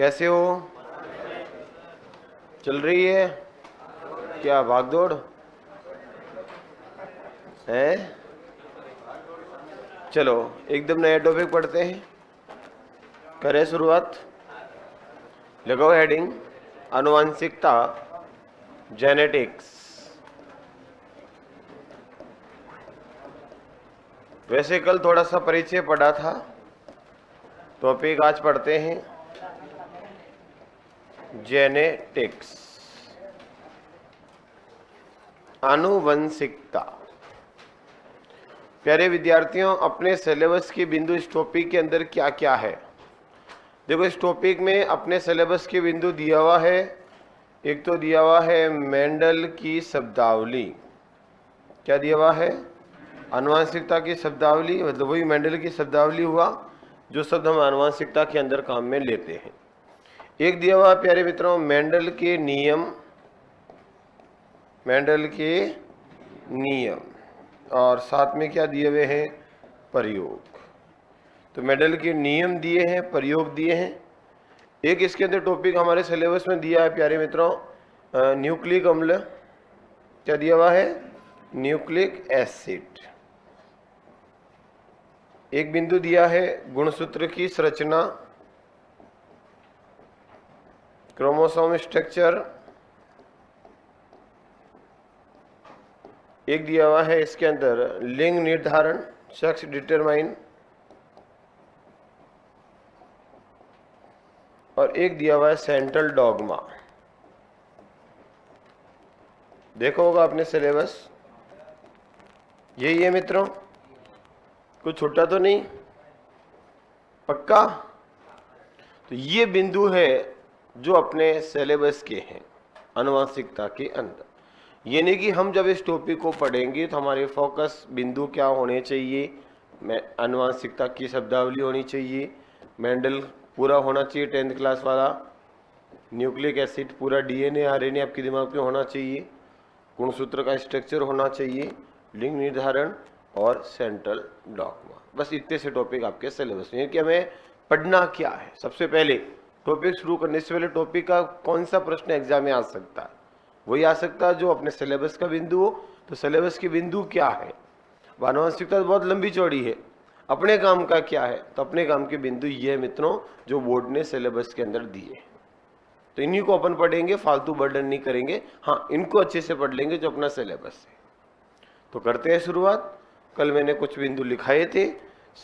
कैसे हो? चल रही है क्या भागदौड़ है? चलो एकदम नया टॉपिक पढ़ते हैं, करें शुरुआत। लगाओ हेडिंग आनुवंशिकता, जेनेटिक्स। वैसे कल थोड़ा सा परिचय पढ़ा था, टॉपिक आज पढ़ते हैं जेनेटिक्स, आनुवंशिकता। प्यारे विद्यार्थियों, अपने सिलेबस के बिंदु इस टॉपिक के अंदर क्या क्या है? देखो, इस टॉपिक में अपने सिलेबस के बिंदु दिया हुआ है। एक तो दिया हुआ है मेंडल की शब्दावली। क्या दिया हुआ है? आनुवंशिकता की शब्दावली, मतलब वही मेंडल की शब्दावली हुआ जो शब्द हम आनुवंशिकता के अंदर काम में लेते हैं। एक दिया हुआ प्यारे मित्रों मेंडल के नियम, मेंडल के नियम, और साथ में क्या दिए हुए हैं? प्रयोग। तो मेंडल के नियम दिए हैं, प्रयोग दिए हैं। एक इसके अंदर टॉपिक हमारे सिलेबस में दिया है प्यारे मित्रों, न्यूक्लिक अम्ल। क्या दिया हुआ है? Nucleic acid. एक बिंदु दिया है गुणसूत्र की संरचना, क्रोमोसोम स्ट्रक्चर। एक दिया हुआ है इसके अंदर लिंग निर्धारण, सेक्स डिटरमाइन। और एक दिया हुआ है सेंट्रल डॉगमा। देखो होगा आपने सिलेबस, यही है मित्रों, कुछ छूटा तो नहीं? पक्का? तो ये बिंदु है जो अपने सिलेबस के हैं आनुवंशिकता के अंदर। ये नहीं कि हम जब इस टॉपिक को पढ़ेंगे तो हमारे फोकस बिंदु क्या होने चाहिए? आनुवंशिकता की शब्दावली होनी चाहिए, मेंडल पूरा होना चाहिए 10th क्लास वाला, न्यूक्लिक एसिड पूरा, डीएनए आरएनए आपके दिमाग में होना चाहिए, गुणसूत्र का स्ट्रक्चर होना चाहिए, लिंग निर्धारण और सेंट्रल डॉगमा। बस इतने से टॉपिक आपके सिलेबस में। कि हमें पढ़ना क्या है? सबसे पहले टॉपिक शुरू करने से पहले टॉपिक का कौन सा प्रश्न एग्जाम में आ सकता है? वही आ सकता है जो अपने सिलेबस का बिंदु हो। तो सिलेबस के बिंदु क्या है? आनुवंशिकता तो बहुत लंबी चौड़ी है, अपने काम का क्या है? तो अपने काम के बिंदु ये मित्रों जो बोर्ड ने सिलेबस के अंदर दिए, तो इन्हीं को अपन पढ़ेंगे, फालतू बर्डन नहीं करेंगे। हाँ, इनको अच्छे से पढ़ लेंगे जो अपना सिलेबस है। तो करते हैं शुरुआत। कल मैंने कुछ बिंदु लिखाए थे।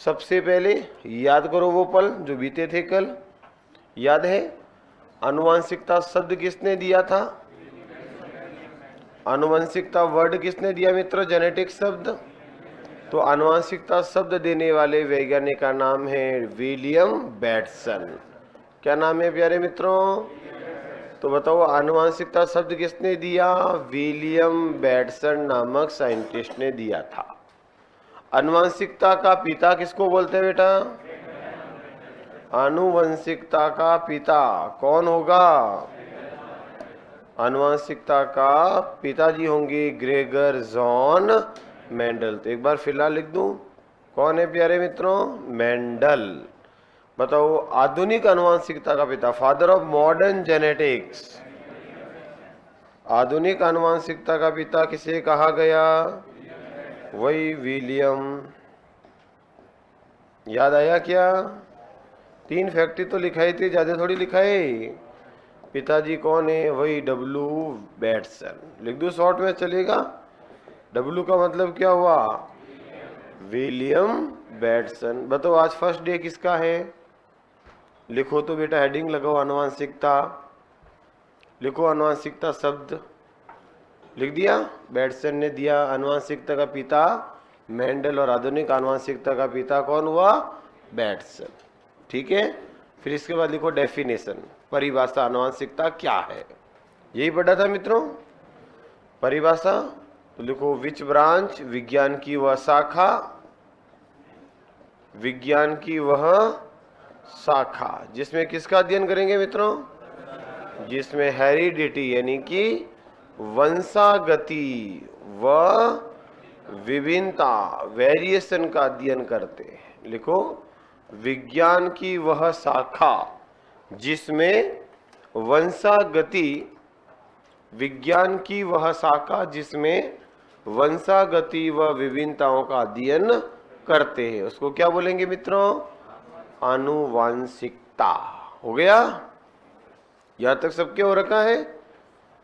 सबसे पहले याद करो वो पल जो बीते थे कल। याद है आनुवंशिकता शब्द किसने दिया था? आनुवंशिकता वर्ड किसने दिया मित्रों? जेनेटिक शब्द। तो आनुवंशिकता शब्द देने वाले वैज्ञानिक का नाम है विलियम बैटसन। क्या नाम है प्यारे मित्रों? तो बताओ आनुवंशिकता शब्द किसने दिया? विलियम बैटसन नामक साइंटिस्ट ने दिया था। आनुवंशिकता का पिता किसको बोलते हैं बेटा? आनुवंशिकता का पिता कौन होगा? आनुवंशिकता का पिताजी होंगे ग्रेगर जॉन मेंडल। तो एक बार फिलहाल लिख दूं, कौन है प्यारे मित्रों? मेंडल। बताओ आधुनिक आनुवंशिकता का पिता, फादर ऑफ मॉडर्न जेनेटिक्स, आधुनिक आनुवंशिकता का पिता किसे कहा गया? वही विलियम। याद आया क्या? 3 फैक्ट्री तो लिखाई थी, ज्यादा थोड़ी लिखाई। पिताजी कौन है? वही डब्ल्यू बैटसन। लिख दो शॉर्ट में, चलेगा? डब्ल्यू का मतलब क्या हुआ? William Bateson. बताओ आज फर्स्ट डे किसका है? लिखो तो बेटा, हेडिंग लगाओ आनुवंशिकता, लिखो आनुवंशिकता शब्द। लिख दिया? बैटसन ने दिया। आनुवंशिकता का पिता मेंडल और आधुनिक आनुवंशिकता का पिता कौन हुआ? बैटसन। ठीक है, फिर इसके बाद लिखो डेफिनेशन, परिभाषा। आनुवंशिकता क्या है? यही पढ़ा था मित्रों, परिभाषा। तो लिखो विच ब्रांच, विज्ञान की वह शाखा, विज्ञान की वह शाखा जिसमें किसका अध्ययन करेंगे मित्रों? जिसमें हेरिडिटी यानी कि वंशागति व विभिन्नता, वेरिएशन का अध्ययन करते हैं। लिखो विज्ञान की वह शाखा जिसमें वंशागति विज्ञान की वह शाखा जिसमें वंशागति व विभिन्नताओं का अध्ययन करते हैं, उसको क्या बोलेंगे मित्रों? आनुवांशिकता। हो गया? यहां तक सबके हो रखा है।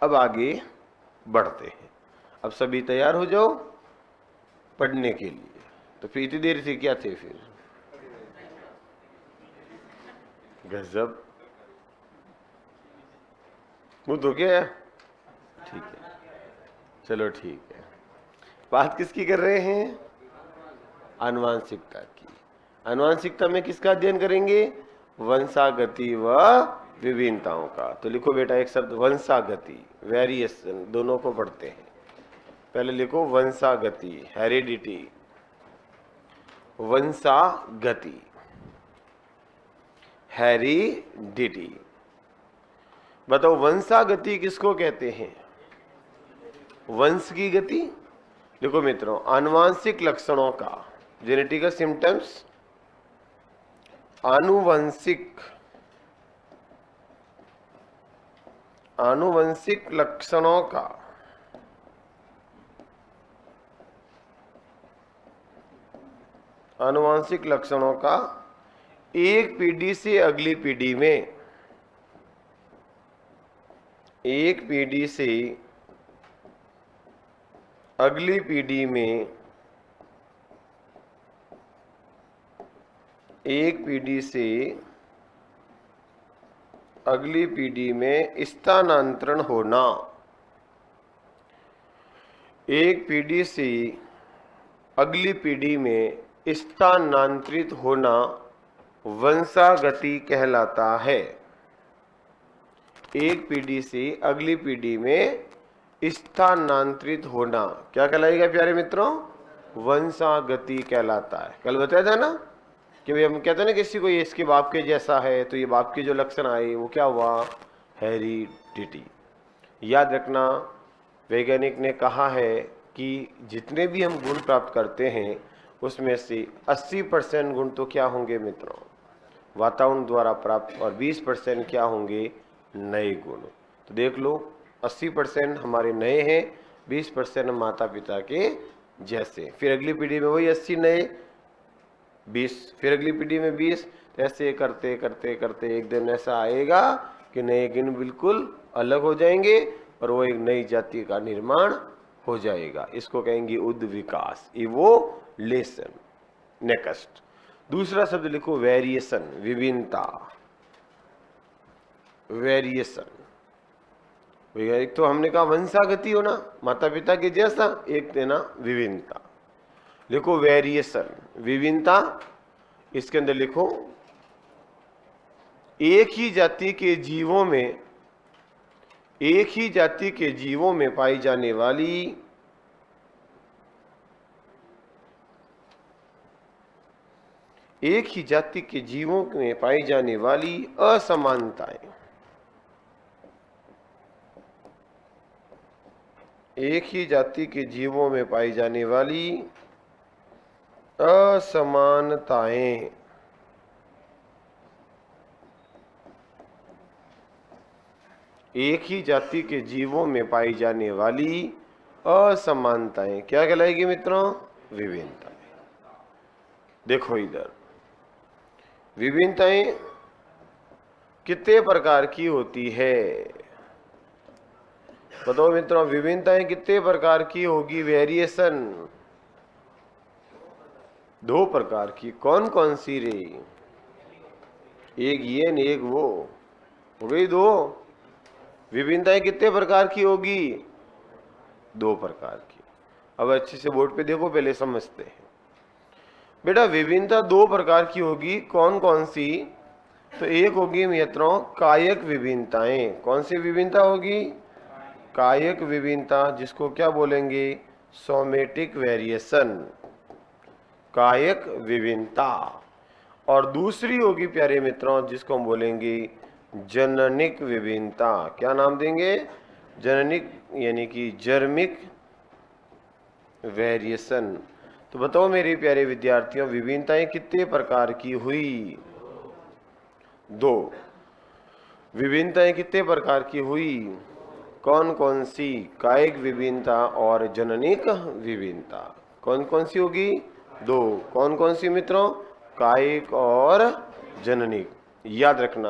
अब आगे बढ़ते हैं। अब सभी तैयार हो जाओ पढ़ने के लिए। तो फिर इतनी देर से क्या थे फिर? गजब, मुंह धो गया? ठीक है, चलो ठीक है। बात किसकी कर रहे हैं? आनुवांशिकता की। आनुवांशिकता में किसका अध्ययन करेंगे? वंशागति व विभिन्नताओं का। तो लिखो बेटा एक शब्द वंशागति, वेरिएशन, दोनों को पढ़ते हैं। पहले लिखो वंशागति, हेरिडिटी, वंशागति, हेरिडिटी। बताओ वंशागति किसको कहते हैं? वंश की गति। देखो मित्रों, आनुवांशिक लक्षणों का, जेनेटिकल सिम्टम्स, आनुवंशिक लक्षणों का आनुवांशिक लक्षणों का एक पीढ़ी से अगली पीढ़ी में, एक पीढ़ी से अगली पीढ़ी में, एक पीढ़ी से अगली पीढ़ी में स्थानांतरण होना, एक पीढ़ी से अगली पीढ़ी में स्थानांतरित होना वंशागति कहलाता है। एक पीढ़ी से अगली पीढ़ी में स्थानांतरित होना क्या कहलाएगा प्यारे मित्रों? वंशागति कहलाता है। कल बताया था ना कि भाई हम कहते हैं ना किसी को ये इसके बाप के जैसा है, तो ये बाप के जो लक्षण आए वो क्या हुआ? हेरिडिटी। याद रखना, वैज्ञानिक ने कहा है कि जितने भी हम गुण प्राप्त करते हैं उसमें से 80% गुण तो क्या होंगे मित्रों? वातावरण द्वारा प्राप्त, और 20% क्या होंगे? नए गुण। तो देख लो, 80% हमारे नए हैं, 20% माता पिता के जैसे। फिर अगली पीढ़ी में वही 80 नए, 20, फिर अगली पीढ़ी में 20। ऐसे करते करते करते एक दिन ऐसा आएगा कि नए गुण बिल्कुल अलग हो जाएंगे और वो एक नई जाति का निर्माण हो जाएगा। इसको कहेंगे उद्विकास, इवोल्यूशन। नेक्स्ट दूसरा शब्द लिखो वेरिएशन, विभिन्नता। वेरिएशन, एक तो हमने कहा वंशागति हो ना, माता पिता के जैसा, एक देना विभिन्नता। लिखो वेरिएशन, विभिन्नता। इसके अंदर लिखो एक ही जाति के जीवों में, एक ही जाति के जीवों में पाई जाने वाली एक ही जाति के जीवों में पाई जाने वाली असमानताएं, एक ही जाति के जीवों में पाई जाने वाली असमानताएं, एक ही जाति के जीवों में पाई जाने वाली असमानताएं क्या कहलाएगी मित्रों? विभिन्नताएं। देखो इधर, विभिन्नताएं कितने प्रकार की होती है? बताओ मित्रों, विभिन्नताएं कितने प्रकार की होगी? वेरिएशन 2 प्रकार की। कौन कौन सी रे? एक ये न एक वो, हो गई 2। विभिन्नताएं कितने प्रकार की होगी? 2 प्रकार की। अब अच्छे से बोर्ड पे देखो, पहले समझते हैं। बेटा विभिन्नता 2 प्रकार की होगी। कौन कौन सी? तो एक होगी मित्रों कायक विभिन्नताएं। कौन सी विभिन्नता होगी? कायक विभिन्नता, जिसको क्या बोलेंगे? सोमेटिक वेरिएशन, कायक विभिन्नता। और दूसरी होगी प्यारे मित्रों जिसको हम बोलेंगे जननिक विभिन्नता। क्या नाम देंगे? जननिक, यानी कि जर्मिक वेरिएशन। तो बताओ मेरे प्यारे विद्यार्थियों, विभिन्नताएं कितने प्रकार की हुई? 2। विभिन्नताएं कितने प्रकार की हुई? कौन कौन सी? कायिक विभिन्नता और जननिक विभिन्नता। कौन कौन सी होगी? दो। कौन कौन सी मित्रों? कायिक और जननिक। याद रखना,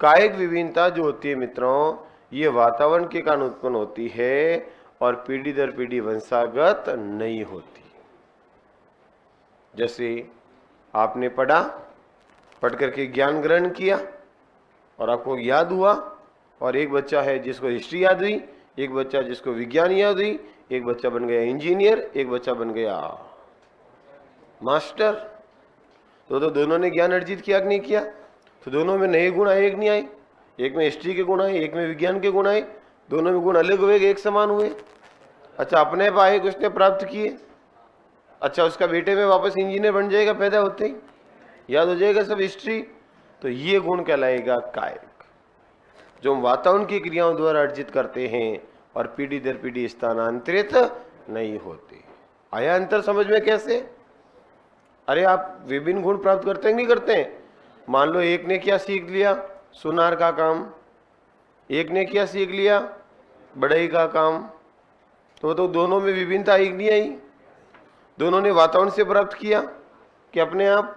कायिक विभिन्नता जो होती है मित्रों, ये वातावरण के कारण उत्पन्न होती है और पीढ़ी दर पीढ़ी वंशागत नहीं होती। जैसे आपने पढ़ा, पढ़ करके ज्ञान ग्रहण किया और आपको याद हुआ, और एक बच्चा है जिसको हिस्ट्री याद हुई, एक बच्चा जिसको विज्ञान याद हुई, एक बच्चा बन गया इंजीनियर, एक बच्चा बन गया मास्टर। तो दोनों ने ज्ञान अर्जित किया कि नहीं किया? तो दोनों में नए गुण आए कि नहीं आए? एक में हिस्ट्री के गुण आए, एक में विज्ञान के गुण आए, दोनों में गुण अलग हुए, एक समान हुए। अच्छा, अपने आप आए, उसने प्राप्त किए। अच्छा, उसका बेटे में वापस इंजीनियर बन जाएगा, पैदा होते ही याद हो जाएगा सब हिस्ट्री। तो ये गुण कहलाएगा कायिक, जो हम वातावरण की क्रियाओं द्वारा अर्जित करते हैं और पीढ़ी दर पीढ़ी स्थानांतरित नहीं होते। आया अंतर समझ में कैसे? अरे आप विभिन्न गुण प्राप्त करते हैं नहीं करते हैं? मान लो एक ने क्या सीख लिया? सुनार का काम। एक ने क्या सीख लिया? बढ़ई का काम। तो दोनों में विभिन्नता आई नहीं आई? दोनों ने वातावरण से प्राप्त किया कि अपने आप?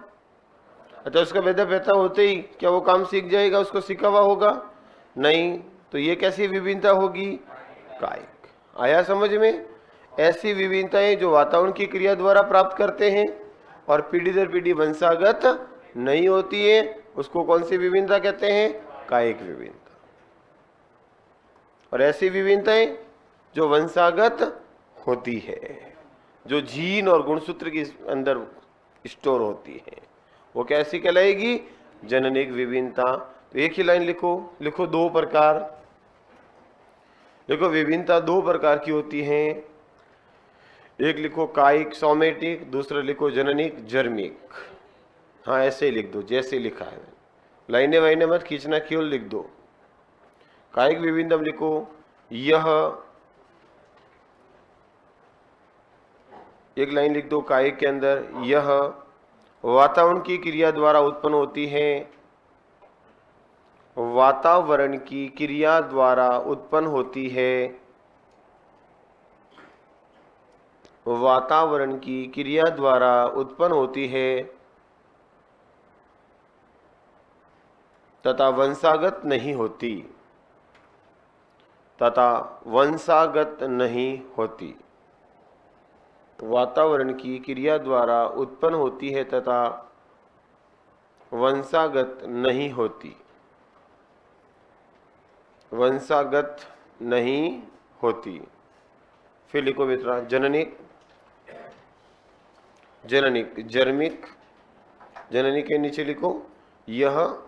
अच्छा, उसका बेटा पैदा होते ही क्या वो काम सीख जाएगा? उसको सीखा हुआ होगा? नहीं। तो ये कैसी विभिन्नता होगी? कायिक। आया समझ में? ऐसी विभिन्नताएं जो वातावरण की क्रिया द्वारा प्राप्त करते हैं और पीढ़ी दर पीढ़ी वंशागत नहीं होती है, उसको कौन सी विभिन्नता कहते हैं? कायिक विभिन्नता। और ऐसी विभिन्नताएं जो वंशागत होती है, जो जीन और गुणसूत्र के अंदर स्टोर होती है, वो कैसी कहलाएगी? जननिक विभिन्नता। तो एक ही लाइन लिखो दो प्रकार। देखो, विभिन्नता दो प्रकार की होती हैं। एक लिखो कायिक सोमेटिक, दूसरा लिखो जननिक जर्मिक। हाँ, ऐसे ही लिख दो जैसे लिखा है, लाइनें वाइनें मत खींचना, केवल लिख दो। कायिक विभिन्नता लिखो, यह एक लाइन लिख दो कायिक के अंदर, यह वातावरण की क्रिया द्वारा उत्पन्न होती है। वातावरण की क्रिया द्वारा उत्पन्न होती है। वातावरण की क्रिया द्वारा उत्पन्न होती है तथा वंशागत नहीं होती। तथा वंशागत नहीं होती। वातावरण की क्रिया द्वारा उत्पन्न होती है तथा वंशागत नहीं होती। वंशागत नहीं होती। फिर लिखो बेटा जननिक, जननिक जर्मिक। जननिक के नीचे लिखो, यह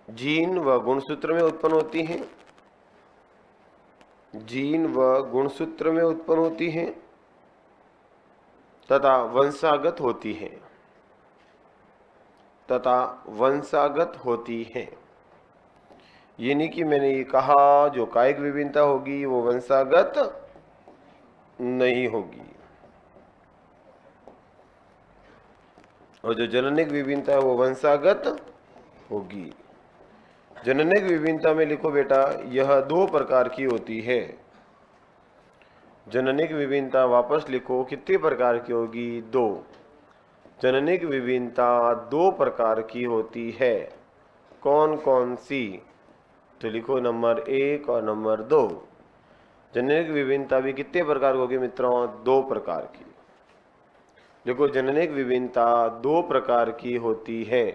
जीन व गुणसूत्र में उत्पन्न होती हैं। जीन व गुणसूत्र में उत्पन्न होती हैं तथा वंशागत होती हैं। तथा वंशागत होती हैं। ये नहीं कि मैंने ये कहा जो कायिक विभिन्नता होगी वो वंशागत नहीं होगी, और जो जननिक विभिन्नता है वो वंशागत होगी। जननिक विभिन्नता में लिखो बेटा, यह दो प्रकार की होती है। जननिक विभिन्नता वापस लिखो कितने प्रकार की होगी? दो। जननिक विभिन्नता दो प्रकार की होती है। कौन कौन सी? तो लिखो नंबर 1 और नंबर 2। जननिक विभिन्नता भी कितने प्रकार की होगी मित्रों? दो प्रकार की। देखो, जननिक विभिन्नता दो प्रकार की होती है।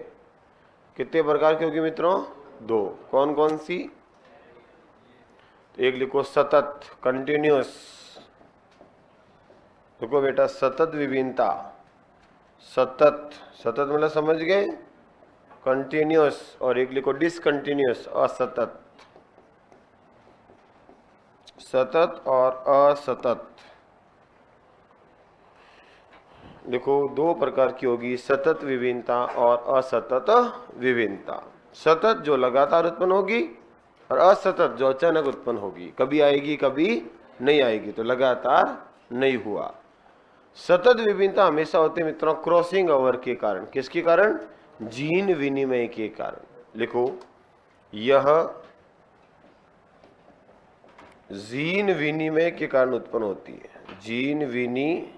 कितने प्रकार की होगी मित्रों? दो। कौन कौन सी? एक लिखो सतत, कंटिन्यूअस। देखो बेटा, सतत विभिन्नता। सतत, सतत मतलब समझ गए? कंटिन्यूअस। और एक लिखो डिसकंटिन्यूअस, असतत। सतत और असतत देखो दो प्रकार की होगी, सतत विभिन्नता और असतत विभिन्नता। सतत जो लगातार उत्पन्न होगी और असतत जो अचानक उत्पन्न होगी, कभी आएगी कभी नहीं आएगी, तो लगातार नहीं हुआ। सतत विभिन्नता हमेशा होती है मित्रों क्रॉसिंग ओवर के कारण। किसके कारण? जीन विनिमय के कारण, लिखो यह जीन विनिमय के कारण उत्पन्न होती है। जीन विनिमय,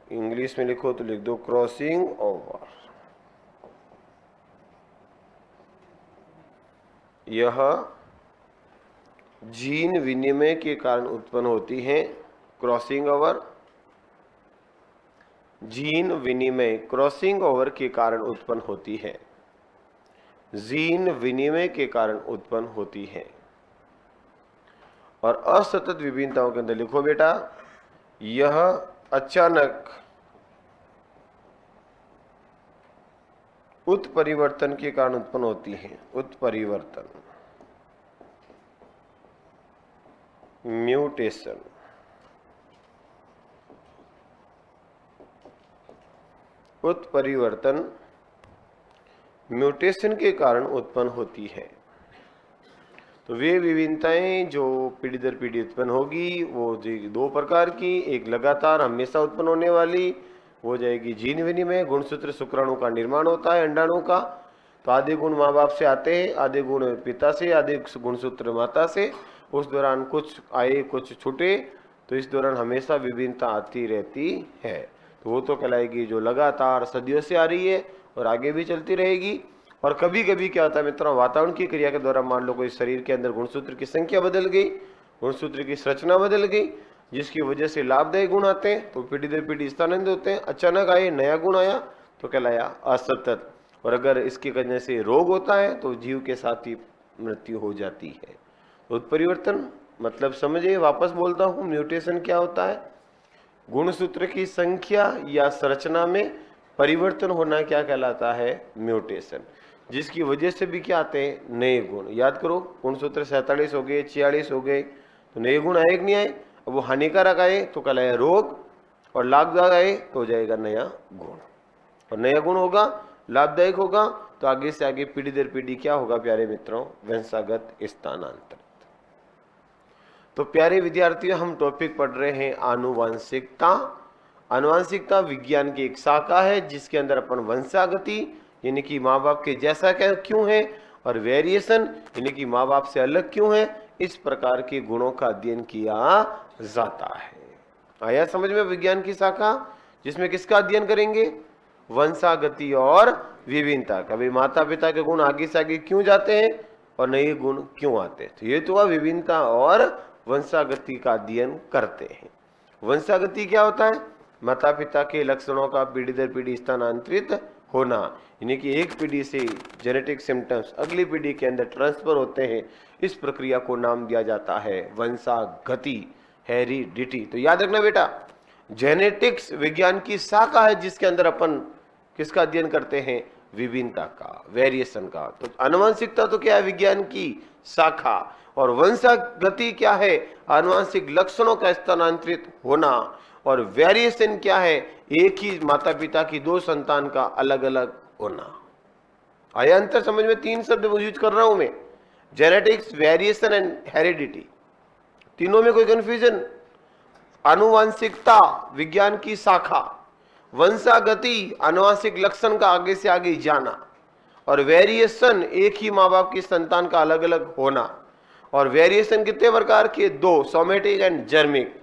इंग्लिश में लिखो तो लिख दो क्रॉसिंग ओवर। यह जीन विनिमय के कारण उत्पन्न होती है। क्रॉसिंग ओवर, जीन विनिमय क्रॉसिंग ओवर के कारण उत्पन्न होती है। जीन विनिमय के कारण उत्पन्न होती है। और असतत विभिन्नताओं के अंदर लिखो बेटा, यह अचानक उत्परिवर्तन के कारण उत्पन्न होती है। उत्परिवर्तन, म्यूटेशन। उत्परिवर्तन म्यूटेशन के कारण उत्पन्न होती है। तो वे विभिन्नताएं जो पीढ़ी दर पीढ़ी उत्पन्न होगी वो दो प्रकार की, एक लगातार हमेशा उत्पन्न होने वाली हो जाएगी जीन विनिमय। गुणसूत्र शुक्राणु का निर्माण होता है अंडाणु का, तो आधे गुण माँ बाप से आते हैं, आधे गुण पिता से, आधे गुणसूत्र माता से। उस दौरान कुछ आए कुछ छूटे, तो इस दौरान हमेशा विभिन्नता आती रहती है। तो वो तो कहलाएगी जो लगातार सदियों से आ रही है और आगे भी चलती रहेगी। और कभी कभी क्या होता है मित्रों, वातावरण की क्रिया के द्वारा मान लो कोई शरीर के अंदर गुणसूत्र की संख्या बदल गई, गुणसूत्र की संरचना बदल गई, जिसकी वजह से लाभदायी गुण आते हैं, तो पीढ़ी दर पीढ़ी स्थानांतरित होते हैं। अचानक आए नया गुण आया तो कहलाया असतत। और अगर इसकी वजह से रोग होता है तो जीव के साथ ही मृत्यु हो जाती है। उत्परिवर्तन मतलब समझिए, वापस बोलता हूं, म्यूटेशन क्या होता है? गुणसूत्र की संख्या या संरचना में परिवर्तन होना क्या कहलाता है? म्यूटेशन। जिसकी वजह से भी क्या आते हैं? नए गुण। याद करो, गुणसूत्र 47 हो गए, 46 हो गए, तो नए गुण आए कि नहीं आए? अब वो हानिकारक आए तो कहलाया रोग, और लाभदायक आए तो हो जाएगा नया गुण। और नया गुण होगा, लाभदायक होगा, तो आगे से आगे पीढ़ी दर पीढ़ी क्या होगा प्यारे मित्रों? वंशागत स्थानांतरित। तो प्यारे विद्यार्थियों, हम टॉपिक पढ़ रहे हैं आनुवांशिकता। आनुवांशिकता विज्ञान की एक शाखा है जिसके अंदर अपन वंशागति यानी कि माँ बाप के जैसा क्यों है, और वेरिएशन यानी कि माँ बाप से अलग क्यों है, इस प्रकार के गुणों का अध्ययन किया जाता है। आया समझ में? विज्ञान की शाखा जिसमें किसका अध्ययन करेंगे? वंशागति और विभिन्नता का। भाई माता पिता के गुण आगे से आगे क्यों जाते हैं और नए गुण क्यों आते हैं, तो ये तो विभिन्नता और वंशागति का अध्ययन करते हैं। वंशागति क्या होता है? माता पिता के लक्षणों का पीढ़ी दर पीढ़ी स्थानांतरित होना, यानी कि एक पीढ़ी से जेनेटिक सिम्टम्स अगली पीढ़ी के अंदर ट्रांसफर होते हैं। इस प्रक्रिया को नाम दिया जाता है वंशागति, हेरिडिटी। तो याद रखना बेटा, जेनेटिक्स विज्ञान की शाखा है जिसके अंदर अपन किसका अध्ययन करते हैं? विभिन्नता का, वेरिएशन का। तो आनुवांशिकता तो क्या है? विज्ञान की शाखा। और वंशागति क्या है? आनुवांशिक लक्षणों का स्थानांतरित होना। और वेरिएशन क्या है? एक ही माता पिता की दो संतान का अलग अलग होना। आया अंतर समझ में? तीन शब्द यूज कर रहा हूं मैं, जेनेटिक्स, वेरिएशन एंड हेरिडिटी। तीनों में कोई कंफ्यूजन? आनुवांशिकता विज्ञान की शाखा, वंशागति आनुवांशिक लक्षण का आगे से आगे जाना, और वेरिएशन एक ही माँ बाप की संतान का अलग अलग होना। और वेरिएशन कितने प्रकार के? दो, सोमेटिक एंड जर्मिक।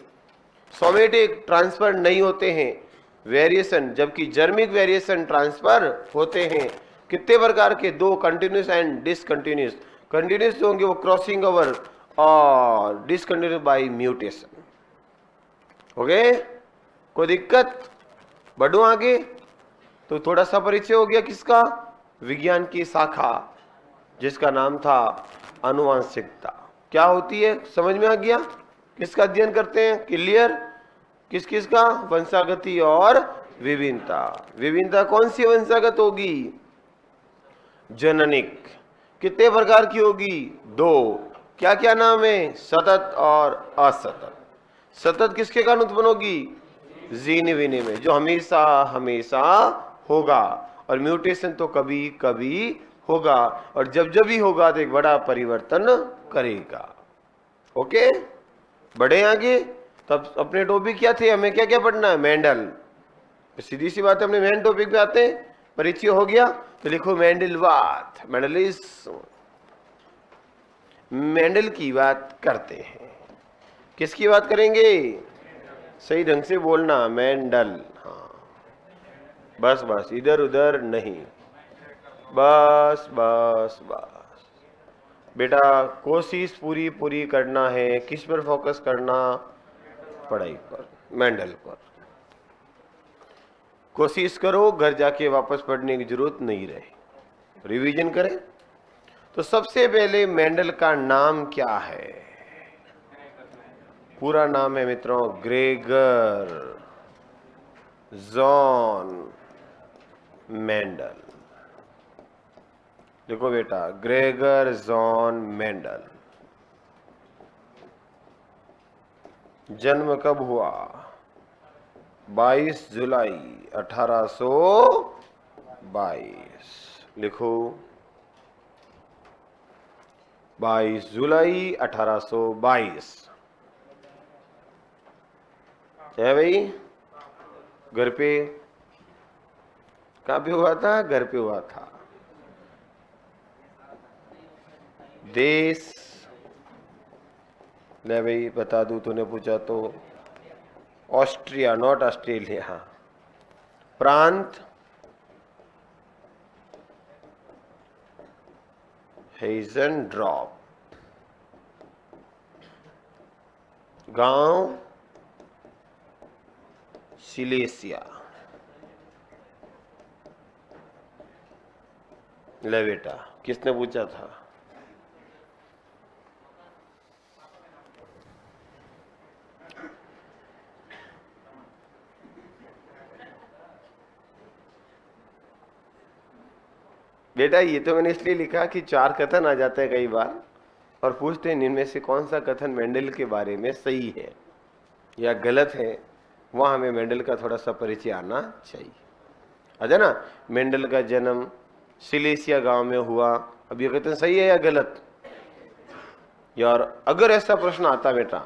सोमेटिक ट्रांसफर नहीं होते हैं वेरिएशन, जबकि जर्मिक वेरिएशन ट्रांसफर होते हैं। कितने प्रकार के? दो, कंटिन्यूस एंड डिसकंटिन्यूस। कंटिन्यूस होंगे वो क्रॉसिंग ओवर, और डिसकंटिन्यूस बाय म्यूटेशन। ओके, कोई दिक्कत? बढ़ो आगे। तो थोड़ा सा परिचय हो गया किसका? विज्ञान की शाखा जिसका नाम था आनुवांशिकता। क्या होती है समझ में आ गया? किसका अध्ययन करते हैं? क्लियर? किस किस का? वंशागति और विभिन्नता। विभिन्नता कौन सी वंशागत होगी? जननिक। कितने प्रकार की होगी? दो। क्या क्या नाम है? सतत और असतत। सतत किसके कारण उत्पन्न होगी? जीन विनिमय, जो हमेशा हमेशा होगा। और म्यूटेशन तो कभी कभी होगा, और जब जब भी होगा तो एक बड़ा परिवर्तन करेगा। ओके, बढ़े आगे। तब अपने टॉपिक क्या थे? हमें क्या क्या पढ़ना है? मेंडल, सीधी सी बात है, अपने मेन टॉपिक पे आते हैं। परिचय हो गया तो लिखो मेंडलवाद, मेंडलिज्म। मेंडल की बात करते हैं। किसकी बात करेंगे? सही ढंग से बोलना, मेंडल। हाँ बस बस, इधर उधर नहीं, बस बस बस बेटा। कोशिश पूरी पूरी करना है। किस पर फोकस करना? पढ़ाई पर, मेंडल पर। कोशिश करो घर जाके वापस पढ़ने की जरूरत नहीं रहे, रिवीजन करें। तो सबसे पहले मेंडल का नाम क्या है? पूरा नाम है मित्रों ग्रेगर जॉन मेंडल। देखो बेटा, ग्रेगर जॉन मेंडल। जन्म कब हुआ? 22 जुलाई 1822। लिखो 22 जुलाई 1822 है भाई। घर पे, कहाँ पे हुआ था? घर पे हुआ था। देश, ले भाई बता दूं, तूने पूछा तो। Austria, not Australia. प्रांत, हेज़ेनड्रॉप। गांव, सिलेसिया। ले बेटा, किसने पूछा था? बेटा ये तो मैंने इसलिए लिखा कि 4 कथन आ जाते हैं कई बार और पूछते हैं इनमें से कौन सा कथन मेंडल के बारे में सही है या गलत है। वहां हमें मेंडल का थोड़ा सा परिचय आना चाहिए। अच्छा ना, मेंडल का जन्म सिलेसिया गांव में हुआ। अब ये कथन सही है या गलत? यार अगर ऐसा प्रश्न आता बेटा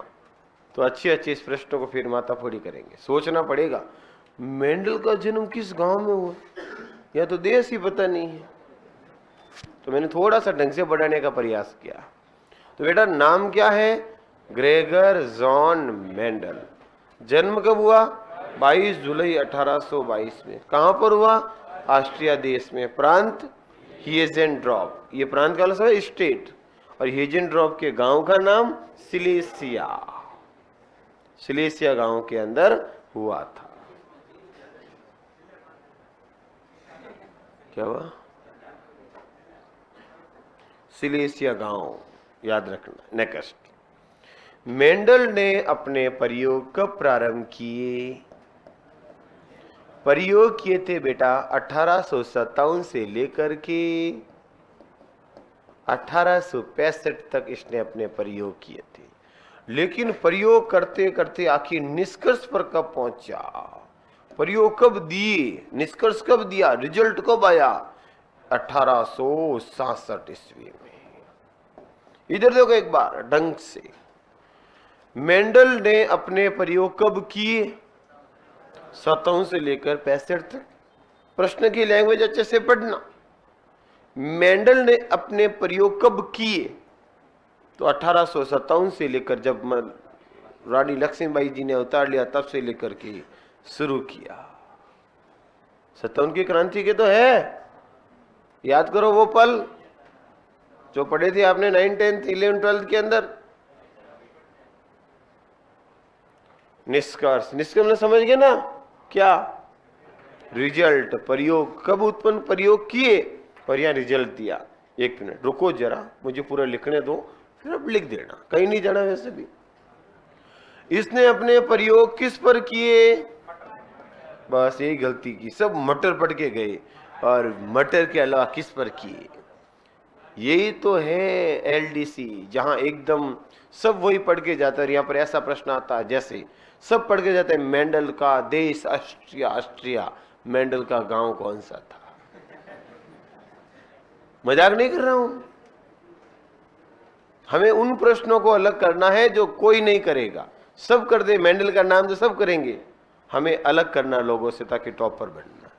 तो अच्छे अच्छे इस प्रश्न को फिर माथाफोड़ी करेंगे। सोचना पड़ेगा मेंडल का जन्म किस गांव में हुआ, या तो देश ही पता नहीं है। तो मैंने थोड़ा सा ढंग से बढ़ाने का प्रयास किया। तो बेटा नाम क्या है? Gregor John Mendel. जन्म कब हुआ? 22 जुलाई 1822 में। कहां पर हुआ? ऑस्ट्रिया देश में। प्रांत हेज़ेनड्रॉप। ये प्रांत का मतलब है स्टेट, और हेज़ेनड्रॉप के गांव का नाम सिलेसिया। सिलेसिया गांव के अंदर हुआ था। क्या हुआ? सिलेसिया गांव, याद रखना। नेक्स्ट, मेंडल ने अपने प्रयोग कब प्रारंभ किए? प्रयोग किए थे बेटा 1857 से लेकर के 1865 तक इसने अपने प्रयोग किए थे। लेकिन प्रयोग करते करते आखिर निष्कर्ष पर कब पहुंचा? प्रयोग कब दिए? निष्कर्ष कब दिया? रिजल्ट कब आया? 1867 ईस्वी में। इधर देखो एक बार ढंग से, मेंडल ने अपने प्रयोग कब किए? 57 से लेकर 65 तक। प्रश्न की लैंग्वेज अच्छे से पढ़ना। मेंडल ने अपने प्रयोग कब किए? तो 1857 से लेकर जब रानी लक्ष्मीबाई जी ने अवतार लिया तब से लेकर के शुरू किया। 57 की क्रांति के तो है, याद करो वो पल जो पढ़े थे आपने 9, 10, 11, 12 के अंदर। निष्कर्ष, निष्कर्ष में समझ गए ना? क्या? रिजल्ट। प्रयोग कब उत्पन्न, प्रयोग किए और यहां रिजल्ट दिया। एक मिनट रुको जरा, मुझे पूरा लिखने दो, फिर अब लिख देना, कहीं नहीं जाना। वैसे भी इसने अपने प्रयोग किस पर किए? बस यही गलती की, सब मटर पढ़ के गए और मटर के अलावा किस पर किए? यही तो है एलडीसी, जहां एकदम सब वही पढ़ के जाता है। यहाँ पर ऐसा प्रश्न आता है जैसे सब पढ़ के जाते हैं, मेंडल का देश ऑस्ट्रिया। ऑस्ट्रिया, मेंडल का गांव कौन सा था? मजाक नहीं कर रहा हूं। हमें उन प्रश्नों को अलग करना है जो कोई नहीं करेगा, सब कर दे। मेंडल का नाम तो सब करेंगे, हमें अलग करना लोगों से ताकि टॉपर बनना।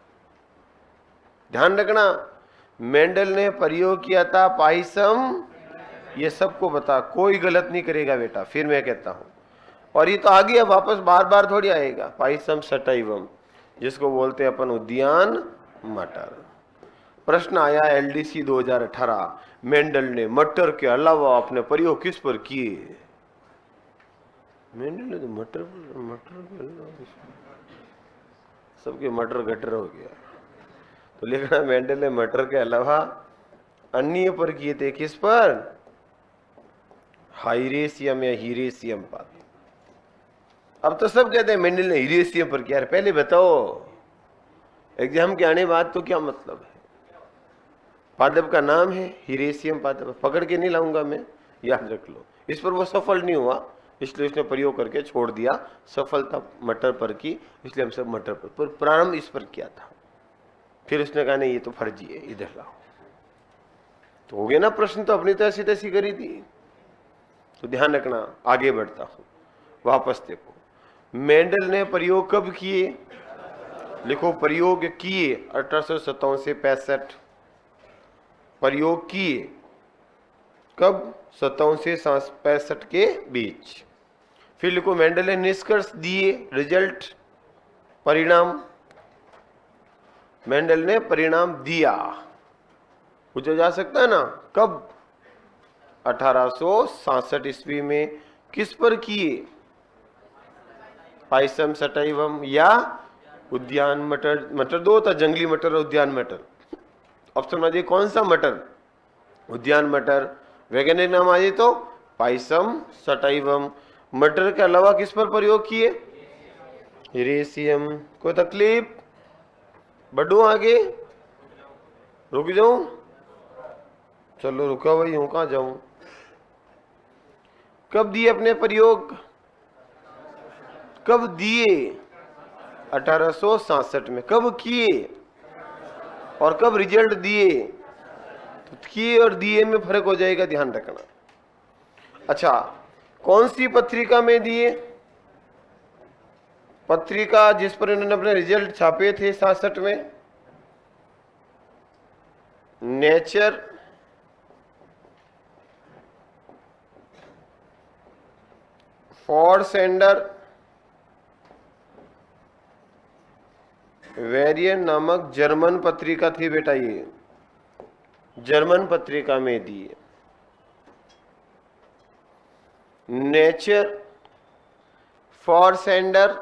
ध्यान रखना, मेंडल ने प्रयोग किया था पाइसम, ये सबको बता, कोई गलत नहीं करेगा बेटा, फिर मैं कहता हूं। और ये तो आ गया वापस, बार बार थोड़ी आएगा। पाइसम सटाइवम, जिसको बोलते हैं अपन उद्यान मटर। प्रश्न आया एलडीसी 2018, मेंडल ने मटर के अलावा अपने प्रयोग किस पर किए? मेंडल ने तो मटर के अलावा सबके मटर गटर हो गया, तो लिखना मेंडल ने मटर के अलावा अन्य पर किए थे। किस पर? हाइरेसियम या हीरेसियम पर। अब तो सब कहते हैं मेंडल ने हीरेसियम पर किया। पहले बताओ एग्जाम के आने बाद तो क्या मतलब है? पादप का नाम है हीरेसियम पादप, पकड़ के नहीं लाऊंगा मैं, याद रख लो। इस पर वो सफल नहीं हुआ, इसलिए उसने प्रयोग करके छोड़ दिया। सफलता मटर पर की, इसलिए हम सब मटर पर प्रारंभ इस पर किया था। फिर उसने कहा नहीं ये तो फर्जी है, इधर लाओ। तो हो गया ना प्रश्न, तो अपनी तैसी तैसी करी थी। तो ध्यान रखना, आगे बढ़ता हूं, वापस देखो। मेंडल ने प्रयोग कब किए? लिखो प्रयोग किए 1857 से 65। प्रयोग किए कब? 57 से 65 के बीच। फिर लिखो मेंडल ने निष्कर्ष दिए, रिजल्ट, परिणाम। मेंडल ने परिणाम दिया, पूछा जा सकता है ना, कब? 1867 ईस्वी में। किस पर किए? पाइसम सटाइवम या उद्यान मटर। मटर दो था, जंगली मटर और उद्यान मटर। ऑप्शन आ जाए कौन सा मटर? उद्यान मटर। वैज्ञानिक नाम आ जाए तो पाइसम सटाइवम। मटर के अलावा किस पर प्रयोग किए? हीरेसियम। कोई तकलीफ? बढ़ू आगे? रुक जाऊं? चलो रुका भाई हूं, कहां जाऊं? कब दिए अपने प्रयोग? कब दिए? 1867 में। कब किए और कब रिजल्ट दिए? तो किए और दिए में फर्क हो जाएगा, ध्यान रखना। अच्छा, कौन सी पत्रिका में दिए? पत्रिका जिस पर इन्होंने अपने रिजल्ट छापे थे 67 में, नेचर, फॉरसेंडर, वेरियन नामक जर्मन पत्रिका थी बेटा। ये जर्मन पत्रिका में दिए। नेचर, फॉरसेंडर,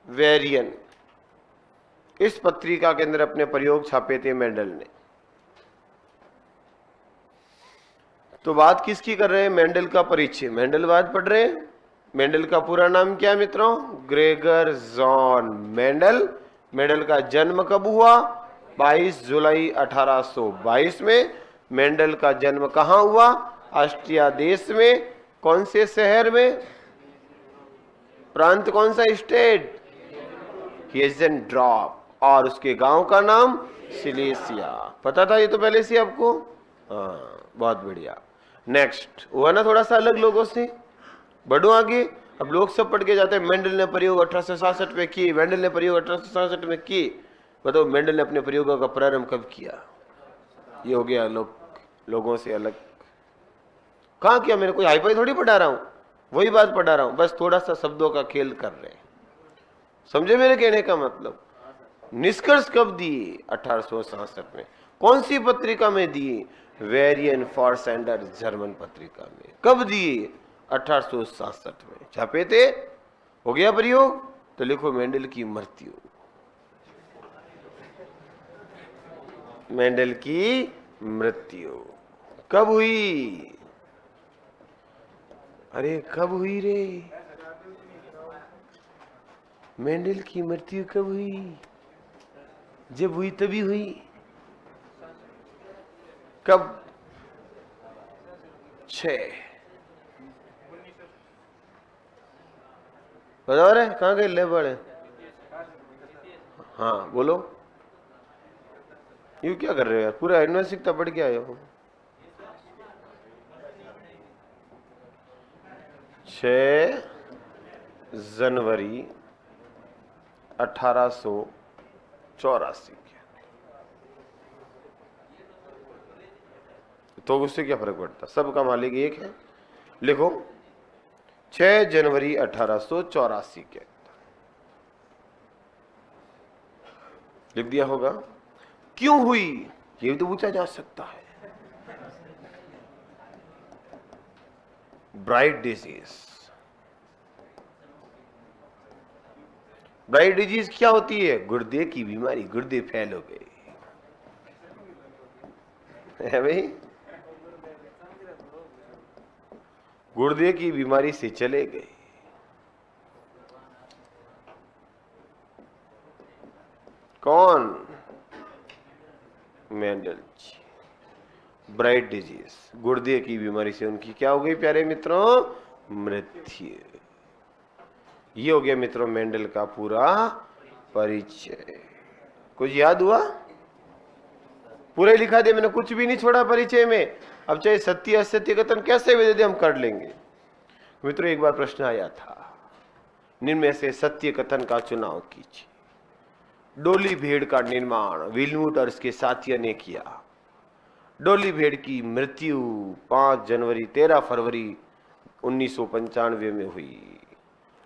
वेरियन, इस पत्रिका के अंदर अपने प्रयोग छापे थे मेंडल ने। तो बात किसकी कर रहे हैं? मेंडल का परिचय। मेंडल बात पढ़ रहे हैं। मेंडल का पूरा नाम क्या है मित्रों? Gregor John Mendel. मेंडल का जन्म कब हुआ? 22 जुलाई 1822 में। मेंडल का जन्म कहां हुआ? ऑस्ट्रिया देश में। कौन से शहर में? प्रांत कौन सा? स्टेट हेजेनड्रॉप। और उसके गांव का नाम सिलेसिया। पता था ये तो पहले से आपको? हाँ, बहुत बढ़िया। नेक्स्ट हुआ ना थोड़ा सा अलग लोगों से। बढ़ो आगे। अब लोग सब पढ़ के जाते हैं मेंडल ने प्रयोग 1867 में किए, मेंडल ने प्रयोग 1867 में किए। बताओ मेंडल ने अपने प्रयोगों का प्रारंभ कब किया? ये हो गया लोगों से अलग। कहाँ किया? मैंने कोई हाईफाई थोड़ी पढ़ा रहा हूं, वही बात पढ़ा रहा हूं, बस थोड़ा सा शब्दों का खेल कर रहे हैं। समझे मेरे कहने का मतलब? निष्कर्ष कब दिए? 1867 में। कौन सी पत्रिका में दिए? वेरियन फॉरसेंडर जर्मन पत्रिका में। कब दिए? 1867 में छापे थे। हो गया प्रयोग। तो लिखो मेंडल की मृत्यु। मेंडल की मृत्यु कब हुई? अरे कब हुई रे? मेंडल की मृत्यु कब हुई? जब हुई तभी हुई। कब? 6। बताओ रे, कहाँ गए ले बड़े? हाँ बोलो, यू क्या कर रहे हो यार? पूरा यूनिवर्सिटी पढ़ के आए हो। 6 जनवरी 1884 के। तो उससे क्या फर्क पड़ता, सबका मालिक एक है। लिखो 6 जनवरी 1884 के, लिख दिया होगा। क्यों हुई ये भी तो पूछा जा सकता है। ब्राइट डिजीज, ब्राइट डिजीज क्या होती है? गुर्दे की बीमारी, गुर्दे फैल हो गए है भाई, गुर्दे की बीमारी से चले गए। कौन? मेंडल जी। ब्राइट डिजीज, गुर्दे की बीमारी से उनकी क्या हो गई प्यारे मित्रों? मृत्यु। ये हो गया मित्रों मेंडल का पूरा परिचय। कुछ याद हुआ? पूरा ही लिखा दिया मैंने, कुछ भी नहीं छोड़ा परिचय में। अब चाहे सत्य असत्य कथन कैसे भी दे दे हम कर लेंगे। मित्रों एक बार प्रश्न आया था, निम्न में से सत्य कथन का चुनाव कीजिए। डोली भेड़ का निर्माण विल्मूट और उसके साथियों ने किया। डोली भेड़ की मृत्यु 5 जनवरी 13 फरवरी 1995 में हुई।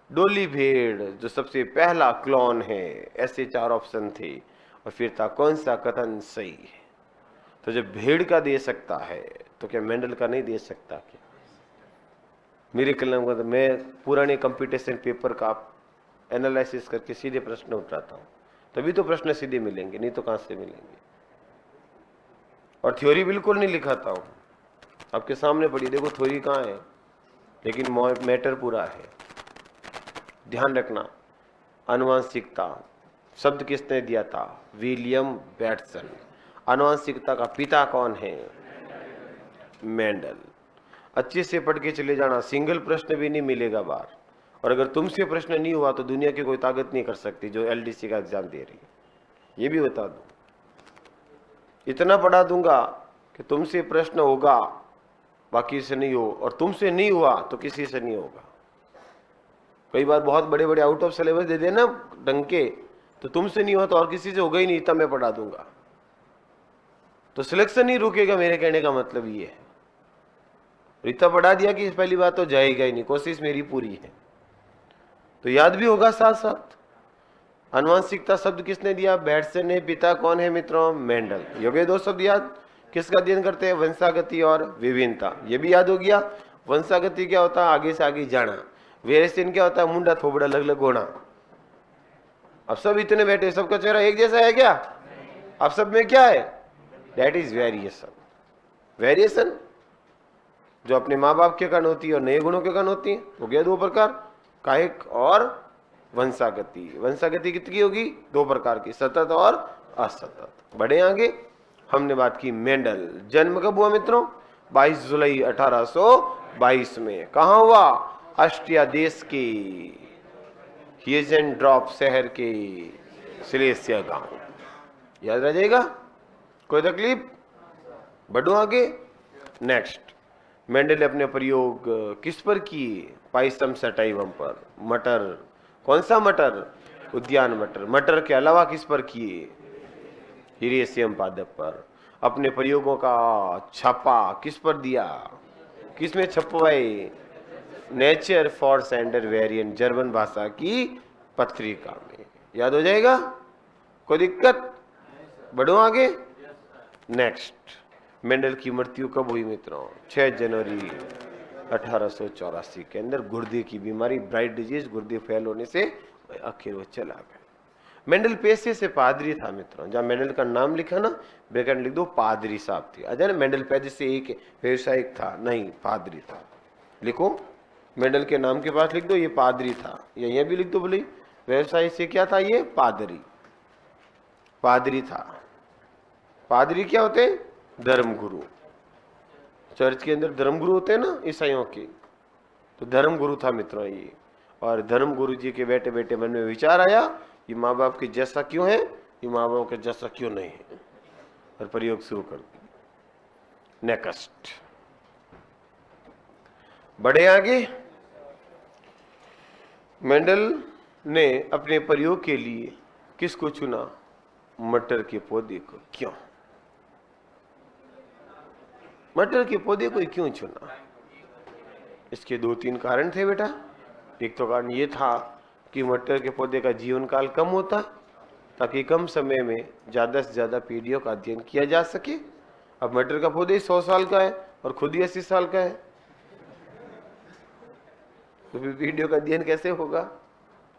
डोली भेड़ जो सबसे पहला क्लोन है, ऐसे 4 ऑप्शन थे और फिर था कौन सा कथन सही है। तो जब भेड़ का दे सकता है तो क्या मेंडल का नहीं दे सकता? क्या मेरे कलम का, तो मैं पुराने कंप्यूटेशन पेपर का एनालिसिस करके सीधे प्रश्न उठाता हूँ, तभी तो प्रश्न सीधे मिलेंगे, नहीं तो कहां से मिलेंगे। और थ्योरी बिल्कुल नहीं लिखाता हूं, आपके सामने पड़ी, देखो थ्योरी कहाँ है, लेकिन मैटर पूरा है। ध्यान रखना, आनुवंशिकता शब्द किसने दिया था? William Bateson. आनुवंशिकता का पिता कौन है? मेंडल। अच्छे से पढ़ के चले जाना, सिंगल प्रश्न भी नहीं मिलेगा बाहर। और अगर तुमसे प्रश्न नहीं हुआ तो दुनिया की कोई ताकत नहीं कर सकती जो एलडीसी का एग्जाम दे रही है, ये भी बता दूं। इतना पढ़ा दूंगा कि तुमसे प्रश्न होगा, बाकी से नहीं हो, और तुमसे नहीं हुआ तो किसी से नहीं होगा। कई बार बहुत बड़े बड़े आउट ऑफ सिलेबस दे देना ढंग के, तो तुमसे नहीं हुआ तो और किसी से होगा ही नहीं, इतना मैं पढ़ा दूंगा। तो सिलेक्शन नहीं रुकेगा, मेरे कहने का मतलब ये है। इतना पढ़ा दिया कि पहली बात तो जाएगा ही नहीं, कोशिश मेरी पूरी है। तो याद भी होगा साथ साथ। आनुवंशिकता शब्द किसने दिया? बैटसन ने। पिता कौन है मित्रों? मेंडल। हो गए 2 शब्द याद। किसका अध्ययन करते हैं? वंशागति और विभिन्नता, ये भी याद हो गया। वंशागति क्या होता है? आगे से आगे जाना। वेरिएशन क्या होता है? मुंडा थोबड़ा अलग अलग होना। अब सब इतने बैठे, सबका चेहरा एक जैसा है क्या? अब सब में क्या है? That is variation. वेरिएशन जो अपने माँ बाप के कारण होती है और नए गुणों के कारण होती है। हो गया 2 प्रकार, कायिक और वंशागति। वंशागति कितनी होगी? 2 प्रकार की, सतत और असतत। बढ़े आगे, हमने बात की मेंडल। जन्म कब हुआ मित्रों? 22 जुलाई 1822 में। कहा हुआ? ऑस्ट्रिया देश के हियजेनड्रॉप शहर के सिलेसिया गांव। याद रह जाएगा? कोई तकलीफ? बढ़ो आगे। नेक्स्ट, मेंडल ने अपने प्रयोग किस पर किए? पाइसम सटाइवम पर। मटर, कौन सा मटर? उद्यान मटर। मटर के अलावा किस पर किए? यूरेशियम पादप पर। अपने प्रयोगों का छापा किस पर दिया? किस में छपवाए? Naturforschender Verein, German भाषा की पत्रिका में। याद हो जाएगा? कोई दिक्कत? बढ़ो आगे। नेक्स्ट, मेंडल की मृत्यु कब हुई मित्रों? 6 जनवरी 1884 के अंदर। गुर्दे की बीमारी, ब्राइट डिजीज, गुर्दे फेल होने से आखिर वो चला गया। मेंडल पेशे से पादरी था मित्रों। जहां मेंडल का नाम लिखा ना, ब्रैकेट लिख दो, पादरी साहब थे। अजय मेंडल पेशे से एक व्यवसायिक था, नहीं, पादरी था। लिखो, मेंडल के नाम के पास लिख दो ये पादरी था, या यह भी लिख दो बोले व्यवसाय से क्या था? ये पादरी, पादरी था। पादरी क्या होते हैं? धर्मगुरु। चर्च के अंदर धर्मगुरु होते हैं ना ईसाइयों के, तो धर्मगुरु था मित्रों ये। और धर्मगुरु जी के बैठे बैठे मन में विचार आया, ये माँ बाप के जैसा क्यों है, ये माँ बाप के जैसा क्यों नहीं है, और प्रयोग शुरू कर दिया। नेक्स्ट, बढ़े आगे। मेंडल ने अपने प्रयोग के लिए किसको चुना? मटर के पौधे को। क्यों मटर के पौधे को क्यों चुना? इसके 2-3 कारण थे बेटा। एक तो कारण ये था कि मटर के पौधे का जीवन काल कम होता, ताकि कम समय में ज्यादा से ज्यादा पीढ़ियों का अध्ययन किया जा सके। अब मटर का पौधे 100 साल का है और खुद ही 80 साल का है, तो फिर पीढ़ियों का अध्ययन कैसे होगा?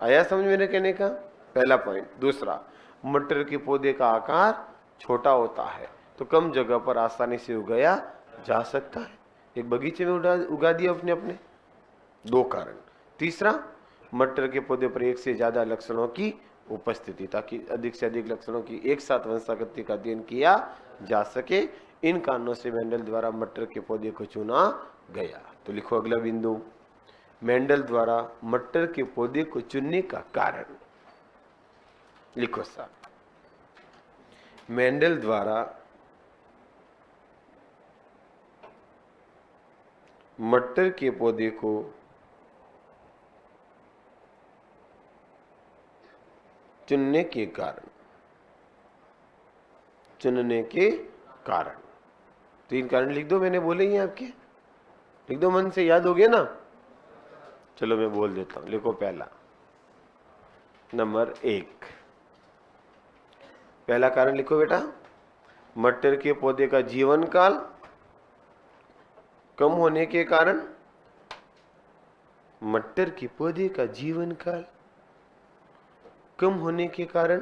आया समझ मेरे कहने का? पहला पॉइंट। दूसरा, मटर के पौधे का आकार छोटा होता है तो कम जगह पर आसानी से उगाया जा सकता है। एक बगीचे में उगा दिया अपने 2 कारण। तीसरा, मटर के पौधे पर एक से ज्यादा लक्षणों की उपस्थिति, ताकि अधिक से अधिक लक्षणों की एक साथ वंशागति का अध्ययन किया जा सके। इन कारणों से मेंडल द्वारा मटर के पौधे को चुना गया। तो लिखो अगला बिंदु, मेंडल द्वारा मटर के पौधे को चुनने का कारण। लिखो साहब, मेंडल द्वारा मटर के पौधे को चुनने के कारण। 3 कारण लिख दो, मैंने बोले ही आपके, लिख दो, मन से याद हो गया ना? चलो मैं बोल देता हूं। लिखो पहला, नंबर 1, पहला कारण लिखो बेटा, मटर के पौधे का जीवन काल कम होने के कारण। मटर के पौधे का जीवन काल कम होने के कारण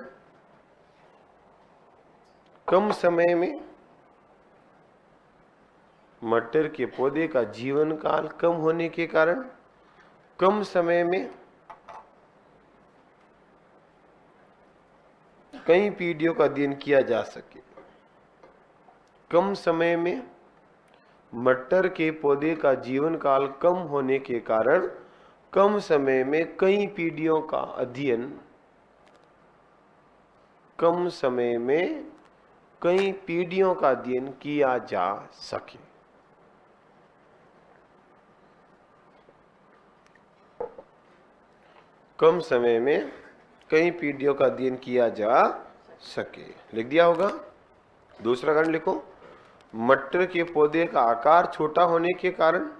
कम समय में मटर के पौधे का जीवन काल कम होने के कारण कम समय में कई पीढ़ियों का अध्ययन किया जा सके। कम समय में मटर के पौधे का जीवन काल कम होने के कारण कम समय में कई पीढ़ियों का अध्ययन किया जा सके। कम समय में कई पीढ़ियों का अध्ययन किया जा सके, लिख दिया होगा। दूसरा कारण लिखो, मटर के पौधे का आकार छोटा होने के कारण।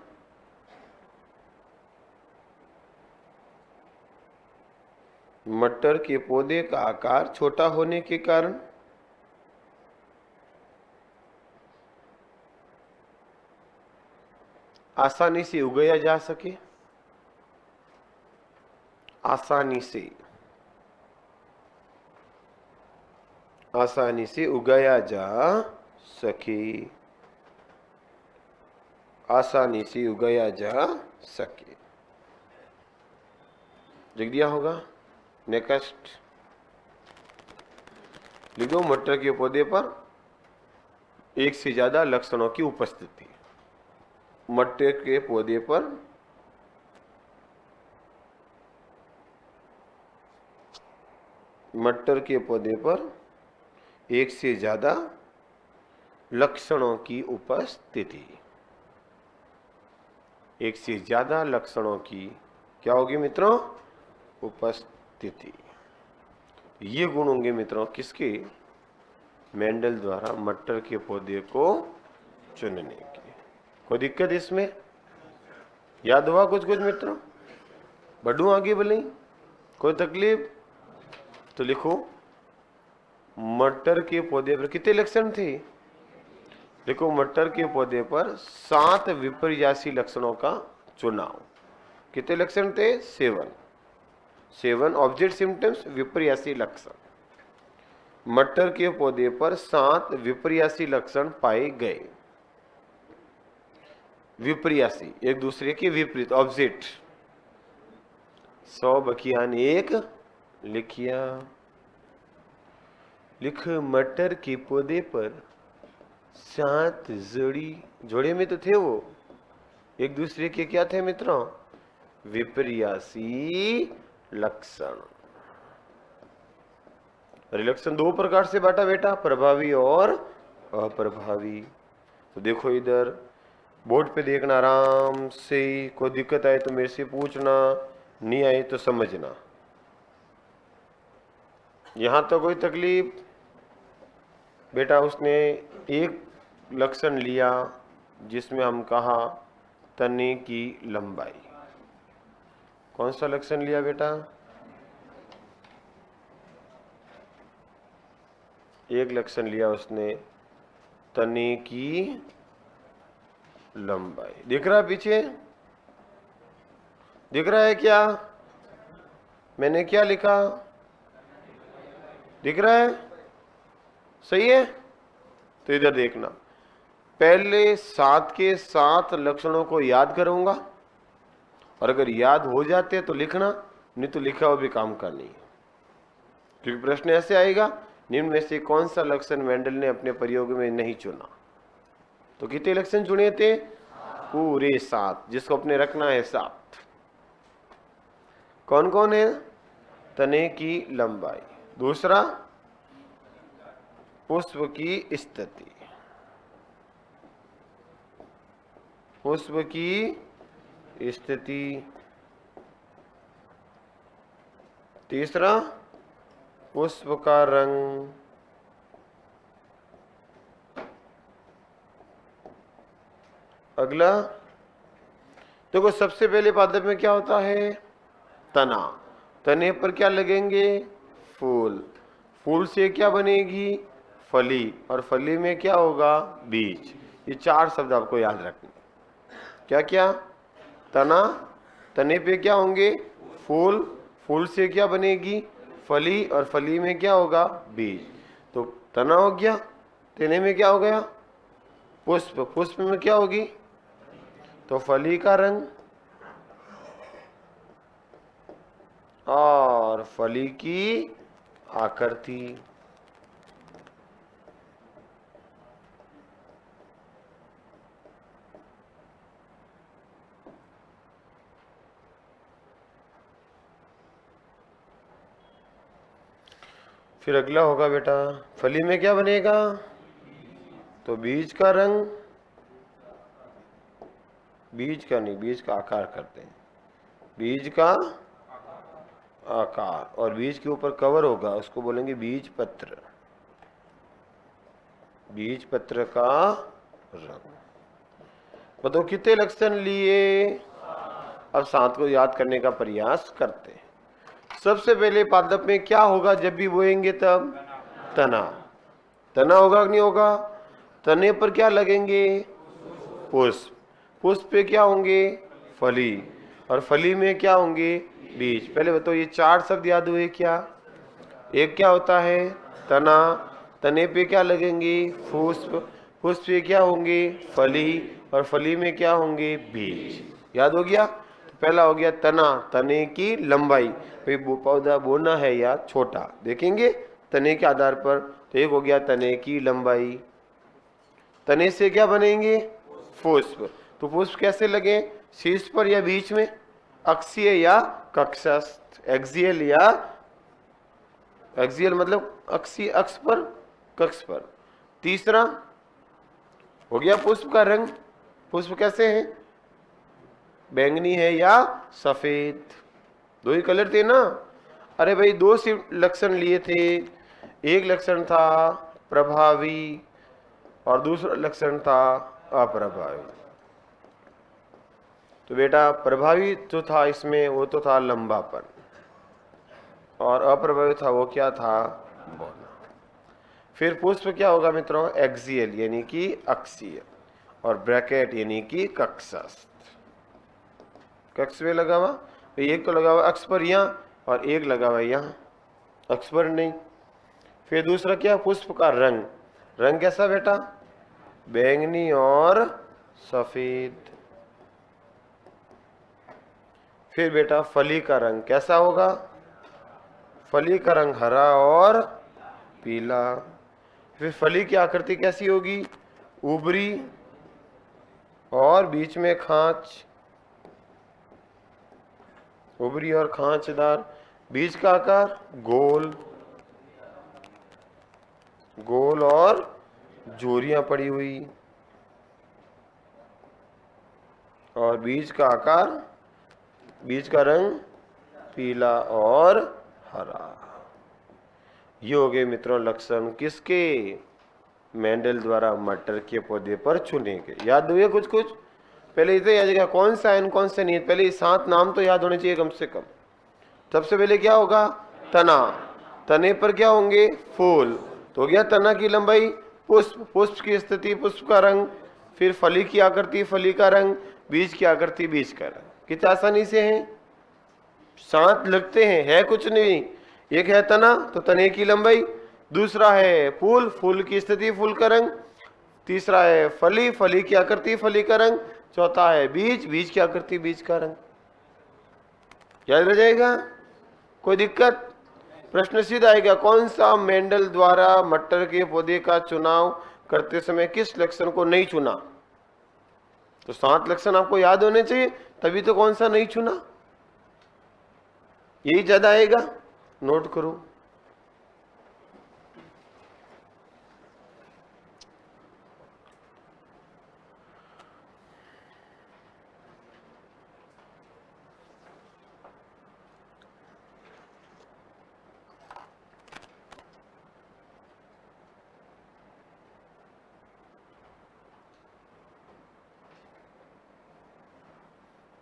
मटर के पौधे का आकार छोटा होने के कारण आसानी से उगाया जा सके। आसानी से उगाया जा सके। आसानी से उगाया जा सके, लिख दिया होगा। नेक्स्ट लिख दो, मटर के पौधे पर एक से ज्यादा लक्षणों की उपस्थिति। मटर के पौधे पर एक से ज्यादा लक्षणों की उपस्थिति। एक से ज्यादा लक्षणों की क्या होगी मित्रों? उपस्थिति। ये गुण होंगे मित्रों किसके? मेंडल द्वारा मटर के पौधे को चुनने के। कोई दिक्कत इसमें? याद हुआ कुछ मित्रों? बढ़ू आगे भले, कोई तकलीफ? तो लिखो, मटर के पौधे पर कितने लक्षण थे? देखो, मटर के पौधे पर 7 विपर्यासी लक्षणों का चुनाव। कितने लक्षण थे? 7 ऑब्जेक्ट सिम्टम्स, विपर्यासी लक्षण। मटर के पौधे पर 7 विपर्यासी लक्षण पाए गए। विपर्यासी, एक दूसरे के विपरीत, ऑब्जेक्ट। 100 बखियान 1 लिखिया। लिख, मटर के पौधे पर 7 जोड़े में तो थे वो, एक दूसरे के क्या थे मित्रों? विपर्यासी लक्षण। रिलक्षण 2 प्रकार से बांटा बेटा, प्रभावी और अप्रभावी। तो देखो इधर बोर्ड पे देखना आराम से, कोई दिक्कत आए तो मेरे से पूछना, नहीं आए तो समझना। यहां तो कोई तकलीफ? बेटा उसने एक लक्षण लिया जिसमें हम कहा तने की लंबाई। कौन सा लक्षण लिया बेटा? एक लक्षण लिया उसने तने की लंबाई। दिख रहा है पीछे? दिख रहा है क्या? मैंने क्या लिखा? दिख रहा है? सही है? तो इधर देखना, पहले 7 के 7 लक्षणों को याद करूंगा और अगर याद हो जाते तो लिखना, नहीं तो लिखा हुआ भी काम का नहीं है। क्योंकि प्रश्न ऐसे आएगा, निम्न में से कौन सा लक्षण मेंडल ने अपने प्रयोग में नहीं चुना? तो कितने लक्षण चुने थे? पूरे 7, जिसको अपने रखना है 7। कौन कौन है? तने की लंबाई, दूसरा पुष्प की स्थिति, पुष्प की स्थिति, तीसरा पुष्प का रंग, अगला देखो सबसे पहले पादप में क्या होता है? तना। तने पर क्या लगेंगे? फूल। फूल से क्या बनेगी? फली। और फली में क्या होगा? बीज। ये 4 शब्द आपको याद रखने। क्या क्या? तना, तने पे क्या होंगे? फूल। फूल से क्या बनेगी? फली। और फली में क्या होगा? बीज। तो तना हो गया, तने में क्या हो गया? पुष्प। पुष्प में क्या होगी? तो फली का रंग और फली की आकृति। फिर अगला होगा बेटा, फली में क्या बनेगा? तो बीज का रंग, बीज का नहीं, बीज का आकार करते हैं, बीज का आकार। और बीज के ऊपर कवर होगा, उसको बोलेंगे बीज पत्र। बीज पत्र का रंग। बताओ कितने लक्षण लिए? अब 7 को याद करने का प्रयास करते हैं। सबसे पहले पादप में क्या होगा जब भी बोएंगे तब? तना। तना होगा कि नहीं होगा? तने पर क्या लगेंगे? पुष्प। पुष्प पे क्या होंगे? फली। और फली में क्या होंगे? बीज। पहले बताओ ये 4 शब्द याद हुए क्या? एक क्या होता है? तना। तने पे क्या लगेंगे? पुष्प। पुष्प पे क्या होंगे? फली। और फली में क्या होंगे? बीज। याद हो गया? तो पहला हो गया तना, तने की लंबाई, भाई पौधा बोना है या छोटा, देखेंगे तने के आधार पर। तो एक हो गया तने की लंबाई। तने से क्या बनेंगे? पुष्प। तो पुष्प कैसे लगे? शीर्ष पर या बीच में? अक्षीय या कक्षस्थ? एक्सियल या एक्सियल मतलब अक्षीय, अक्ष पर, कक्ष पर। तीसरा हो गया पुष्प का रंग। पुष्प कैसे है? बैंगनी है या सफेद? 2 ही कलर थे ना? अरे भाई 2 सिर्फ लक्षण लिए थे। एक लक्षण था प्रभावी और दूसरा लक्षण था अप्रभावी। तो बेटा प्रभावी जो था इसमें वो तो था लंबापन, और अप्रभावी था वो क्या था? बौना। फिर पुष्प क्या होगा मित्रों? एक्सियल यानी कि अक्षीय, और ब्रैकेट यानी कि कक्षस्थ। कक्ष में लगा हुआ, एक तो लगा हुआ अक्ष पर यहाँ और एक लगा हुआ यहाँ, अक्ष पर नहीं। फिर दूसरा क्या? पुष्प का रंग। रंग कैसा बेटा? बैंगनी और सफेद। फिर बेटा फली का रंग कैसा होगा? फली का रंग हरा और पीला। फिर फली की आकृति कैसी होगी? उभरी और बीच में खांच, उभरी और खांचदार। बीज का आकार गोल, गोल और जोरियां पड़ी हुई। और बीज का आकार, बीज का रंग पीला और हरा। ये हो गए मित्रों लक्षण किसके? मेंडल द्वारा मटर के पौधे पर चुने गए। याद हुए कुछ कुछ? पहले इसे याद रखिए कौन सा है कौन सा नहीं है, पहले 7 नाम तो याद होने चाहिए कम से कम। सबसे पहले क्या होगा? तना। तने पर क्या होंगे? फूल। तो हो गया तना की लंबाई, पुष्प, पुष्प की स्थिति, पुष्प का रंग, फिर फली की आकृति, फली का रंग, बीज की आकृति, बीज का रंग। कितना आसानी से है, 7 लगते हैं, है कुछ नहीं। एक है तना, तो तने की लंबाई, दूसरा है फूल, फूल की स्थिति, फूल का रंग, तीसरा है फली, फली की आकृति, फली का रंग, चौथा है बीज, बीज की आकृति, बीज का रंग। याद रह जाएगा? कोई दिक्कत? प्रश्न सीधा आएगा, कौन सा मेंडल द्वारा मटर के पौधे का चुनाव करते समय किस लक्षण को नहीं चुना? तो 7 लक्षण आपको याद होने चाहिए, तभी तो कौन सा नहीं चुना, यही ज्यादा आएगा। नोट करो।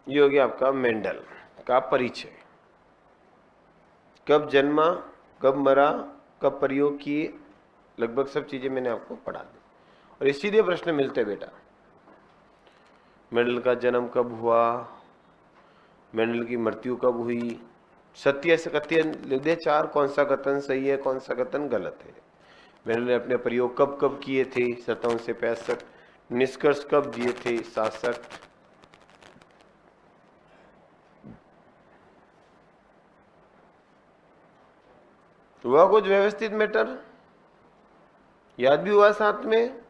ये हो गया आपका मेंडल का परिचय। कब जन्मा, कब मरा, कब प्रयोग किए, लगभग सब चीजें मैंने आपको पढ़ा दी। और इसीलिए प्रश्न मिलते बेटा, मेंडल का जन्म कब हुआ, मेंडल की मृत्यु कब हुई, सत्य से कथ्य लिख दे 4, कौन सा कथन सही है कौन सा कथन गलत है, मेंडल ने अपने प्रयोग कब कब किए थे 57 से 65, निष्कर्ष कब दिए थे 66। हुआ कुछ व्यवस्थित मैटर? याद भी हुआ साथ में?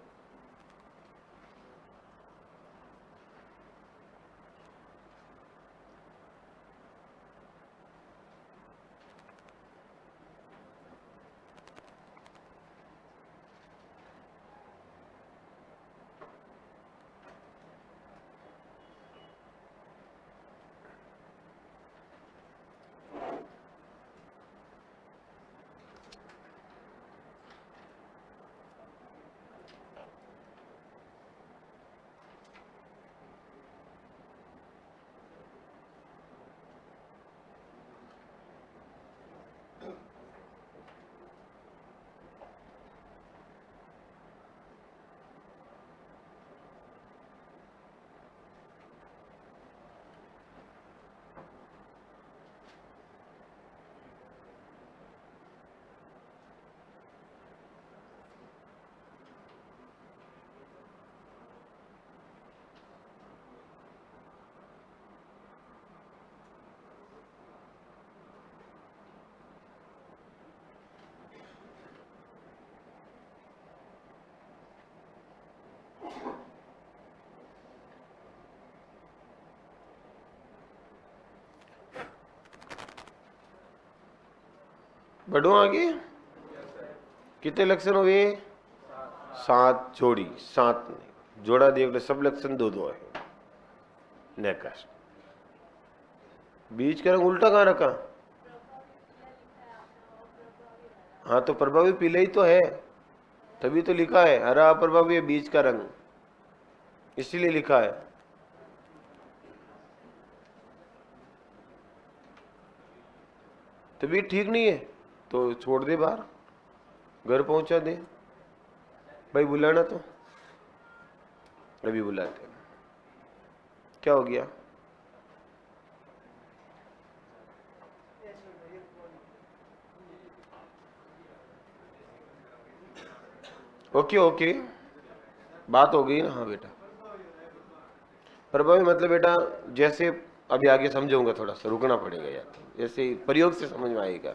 बढ़ो आगे। कितने लक्षण हो गए? 7 जोड़ी, 7 नहीं जोड़ा देख लो, सब लक्षण 2-2 है। नेक्स्ट, बीज का रंग उल्टा कहां रखा? हाँ तो प्रभावी पीला ही तो है, तभी तो लिखा है हरा अप्रभावी है बीज का रंग, इसीलिए लिखा है। तभी ठीक नहीं है तो छोड़ दे बाहर, घर पहुंचा दे। भाई बुलाना तो अभी बुलाते हैं। क्या हो गया? ओके ओके, बात हो गई ना? हाँ बेटा, प्रभावी मतलब बेटा जैसे अभी आगे समझाऊंगा, थोड़ा सा रुकना पड़ेगा यार, जैसे प्रयोग से समझ में आएगा।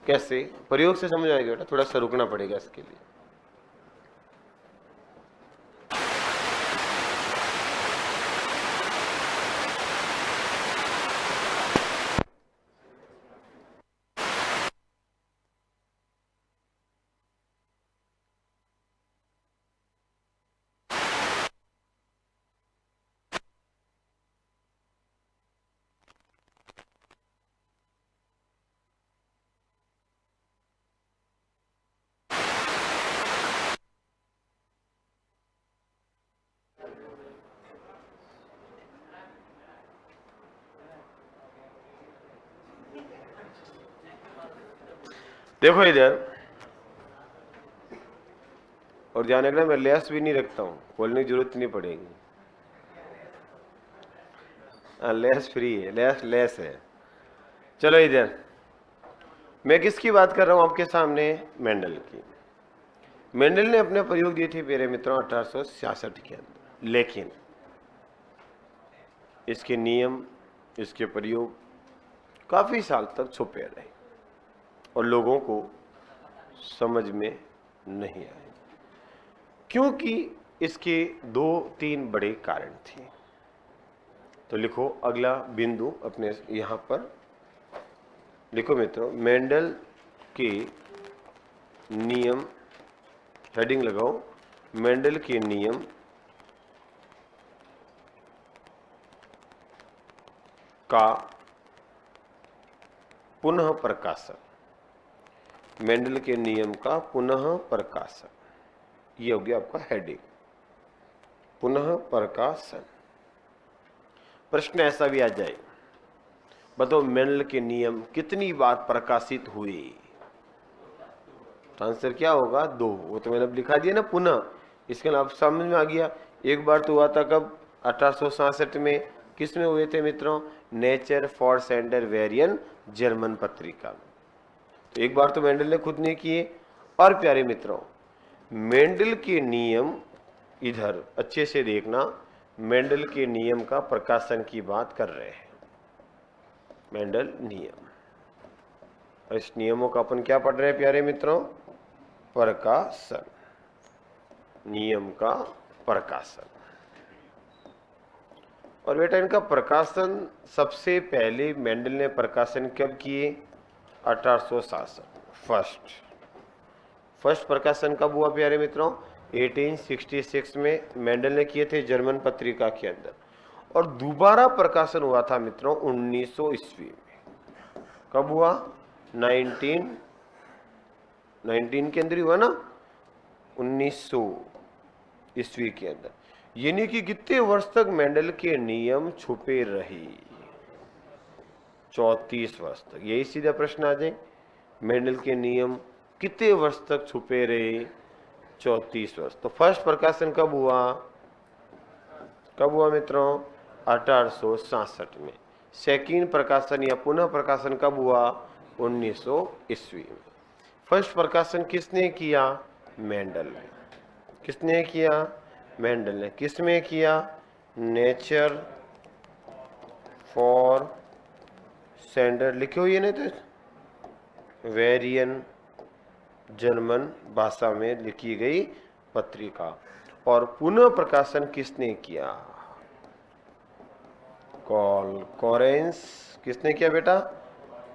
कैसे प्रयोग से समझ आएगा बेटा, थोड़ा सा रुकना पड़ेगा इसके लिए। देखो इधर, और ध्यान रखना मैं लेस भी नहीं रखता हूं, खोलने की जरूरत नहीं पड़ेगी। लेस फ्री है, लेस है। चलो इधर, मैं किसकी बात कर रहा हूं आपके सामने? मेंडल की। मेंडल ने अपने प्रयोग दिए थे मेरे मित्रों 1866 के अंदर, लेकिन इसके नियम, इसके प्रयोग काफी साल तक छुपे रहे और लोगों को समझ में नहीं आए, क्योंकि इसके 2-3 बड़े कारण थे। तो लिखो अगला बिंदु अपने यहां पर लिखो मित्रों, मेंडल के नियम, हेडिंग लगाओ, मेंडल के नियम का पुनः प्रकाशन। मेंडल के नियम का पुनः प्रकाशन, ये हो गया आपका हेडिंग, पुनः प्रकाशन। प्रश्न ऐसा भी आ जाए, बताओ मेंडल के नियम कितनी बार प्रकाशित हुए? तो आंसर क्या होगा? 2। वो तो मैंने अब लिखा दिया ना पुनः, इसके लिए आप समझ में आ गया। एक बार तो हुआ था कब? 1866 में। किस में हुए थे मित्रों? नेचर फॉर्सेंडर वेरियन जर्मन पत्रिका में। तो एक बार तो मेंडल ने खुद ने किए। और प्यारे मित्रों, मेंडल के नियम, इधर अच्छे से देखना, मेंडल के नियम का प्रकाशन की बात कर रहे हैं। मेंडल नियम, और इस नियमों का अपन क्या पढ़ रहे हैं प्यारे मित्रों? प्रकाशन, नियम का प्रकाशन। और बेटा इनका प्रकाशन सबसे पहले मेंडल ने प्रकाशन कब किए? 1866। फर्स्ट प्रकाशन कब हुआ प्यारे मित्रों? 1866 में मेंडल ने किए थे जर्मन पत्रिका के अंदर। और दोबारा प्रकाशन हुआ था मित्रों 1900 ईस्वी में। कब हुआ? 19 के अंदर हुआ ना, 1900 ईस्वी के अंदर। यानी कि कितने वर्ष तक मेंडल के नियम छुपे रहे? 34 वर्ष तक। यही सीधा प्रश्न आ जाए, मेंडल के नियम कितने वर्ष तक छुपे रहे? 34 वर्ष। तो फर्स्ट प्रकाशन कब हुआ? कब हुआ मित्रों? 1866 में। सेकंड प्रकाशन या पुनः प्रकाशन कब हुआ? 1900 ईस्वी में। फर्स्ट प्रकाशन किसने किया? मेंडल ने। किसने किया? मेंडल ने। किसमें किया? नेचर फॉर सेंडर, लिखे हुए नहीं तो वेरियन जर्मन भाषा में लिखी गई पत्रिका। और पुनः प्रकाशन किसने किया? Call Correns. किसने किया बेटा?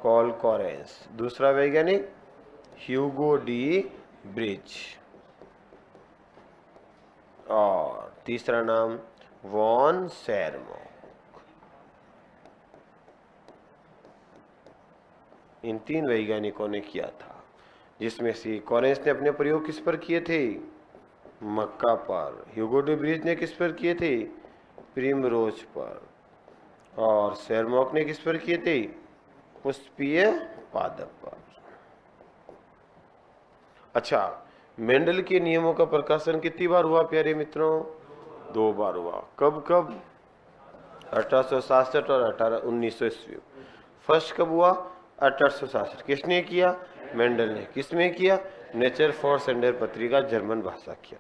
Call Correns. दूसरा वैज्ञानिक ह्यूगो डी ब्रिज। और तीसरा नाम वॉन सेरमॉक। इन 3 वैज्ञानिकों ने किया था, जिसमें से कॉरेंस ने अपने प्रयोग किस पर किए थे? मक्का पर। ह्यूगो डी ब्रिज ने किस पर किए थे? प्रिमरोज पर। और सेरमॉक ने किस पर किए थे? पुष्पीय पादप पर। अच्छा, मेंडल के नियमों का प्रकाशन कितनी बार हुआ प्यारे मित्रों? 2 बार हुआ। कब कब? 1867 और 1900 ईस्वी। फर्स्ट कब हुआ? 1866। किसने किया? मेंडल ने। किसमें किया? नेचर फॉर सेंडर पत्रिका जर्मन भाषा किया।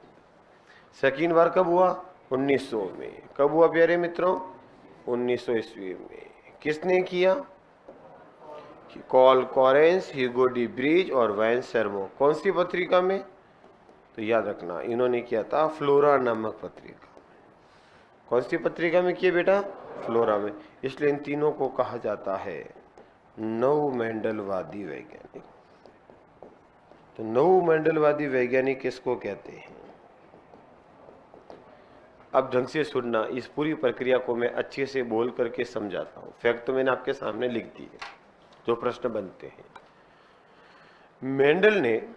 सेकेंड बार कब हुआ? 1900 में। कब हुआ प्यारे मित्रों? 1900 ईस्वी में। किसने किया? Call Correns, Hugo de bridge और वैन सेरमॉक। कौन सी पत्रिका में? तो याद रखना, इन्होंने किया था फ्लोरा नामक पत्रिका। कौन सी पत्रिका में किया बेटा? फ्लोरा में। इसलिए इन तीनों को कहा जाता है नव मेंडलवादी वैज्ञानिक। तो नव मेंडलवादी वैज्ञानिक किसको कहते हैं? अब ढंग से सुनना, इस पूरी प्रक्रिया को मैं अच्छे से बोल करके समझाता हूं। फैक्ट तो मैंने आपके सामने लिख दिए जो प्रश्न बनते हैं। मेंडल ने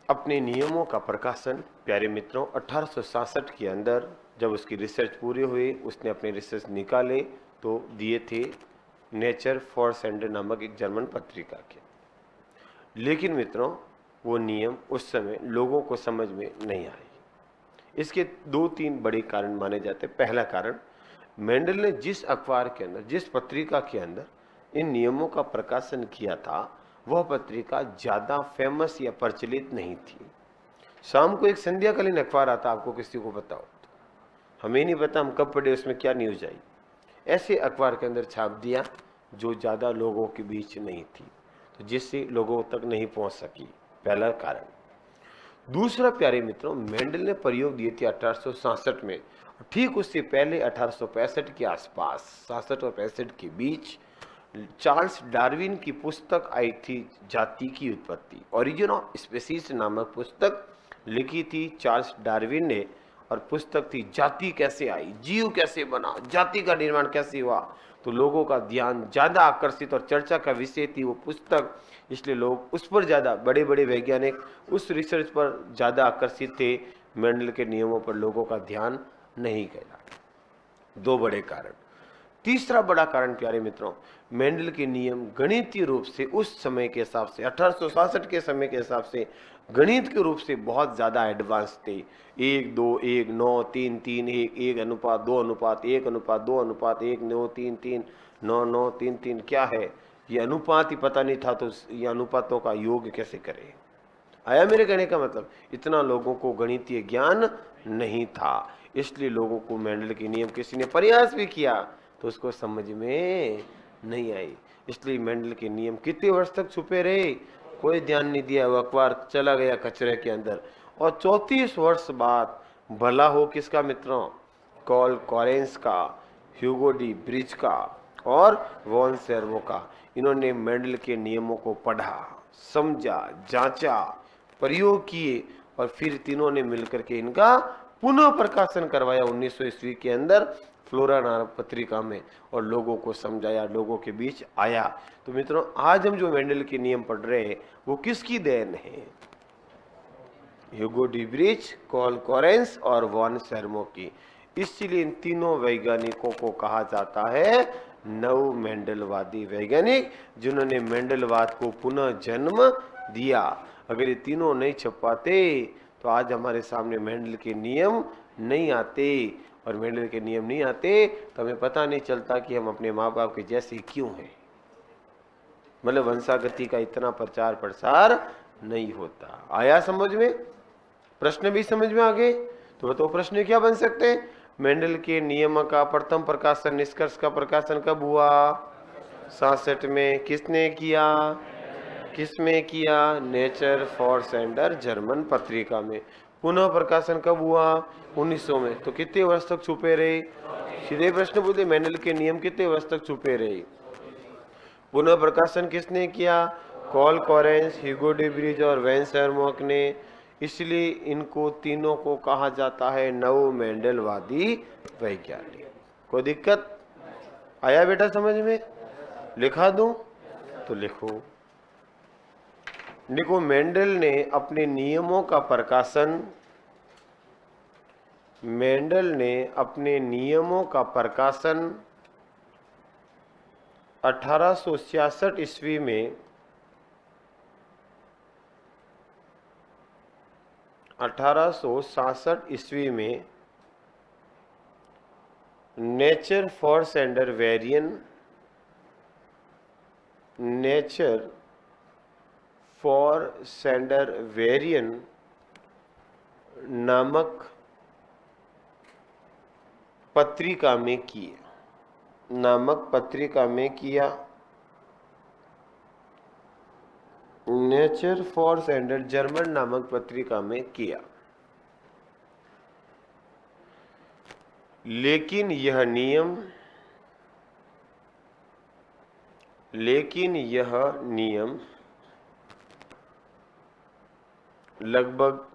अपने नियमों का प्रकाशन प्यारे मित्रों 1866 के अंदर, जब उसकी रिसर्च पूरी हुई, उसने अपने रिसर्च निकाले तो दिए थे नेचर फॉर सेंडर नामक एक जर्मन पत्रिका के। लेकिन मित्रों वो नियम उस समय लोगों को समझ में नहीं आए। इसके 2-3 बड़े कारण माने जाते हैं। पहला कारण, मेंडल ने जिस अखबार के अंदर, जिस पत्रिका के अंदर इन नियमों का प्रकाशन किया था, वह पत्रिका ज्यादा फेमस या प्रचलित नहीं थी। शाम को एक संध्याकालीन अखबार आता, आपको किसी को पता हो तो, हमें नहीं पता, हम कब पढ़े, उसमें क्या न्यूज आई, ऐसे अखबार के अंदर छाप दिया जो ज्यादा लोगों के बीच नहीं थी, तो जिससे लोगों तक नहीं पहुंच सकी। पहला कारण। दूसरा प्यारे मित्रों, मेंडल ने प्रयोग दिए थे 1866 में। ठीक उससे पहले 1865 के आसपास, 67 और 65 के बीच, चार्ल्स डार्विन की पुस्तक आई थी, जाति की उत्पत्ति, ओरिजिन ऑफ स्पीसीज नामक पुस्तक लिखी थी चार्ल्स डार्विन ने। और पुस्तक थी जाति कैसे आई, जीव कैसे बना, जाति का निर्माण कैसे हुआ। तो लोगों का ध्यान ज्यादा आकर्षित और चर्चा का विषय थी वो पुस्तक, इसलिए लोग उस पर ज्यादा, बड़े बड़े वैज्ञानिक उस रिसर्च पर ज्यादा आकर्षित थे। मेंडल के नियमों पर लोगों का ध्यान नहीं गया। 2 बड़े कारण। तीसरा बड़ा कारण प्यारे मित्रों, मेंडल के नियम गणितीय रूप से उस समय के हिसाब से, 1866 के समय के हिसाब से गणित के रूप से बहुत ज्यादा एडवांस थे। 1:2:1:9:3:3:1 1:2:1:2:1:1:9:3:3 क्या है ये अनुपात ही पता नहीं था, तो ये अनुपातों का योग कैसे करें। आया मेरे कहने का मतलब, इतना लोगों को गणितीय ज्ञान नहीं था, इसलिए लोगों को मेंडल के नियम किसी ने प्रयास भी किया तो उसको समझ में नहीं आई। इसलिए मेंडल के नियम कितने वर्ष तक छुपे रहे, कोई ध्यान नहीं दिया, वो अखबार चला गया कचरे के अंदर। और 34 वर्ष बाद भला हो किसका मित्रों, कॉल कॉरेंस का, ह्यूगो डी ब्रिज का और वॉन सेर्वो का, इन्होंने मेंडल के नियमों को पढ़ा, समझा, जांचा, प्रयोग किए और फिर तीनों ने मिलकर के इनका पुनः प्रकाशन करवाया 1900 ईस्वी के अंदर फ्लोरा नामक पत्रिका में, और लोगों को समझाया, लोगों के बीच आया। तो मित्रों आज हम जो मेंडल के नियम पढ़ रहे हैं वो किसकी देन है, Hugo de bridge, call Correns और वॉन सेर्वो की। इसलिए इन तीनों वैज्ञानिकों को कहा जाता है नव मेंडलवादी वैज्ञानिक, जिन्होंने मेंडलवाद को पुनः जन्म दिया। अगर ये तीनों नहीं छप पाते तो आज हमारे सामने मेंडल के नियम नहीं आते, और मेंडल के नियम नहीं आते तो हमें पता नहीं चलता कि हम अपने माँ बाप के जैसे क्यों हैं। मतलब वंशागति का इतना प्रचार प्रसार नहीं होता। आया समझ में? प्रश्न भी समझ में आ गए? तो बताओ प्रश्न क्या बन सकते हैं। मेंडल के नियम का प्रथम प्रकाशन, निष्कर्ष का प्रकाशन कब हुआ? 67 में। किसने किया? किसमें किया? नेचर फॉर्स एंडर जर्मन पत्रिका में। पुनः प्रकाशन कब हुआ? 1900 में। तो कितने वर्ष तक छुपे रहे? सीधे प्रश्न पूछे, मेंडल के नियम कितने वर्ष तक छुपे रहे? पुनः प्रकाशन किसने किया? Call Correns, Hugo de bridge और वैन सेर्वो ने। इसलिए इनको तीनों को कहा जाता है नव मेंडलवादी वैज्ञानिक। कोई दिक्कत? आया बेटा समझ में? लिखा दूं? तो लिखो। देखो, मेंडल ने अपने नियमों का प्रकाशन, मेंडल ने अपने नियमों का प्रकाशन 1866 ईस्वी में, 1866 ईस्वी में Naturforschender Verein, Naturforschender Verein नामक पत्रिका में किया, नामक पत्रिका में किया। नेचर फॉर सेंडर जर्मन नामक पत्रिका में किया। लेकिन यह नियम लगभग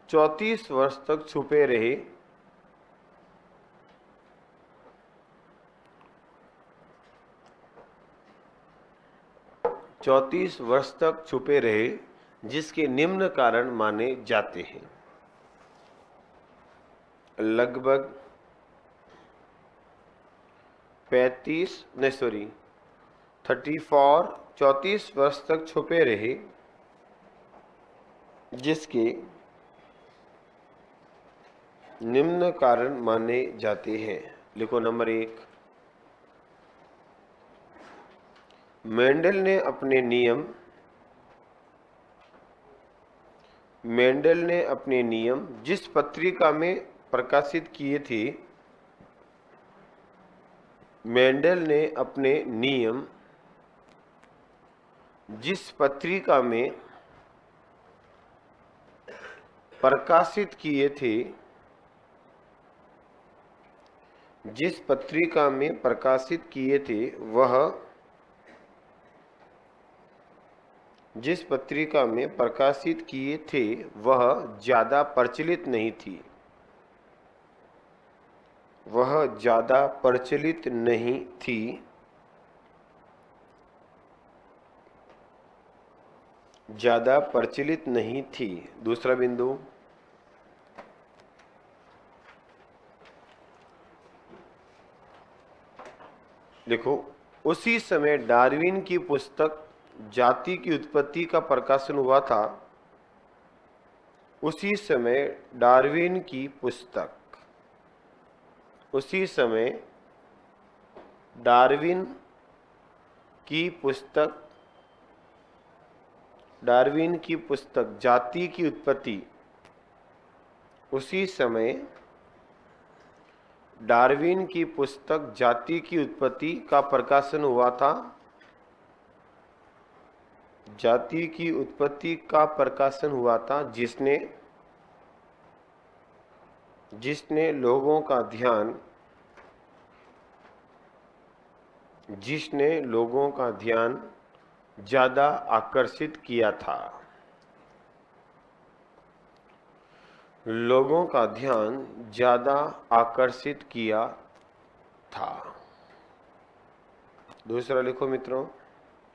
34 वर्ष तक छुपे रहे। जिसके निम्न कारण माने जाते हैं। लगभग 35 नहीं सॉरी 34 वर्ष तक छुपे रहे, जिसके निम्न कारण माने जाते हैं। लिखो नंबर 1, मेंडल ने अपने नियम जिस पत्रिका में प्रकाशित किए थे, मेंडल ने अपने नियम जिस पत्रिका में प्रकाशित किए थे, जिस पत्रिका में प्रकाशित किए थे वह जिस पत्रिका में प्रकाशित किए थे वह ज्यादा प्रचलित नहीं थी, वह ज्यादा प्रचलित नहीं थी, ज्यादा प्रचलित नहीं थी। दूसरा बिंदु, देखो उसी समय डार्विन की पुस्तक जाति की उत्पत्ति का प्रकाशन हुआ था। उसी समय डार्विन की पुस्तक जाति की उत्पत्ति, उसी समय डार्विन की पुस्तक जाति की उत्पत्ति का प्रकाशन हुआ था। जाति की उत्पत्ति का प्रकाशन हुआ था, जिसने लोगों का ध्यान ज्यादा आकर्षित किया था। लोगों का ध्यान ज्यादा आकर्षित किया था। दूसरा लिखो मित्रों,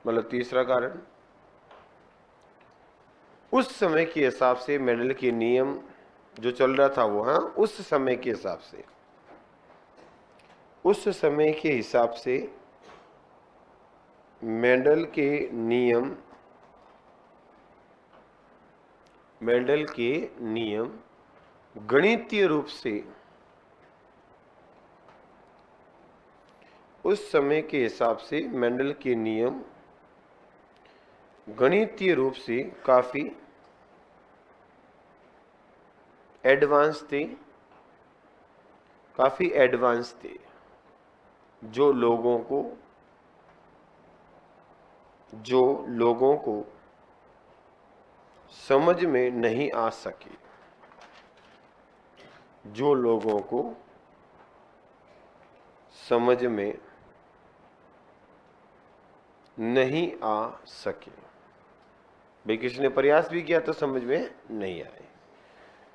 मतलब तीसरा कारण, उस समय के हिसाब से मेंडल के नियम जो चल रहा था वो, उस समय के हिसाब से मेंडल के नियम गणितीय रूप से, उस समय के हिसाब से मेंडल के नियम गणितीय रूप से काफी एडवांस थे, जो लोगों को समझ में नहीं आ सके, जो लोगों को समझ में नहीं आ सके। भाई किसी ने प्रयास भी किया तो समझ में नहीं आए।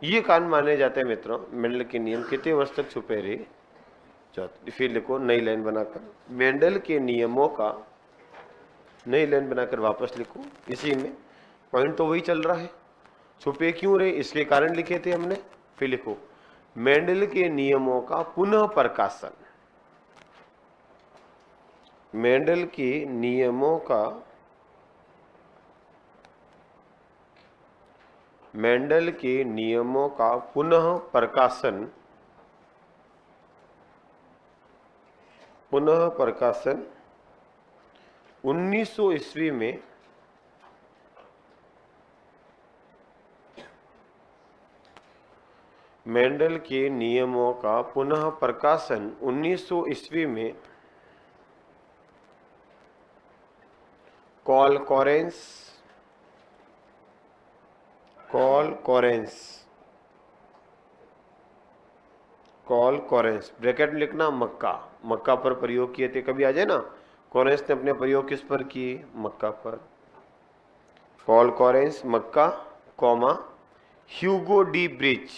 ये कारण माने जाते हैं मित्रों। मेंडल के नियम कितने वर्ष तक छुपे रहे? फिर लिखो नई लाइन बनाकर, मेंडल के नियमों का नई लाइन बनाकर वापस लिखो। इसी में पॉइंट तो वही चल रहा है, छुपे क्यों रहे इसके कारण लिखे थे हमने। फिर लिखो मेंडल के नियमों का पुनः प्रकाशन, मेंडल के नियमों का पुनः प्रकाशन 1900 ईस्वी में मेंडल के नियमों का पुनः प्रकाशन 1900 ईस्वी में कॉल कोरेंस ब्रैकेट में लिखना, मक्का पर प्रयोग किए थे। कभी आ जाए ना, कोरेंस ने अपने प्रयोग किस पर किए? मक्का पर। कॉल कोरेंस मक्का, कॉमा ह्यूगो डी ब्रिज।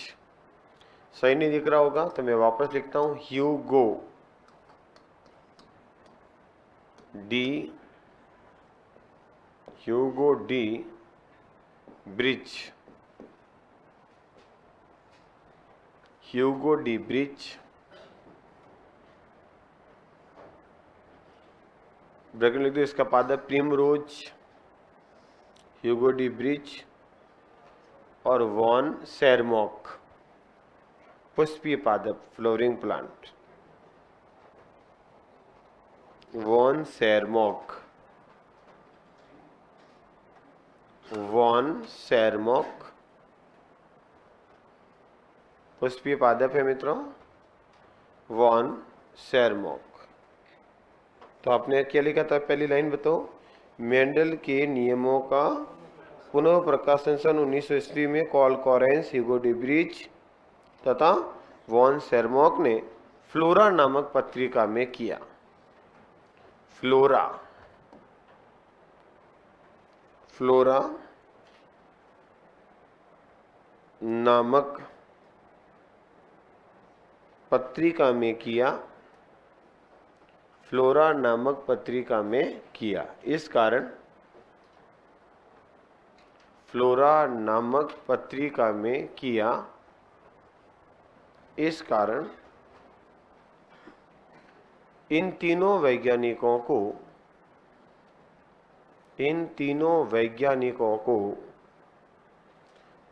सही नहीं दिख रहा होगा तो मैं वापस लिखता हूं, Hugo de bridge, Hugo de bridge bracket लिख दो, इसका पादप प्रिमरोज, ह्यूगो डी ब्रिज और वॉन सेरमॉक, पुष्पीय पादप, फ्लोरिंग प्लांट। वॉन सेरमॉक, वॉन सेरमॉक पुष्पीय पादप है मित्रों, वॉन सेरमॉक। तो आपने क्या लिखा था, पहली लाइन बताओ। मेंडल के नियमों का पुनः प्रकाशन सन 1900 ईस्वी में call Correns, Hugo de bridge तथा वॉन सेरमॉक ने फ्लोरा नामक पत्रिका में किया। फ्लोरा, फ्लोरा नामक पत्रिका में किया, फ्लोरा नामक पत्रिका में किया। इस कारण फ्लोरा नामक पत्रिका में किया, इस कारण इन तीनों वैज्ञानिकों को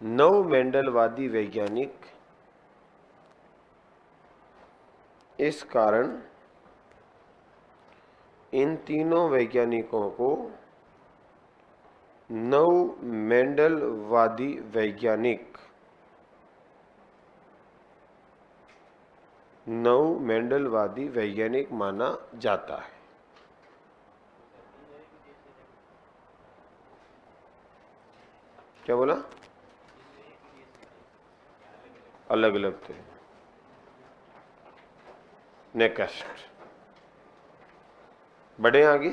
नव मेंडलवादी वैज्ञानिक, इस कारण इन तीनों वैज्ञानिकों को नव मेंडलवादी वैज्ञानिक, नव मेंडलवादी वैज्ञानिक माना जाता है। क्या बोला? अलग अलग थे। नेक्स्ट बढ़े आगे।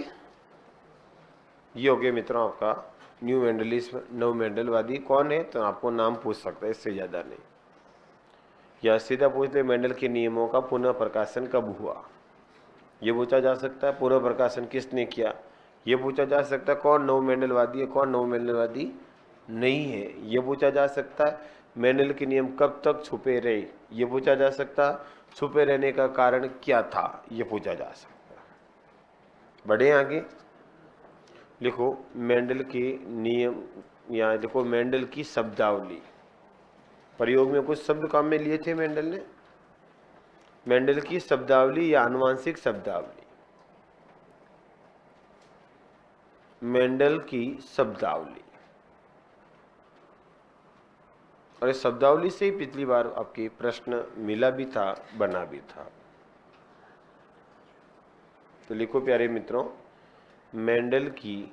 ये हो गया मित्रों आपका न्यू मेंडलिज्म, नव मेंडलवादी कौन है, तो आपको नाम पूछ सकता है, इससे ज्यादा नहीं। या सीधा पूछते मेंडल के नियमों का पुनः प्रकाशन कब हुआ, ये पूछा जा सकता है। पुनः प्रकाशन किसने किया, ये पूछा जा सकता है। कौन नव मेंडलवादी है, कौन नव मेंडलवादी नहीं है, ये पूछा जा सकता है। मेंडल के नियम कब तक छुपे रहे, ये पूछा जा सकता है। छुपे रहने का कारण क्या था, ये पूछा जा सकता है। बढ़े आगे, लिखो मेंडल के नियम, या देखो मेंडल की शब्दावली। प्रयोग में कुछ शब्द काम में लिए थे मेंडल ने। मेंडल की शब्दावली या आनुवांशिक शब्दावली, मेंडल की शब्दावली। और इस शब्दावली से ही पिछली बार आपके प्रश्न मिला भी था, बना भी था। तो लिखो प्यारे मित्रों, मेंडल की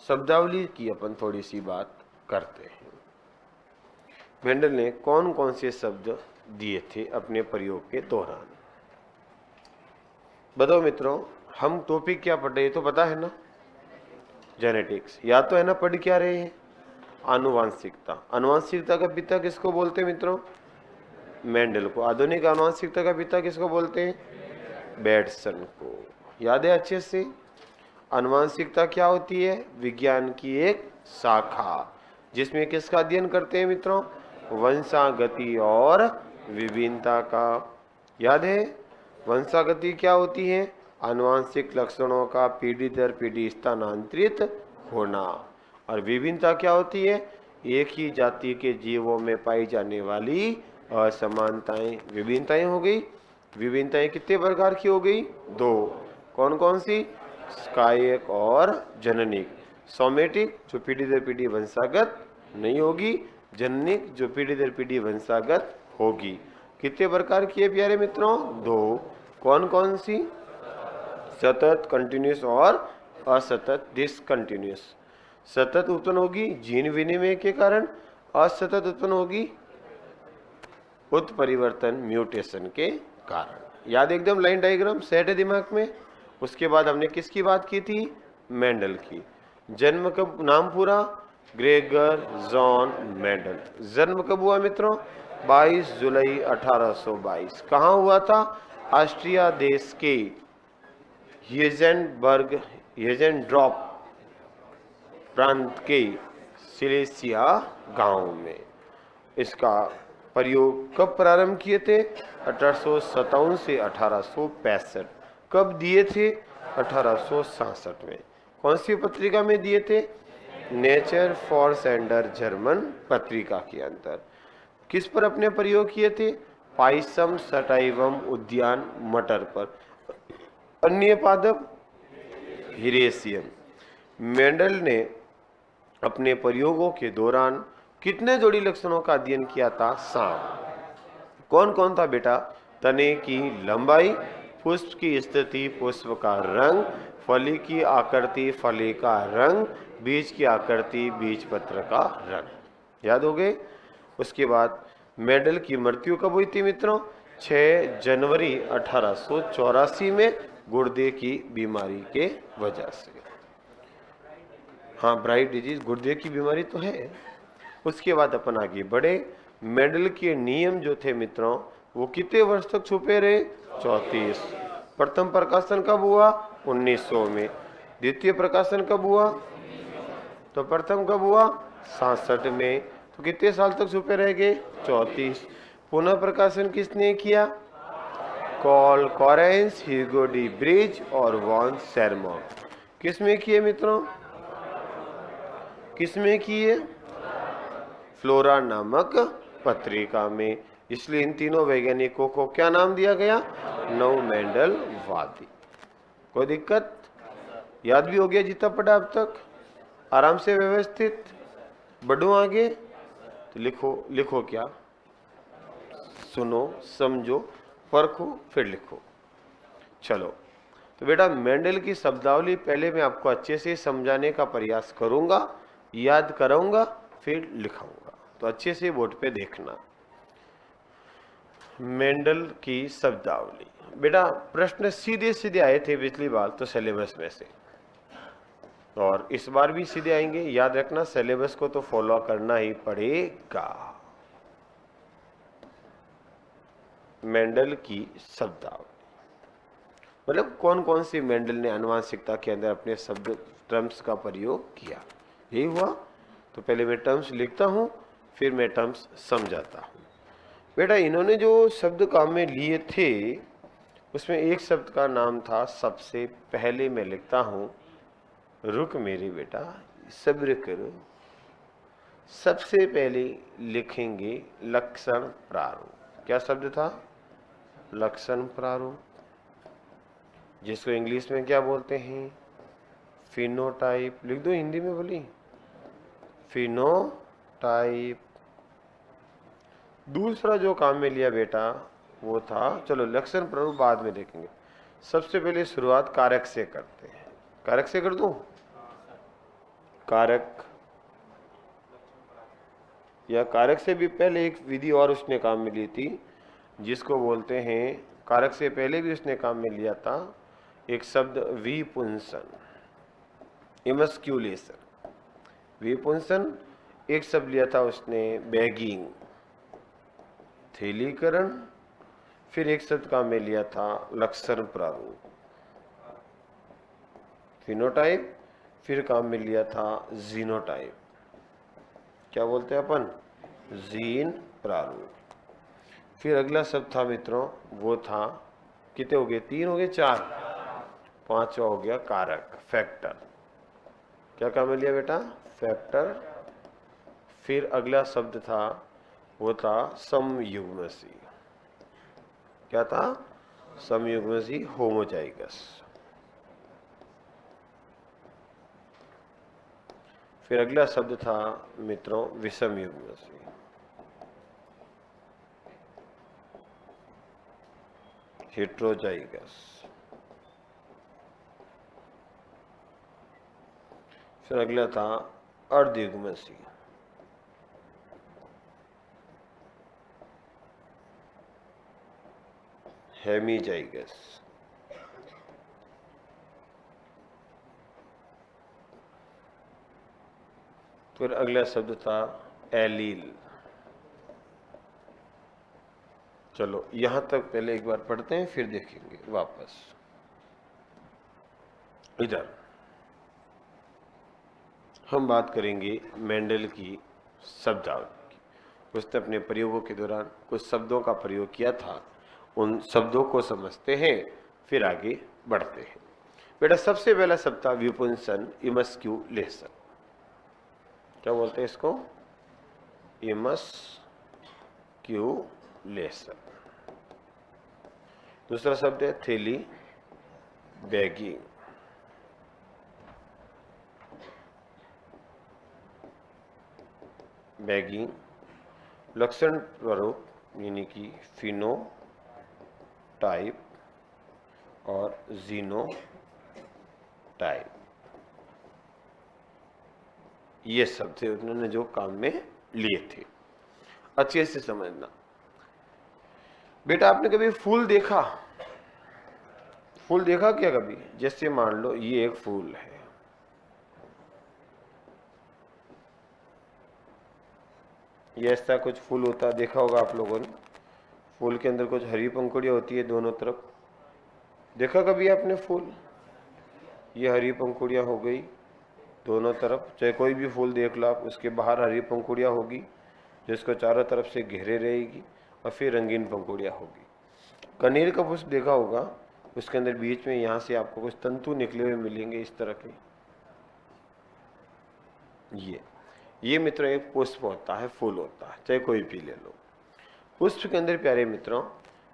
शब्दावली की अपन थोड़ी सी बात करते हैं। मेंडल ने कौन कौन से शब्द दिए थे अपने प्रयोग के दौरान, बताओ मित्रों। हम टॉपिक क्या पढ़ रहे हैं तो पता है ना, जेनेटिक्स। या तो है ना, पढ़ क्या रहे हैं, आनुवांशिकता। आनुवांशिकता का पिता किसको बोलते हैं मित्रों, मेंडल को। आधुनिक आनुवांशिकता का पिता किसको बोलते हैं, बेटसन को। याद है अच्छे से। आनुवांशिकता क्या होती है, विज्ञान की एक शाखा, जिसमें किसका अध्ययन करते हैं मित्रों, वंशागति और विभिन्नता का। याद है, वंशागति क्या होती है, आनुवांशिक लक्षणों का पीढ़ी दर पीढ़ी स्थानांतरित होना। और विभिन्नता क्या होती है, एक ही जाति के जीवों में पाई जाने वाली असमानताएं विभिन्नताएं हो गई। विभिन्नताएं कितने प्रकार की हो गई, दो। कौन कौन सी, स्कायक और जननिक। सोमेटिक जो पीढ़ी दर पीढ़ी वंशागत नहीं होगी, जननिक जो पीढ़ी दर पीढ़ी वंशागत होगी। कितने प्रकार की है प्यारे मित्रों, दो। कौन कौन सी, सतत कंटिन्यूस और असतत डिसकंटिन्यूस। सतत उत्पन्न होगी जीन विनिमय के कारण, असतत उत्पन्न होगी उत्परिवर्तन म्यूटेशन के कारण। याद एकदम, लाइन डायग्राम सेट है दिमाग में। उसके बाद हमने किसकी बात की थी, मेंडल की। जन्म कब, नाम पूरा, ग्रेगर जॉन मेंडल। जन्म कब हुआ मित्रों, 22 जुलाई 1822। कहाँ हुआ था, ऑस्ट्रिया देश के हेजेनड्रॉप प्रांत के सिलेसिया गांव में। इसका प्रयोग कब प्रारंभ किए थे, 1857 से 1865। कब दिए थे, 1866 में। कौन सी पत्रिका में दिए थे? नेचर फॉर सेंडर जर्मन पत्रिका के अंदर। किस पर अपने प्रयोग किए थे? पाइसम सटाइवम उद्यान मटर पर। अन्य पादप हिरेसियम। मेंडल ने अपने प्रयोगों के दौरान कितने जोड़ी लक्षणों का अध्ययन किया था? 7। कौन कौन था बेटा? तने की लंबाई, पुष्प की स्थिति, पुष्प का रंग, फली की आकृति, फली का रंग, बीज की आकृति, बीज पत्र का रंग। याद हो गए? उसके बाद मेंडल की मृत्यु कब हुई थी मित्रों? 6 जनवरी 1884 में गुर्दे की बीमारी के वजह से। हाँ, ब्राइट डिजीज, गुर्दे की बीमारी तो है। उसके बाद अपन आगे बढ़े। मेंडल के नियम जो थे मित्रों वो कितने वर्ष तक छुपे रहे? 34। प्रथम प्रकाशन कब हुआ? 1900 में। द्वितीय प्रकाशन कब हुआ? तो प्रथम कब हुआ? 67 में। तो कितने साल तक छुपे रह गए? 34। पुनः प्रकाशन किसने किया? Call Correns, Hugo de bridge और वॉन सेरमॉन। किसमें किए मित्रों? किसमें किए? फ्लोरा नामक पत्रिका में। इसलिए इन तीनों वैज्ञानिकों को क्या नाम दिया गया? नव मेंडलवादी। कोई दिक्कत? याद भी हो गया जितना पढ़ा अब तक? आराम से व्यवस्थित। बढ़ो आगे तो लिखो क्या? सुनो, समझो, परखो, फिर लिखो। चलो तो बेटा मेंडल की शब्दावली पहले मैं आपको अच्छे से समझाने का प्रयास करूंगा, याद कराऊंगा, फिर लिखाऊंगा। तो अच्छे से बोर्ड पे देखना। मेंडल की शब्दावली। बेटा प्रश्न सीधे सीधे आए थे पिछली बार तो सिलेबस में से, और इस बार भी सीधे आएंगे। याद रखना सिलेबस को तो फॉलो करना ही पड़ेगा। मेंडल की शब्दावली मतलब कौन कौन सी मेंडल ने आनुवंशिकता के अंदर अपने शब्द टर्म्स का प्रयोग किया, यही हुआ। तो पहले मैं टर्म्स लिखता हूं, फिर मैं टर्म्स समझाता हूं। बेटा इन्होंने जो शब्द काम में लिए थे उसमें एक शब्द का नाम था, सबसे पहले मैं लिखता हूं, रुक मेरे बेटा सब्र करो। सबसे पहले लिखेंगे लक्षण प्रारूप। क्या शब्द था? लक्षण प्रारूप, जिसको इंग्लिश में क्या बोलते हैं? फिनोटाइप। लिख दो हिंदी में, बोली फिनोटाइप। दूसरा जो काम में लिया बेटा वो था, चलो लक्षण प्रारूप बाद में देखेंगे। सबसे पहले शुरुआत कारक से करते हैं। कारक से कर दूं? कारक या कारक से भी पहले एक विधि और उसने काम में ली थी, जिसको बोलते हैं, कारक से पहले भी उसने काम में लिया था एक शब्द विपुंसन, इमस्क्यूलेशन। विपुंसन एक शब्द लिया था उसने, बैगिंग, थैलीकरण। फिर एक शब्द काम में लिया था लक्षण प्रारूप, फिनोटाइप। फिर काम में लिया था जीनोटाइप। क्या बोलते हैं अपन? जीन प्रारूप। फिर अगला शब्द था मित्रों वो था, कितने हो गए? 3 हो गए, 4, 5वां हो गया कारक, फैक्टर। क्या काम में लिया बेटा? फैक्टर। फिर अगला शब्द था वो था समयुग्मसी। क्या था? समयुग्मसी, होमोजाइगस। फिर अगला शब्द था मित्रों विषमयुग्मसी। हेट्रोजाइगस। फिर अगला था अर्धयुग्मसी। हेमीजाइगस। फिर अगला शब्द था एलील। चलो यहां तक पहले एक बार पढ़ते हैं, फिर देखेंगे वापस। इधर हम बात करेंगे मेंडल की शब्दावली की। उसने अपने प्रयोगों के दौरान कुछ शब्दों का प्रयोग किया था, उन शब्दों को समझते हैं, फिर आगे बढ़ते हैं। बेटा सबसे पहला शब्द था विपुंसन, इमस्क्यूलेशन। क्या बोलते हैं इसको? इमस्क्यूलेशन। दूसरा शब्द है थैली बैगिंग। बैगिंग लक्षण स्वरूप यानी कि फिनोटाइप और जीनोटाइप, ये शब्द थे उन्होंने जो काम में लिए थे। अच्छे से समझना बेटा। आपने कभी फूल देखा? फूल देखा क्या कभी? जैसे मान लो ये एक फूल है, ये ऐसा कुछ फूल होता है, देखा होगा आप लोगों ने। फूल के अंदर कुछ हरी पंखुड़ियां होती है दोनों तरफ, देखा कभी आपने फूल? ये हरी पंखुड़ियां हो गई दोनों तरफ, चाहे कोई भी फूल देख लो आप, उसके बाहर हरी पंखुड़ियां होगी जिसको चारों तरफ से घेरे रहेगी, और फिर रंगीन पंखुड़ियां होगी। कनेर का पुष्प देखा होगा, उसके अंदर बीच में यहाँ से आपको कुछ तंतु निकले हुए मिलेंगे इस तरह के। ये मित्रों एक पुष्प होता है, फूल होता है, चाहे कोई भी ले लो। पुष्प के अंदर प्यारे मित्रों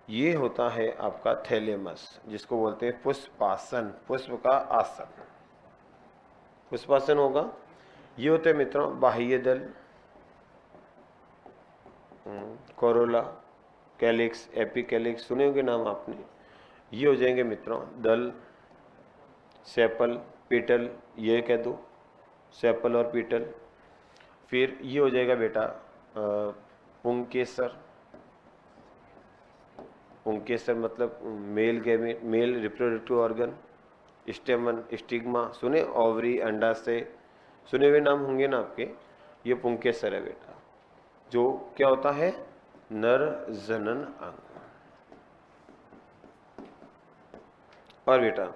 ये होता है आपका थैलेमस, जिसको बोलते हैं पुष्पासन, पुष्प का आसन, पुष्पासन होगा। ये होते हैं मित्रों बाह्य दल, कोरोला, कैलिक्स, एपिकैलिक्स, सुने होंगे नाम आपने। ये हो जाएंगे मित्रों दल, सेपल, पेटल, ये कह दो सेपल और पेटल। फिर ये हो जाएगा बेटा पुंकेसर। पुंकेसर मतलब male gamete, male reproductive organ. स्टेमन, stigma, सुने? ओवरी, अंडाशय, सुने हुए नाम होंगे ना आपके। ये पुंकेसर है बेटा, जो क्या होता है? नर जनन अंग। और बेटा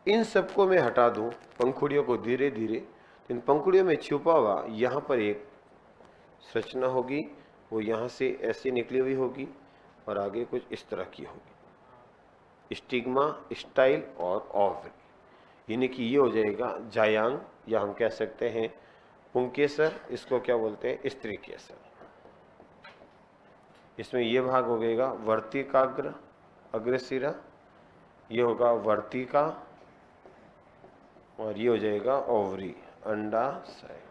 इन सबको मैं हटा दूं, पंखुड़ियों को धीरे धीरे, इन पंखुड़ियों में छुपा हुआ यहाँ पर एक संरचना होगी, वो यहाँ से ऐसे निकली हुई होगी और आगे कुछ इस तरह की होगी, स्टिग्मा, स्टाइल और ओवरी, यानी कि ये हो जाएगा जायांग, या हम कह सकते हैं पुंकेसर। इसको क्या बोलते हैं? स्त्री केसर। इसमें ये भाग हो गएगा वर्तिकाग्र, अग्रशिरा, ये होगा वर्तिका, और ये हो जाएगा ओवरी, अंडाशय।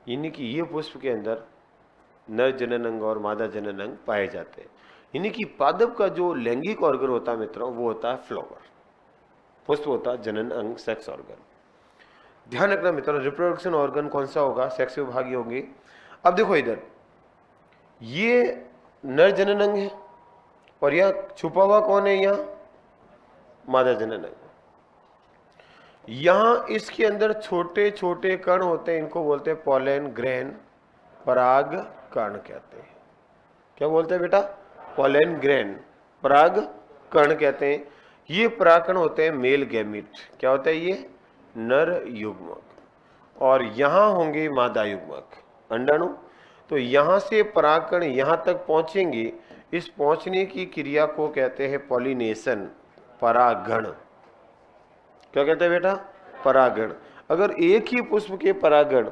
यानी कि ये पुष्प के अंदर नर जनन अंग और मादा जनन अंग पाए जाते हैं। यानी कि पादप का जो लैंगिक ऑर्गन होता है मित्रों, वो होता है फ्लावर, पुष्प होता है जनन अंग, सेक्स ऑर्गन। ध्यान रखना मित्रों, रिप्रोडक्शन ऑर्गन कौन सा होगा? सेक्स विभागी होंगे। अब देखो इधर, ये नर जनन अंग है और यह छुपा हुआ कौन है? यहाँ मादा जनन अंग। यहां इसके अंदर छोटे छोटे कण होते हैं, इनको बोलते हैं पॉलन ग्रेन, पराग कण कहते हैं। क्या बोलते हैं बेटा? पॉलन ग्रेन, पराग कण कहते हैं। ये परागकण होते हैं मेल गैमिट। क्या होता है? ये नर युग्मक, और यहां होंगे मादा युग्मक, अंडाणु। तो यहां से परागकण यहां तक पहुंचेंगे, इस पहुंचने की क्रिया को कहते हैं पॉलिनेशन, परागण। क्या कहते हैं बेटा? परागण। अगर एक ही पुष्प के परागण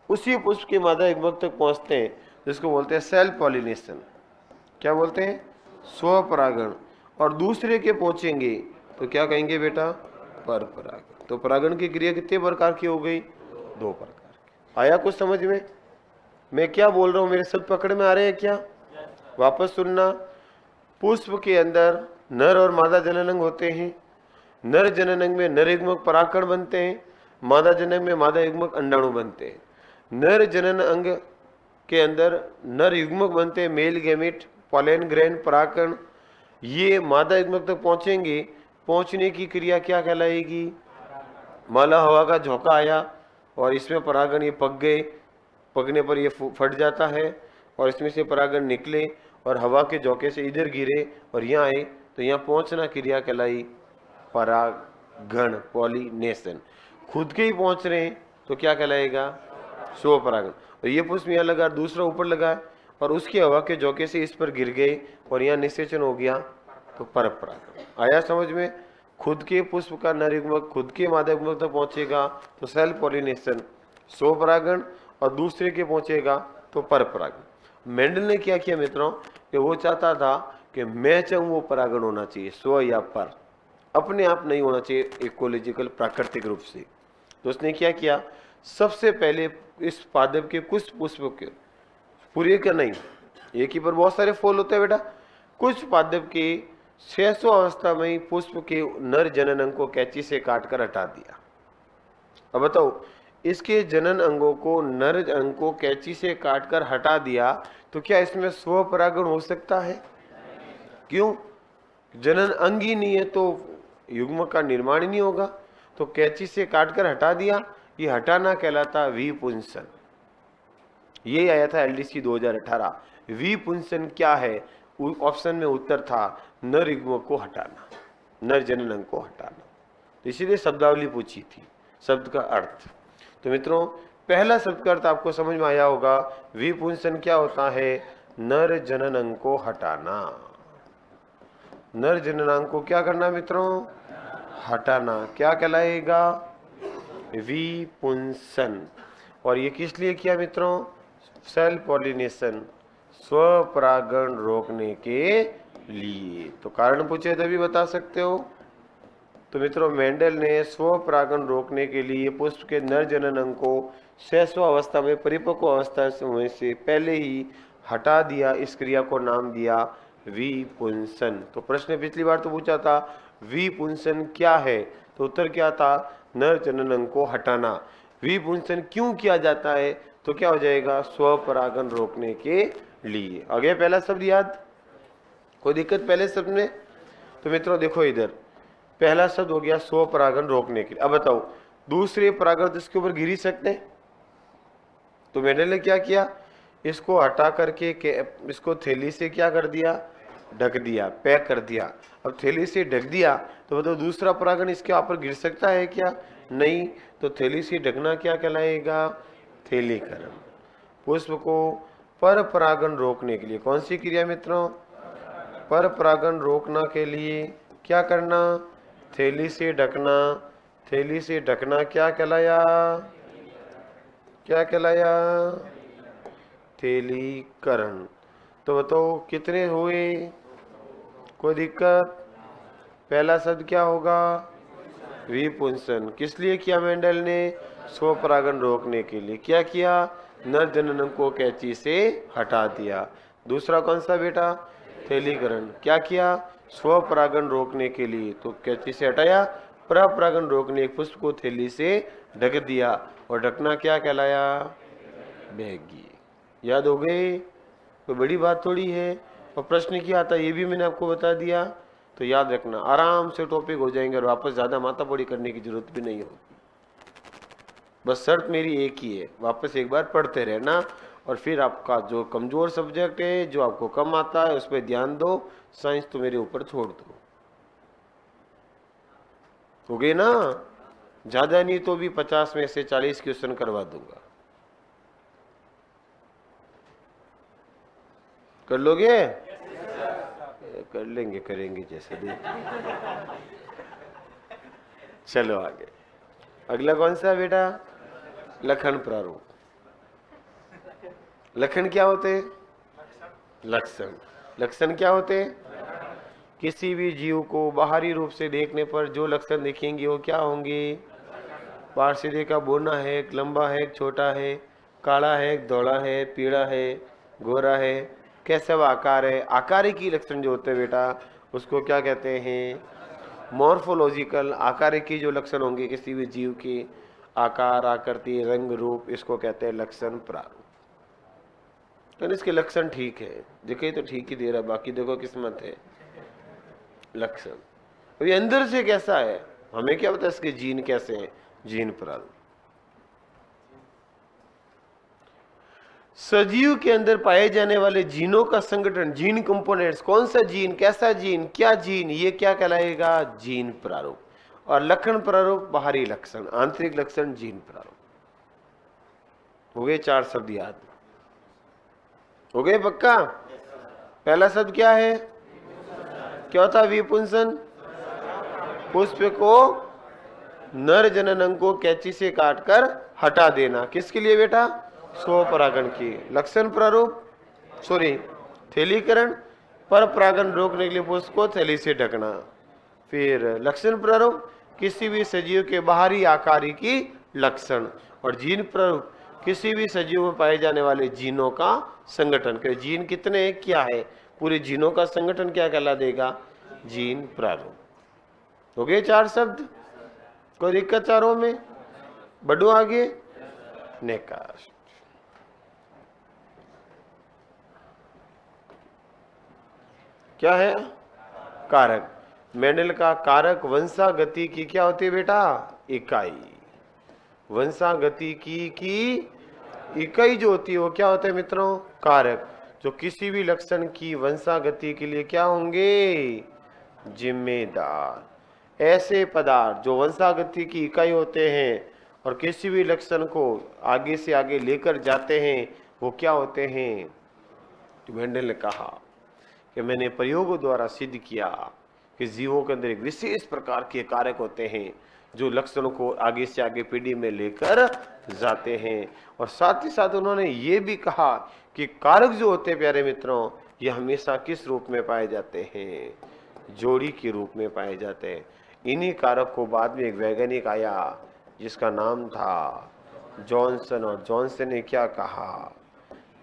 उसी पुष्प के मादा युग्मक तक पहुंचते हैं, जिसको बोलते हैं सेल्फ पॉलिनेशन। क्या बोलते हैं? स्वपरागण। और दूसरे के पहुंचेंगे तो क्या कहेंगे बेटा? पर परागण। तो परागण की क्रिया कितने प्रकार की हो गई? 2 प्रकार की। आया कुछ समझ में? मैं क्या बोल रहा हूं, मेरे सब पकड़ में आ रहे हैं क्या? वापस सुनना। पुष्प के अंदर नर और मादा जननांग होते हैं। नर जननांग में नर युग्मक परागकण बनते हैं, मादा जननांग में मादा युग्मक अंडाणु बनते हैं। नर जनन अंग के अंदर नर युग्मक बनते हैं, मेल गैमेट, पॉलन ग्रेन, परागकण। ये मादा युग्मक तक पहुंचेंगे, पहुंचने की क्रिया क्या कहलाएगी? माला हवा का झोंका आया और इसमें परागण ये पक गए, पकने पर ये फट जाता है और इसमें से परागण निकले और हवा के झोंके से इधर गिरे और यहाँ आए, तो यहाँ पहुंचना क्रिया कहलाई परागण, पॉलिनेशन। खुद के ही पहुंच रहे हैं तो क्या कहलाएगा? स्वपरागण। और ये पुष्प यहाँ लगा, दूसरा ऊपर लगा और उसकी हवा के झोंके से इस पर गिर गए और यहाँ निषेचन हो गया, तो परपरागण। आया समझ में? खुद के पुष्प का नर युग्मक खुद के मादा युग्मक तक पहुंचेगा तो सेल्फ पॉलिनेशन स्वपरागण, और दूसरे के पहुंचेगा तो परपरागण। मेंडल ने क्या किया मित्रों कि वो चाहता था कि मैं चाहूँ वो परागण होना चाहिए स्व या पर, अपने आप नहीं होना चाहिए इकोलॉजिकल प्राकृतिक रूप से। तो उसने क्या किया, सबसे पहले इस पादप के कुछ पुष्प के पूरे का नहीं, एक ही पर बहुत सारे फूल होते हैं बेटा, कुछ पादप के 600 अवस्था में ही पुष्प के नर जनन अंग को कैंची से काटकर हटा दिया। अब बताओ, इसके जनन अंगों को नर अंग को कैंची से काटकर हटा दिया तो क्या इसमें स्वपरागण हो सकता है? क्यों? जनन अंग ही नहीं है तो युग्म का निर्माण ही नहीं होगा। तो कैंची से काटकर हटा दिया, ये हटाना कहलाता विपुंसन। ये आया था एलडीसी 2018। विपुंसन क्या है? ऑप्शन में उत्तर था नर युग्म को हटाना, नर जनन अंग को हटाना। तो इसीलिए शब्दावली पूछी थी, शब्द का अर्थ। तो मित्रों, पहला शब्द का अर्थ आपको समझ में आया होगा। विपुंसन क्या होता है? नर जनन अंग को हटाना। नर जनन अंग को क्या करना मित्रों? हटाना। क्या कहलाएगा? विपुंसन। और ये किस लिए किया मित्रों? सेल्फ पॉलिनेशन, स्वपरागण रोकने के लिए। तो कारण पूछे तभी बता सकते हो। तो मित्रों, मेंडल ने स्वपरागण रोकने के लिए पुष्प के नर जनन अंग को 600 अवस्था में परिपक्व अवस्था से पहले ही हटा दिया। इस क्रिया को नाम दिया विपुंसन। तो प्रश्न पिछली बार तो पूछा था विपुंसन क्या है, तो उत्तर क्या था? नर जनन अंग को हटाना। विपुंसन क्यों किया जाता है? तो क्या हो जाएगा? स्वपरागण रोकने के लिए। आगे पहला शब्द याद? कोई दिक्कत पहले शब्द में? तो मित्रों देखो, इधर पहला शब्द हो गया स्वपरागण रोकने के लिए। अब बताओ, दूसरे परागण इसके ऊपर गिर ही सकते हैं? तो मेंडल ने क्या किया, इसको हटा करके इसको थैली से क्या कर दिया? ढक दिया, पैक कर दिया। अब थैली से ढक दिया तो बताओ दूसरा परागण इसके ऊपर गिर सकता है क्या? नहीं। तो थैली से ढकना क्या कहलाएगा? थैलीकरण। पुष्प को पर परागण रोकने के लिए कौन सी क्रिया मित्रों? पर परागण रोकना के लिए क्या करना? थैली से ढकना। थैली से ढकना क्या कहलाया? क्या कहलाया? थैलीकरण। तो बताओ कितने हुए? कोई दिक्कत? पहला शब्द क्या होगा? विपुंसन। किस लिए किया मेंडल ने? स्वपरागण रोकने के लिए। क्या किया? नर जनन अंग को कैंची से हटा दिया। दूसरा कौन सा बेटा? थैलीकरण। क्या किया? स्वपरागण रोकने के लिए, तो कैंची से हटाया। परपरागण रोकने पुष्प को थैली से ढक दिया, और ढकना क्या कहलाया? बहगी। याद हो गई? कोई बड़ी बात थोड़ी है। और प्रश्न क्या आता है ये भी मैंने आपको बता दिया। तो याद रखना, आराम से टॉपिक हो जाएंगे और वापस ज्यादा माथापड़ी करने की जरूरत भी नहीं होगी। बस शर्त मेरी एक ही है, वापस एक बार पढ़ते रहना, और फिर आपका जो कमजोर सब्जेक्ट है, जो आपको कम आता है, उस पर ध्यान दो। साइंस तो मेरे ऊपर छोड़ दो। हो गए ना? ज्यादा नहीं तो भी 50 में से 40 क्वेश्चन करवा दूंगा। कर लोगे? कर लेंगे, करेंगे जैसे देख। चलो आगे। अगला कौन सा बेटा? लक्षण प्रारूप। लक्षण क्या होते हैं? लक्षण। लक्षण क्या होते हैं? किसी भी जीव को बाहरी रूप से देखने पर जो लक्षण दिखेंगे वो क्या होंगे? बाहर से देखा बोना है, लंबा है, छोटा है, काला है, धोला है, पीला है, गोरा है, कैसा आकार है। आकारिकी लक्षण जो होते हैं बेटा, उसको क्या कहते हैं? मॉर्फोलॉजिकल आकारिकी जो लक्षण होंगे किसी भी जीव के, आकार, आकृति, रंग, रूप, इसको कहते हैं लक्षण प्रारूप। तो इसके लक्षण ठीक है, दिखे तो ठीक ही दे रहा, बाकी देखो किस्मत है। लक्षण अभी अंदर से कैसा है हमें क्या पता, इसके जीन कैसे हैं? जीन प्रारूप। सजीव के अंदर पाए जाने वाले जीनों का संगठन, जीन कंपोनेंट्स, कौन सा जीन, कैसा जीन, क्या जीन, ये क्या कहलाएगा? जीन प्रारूप। और लक्षण प्रारूप बाहरी लक्षण, आंतरिक लक्षण जीन प्रारूप। हो गए 4 शब्द याद? हो गए पक्का? पहला शब्द क्या है? क्या होता? विपुंसन। पुष्प को नर जनन अंग को कैंची से काटकर हटा देना। किसके लिए बेटा? स्वपरागण की। लक्षण प्रारूप थैलीकरण, पर परागण रोकने के लिए पुष्प को थैली से ढकना। फिर लक्षण प्रारूप किसी भी सजीव के बाहरी आकारी की लक्षण, और जीन प्रारूप किसी भी सजीव में पाए जाने वाले जीनों का संगठन। के जीन कितने हैं, क्या है, पूरे जीनों का संगठन क्या कहला देगा? जीन प्रारूप। हो गए 4 शब्द। कोई दिक्कत चारों में? बढ़ो आगे। नेकाश क्या है? कारक। मेंडल का कारक वंशागति की क्या होती है बेटा? इकाई। वंशागति की इकाई जो होती है वो क्या होता है मित्रों? कारक। जो किसी भी लक्षण की वंशागति के लिए क्या होंगे? जिम्मेदार। ऐसे पदार्थ जो वंशागति की इकाई होते हैं और किसी भी लक्षण को आगे से आगे लेकर जाते हैं, वो क्या होते हैं? तो मेंडल ने कहा कि मैंने प्रयोगों द्वारा सिद्ध किया कि जीवों के अंदर एक विशेष प्रकार के कारक होते हैं जो लक्षणों को आगे से आगे पीढ़ी में लेकर जाते हैं। और साथ ही साथ उन्होंने ये भी कहा कि कारक जो होते हैं प्यारे मित्रों, ये हमेशा किस रूप में पाए जाते हैं? जोड़ी के रूप में पाए जाते हैं। इन्हीं कारक को बाद में एक वैज्ञानिक आया जिसका नाम था जॉनसन, और जॉनसन ने क्या कहा?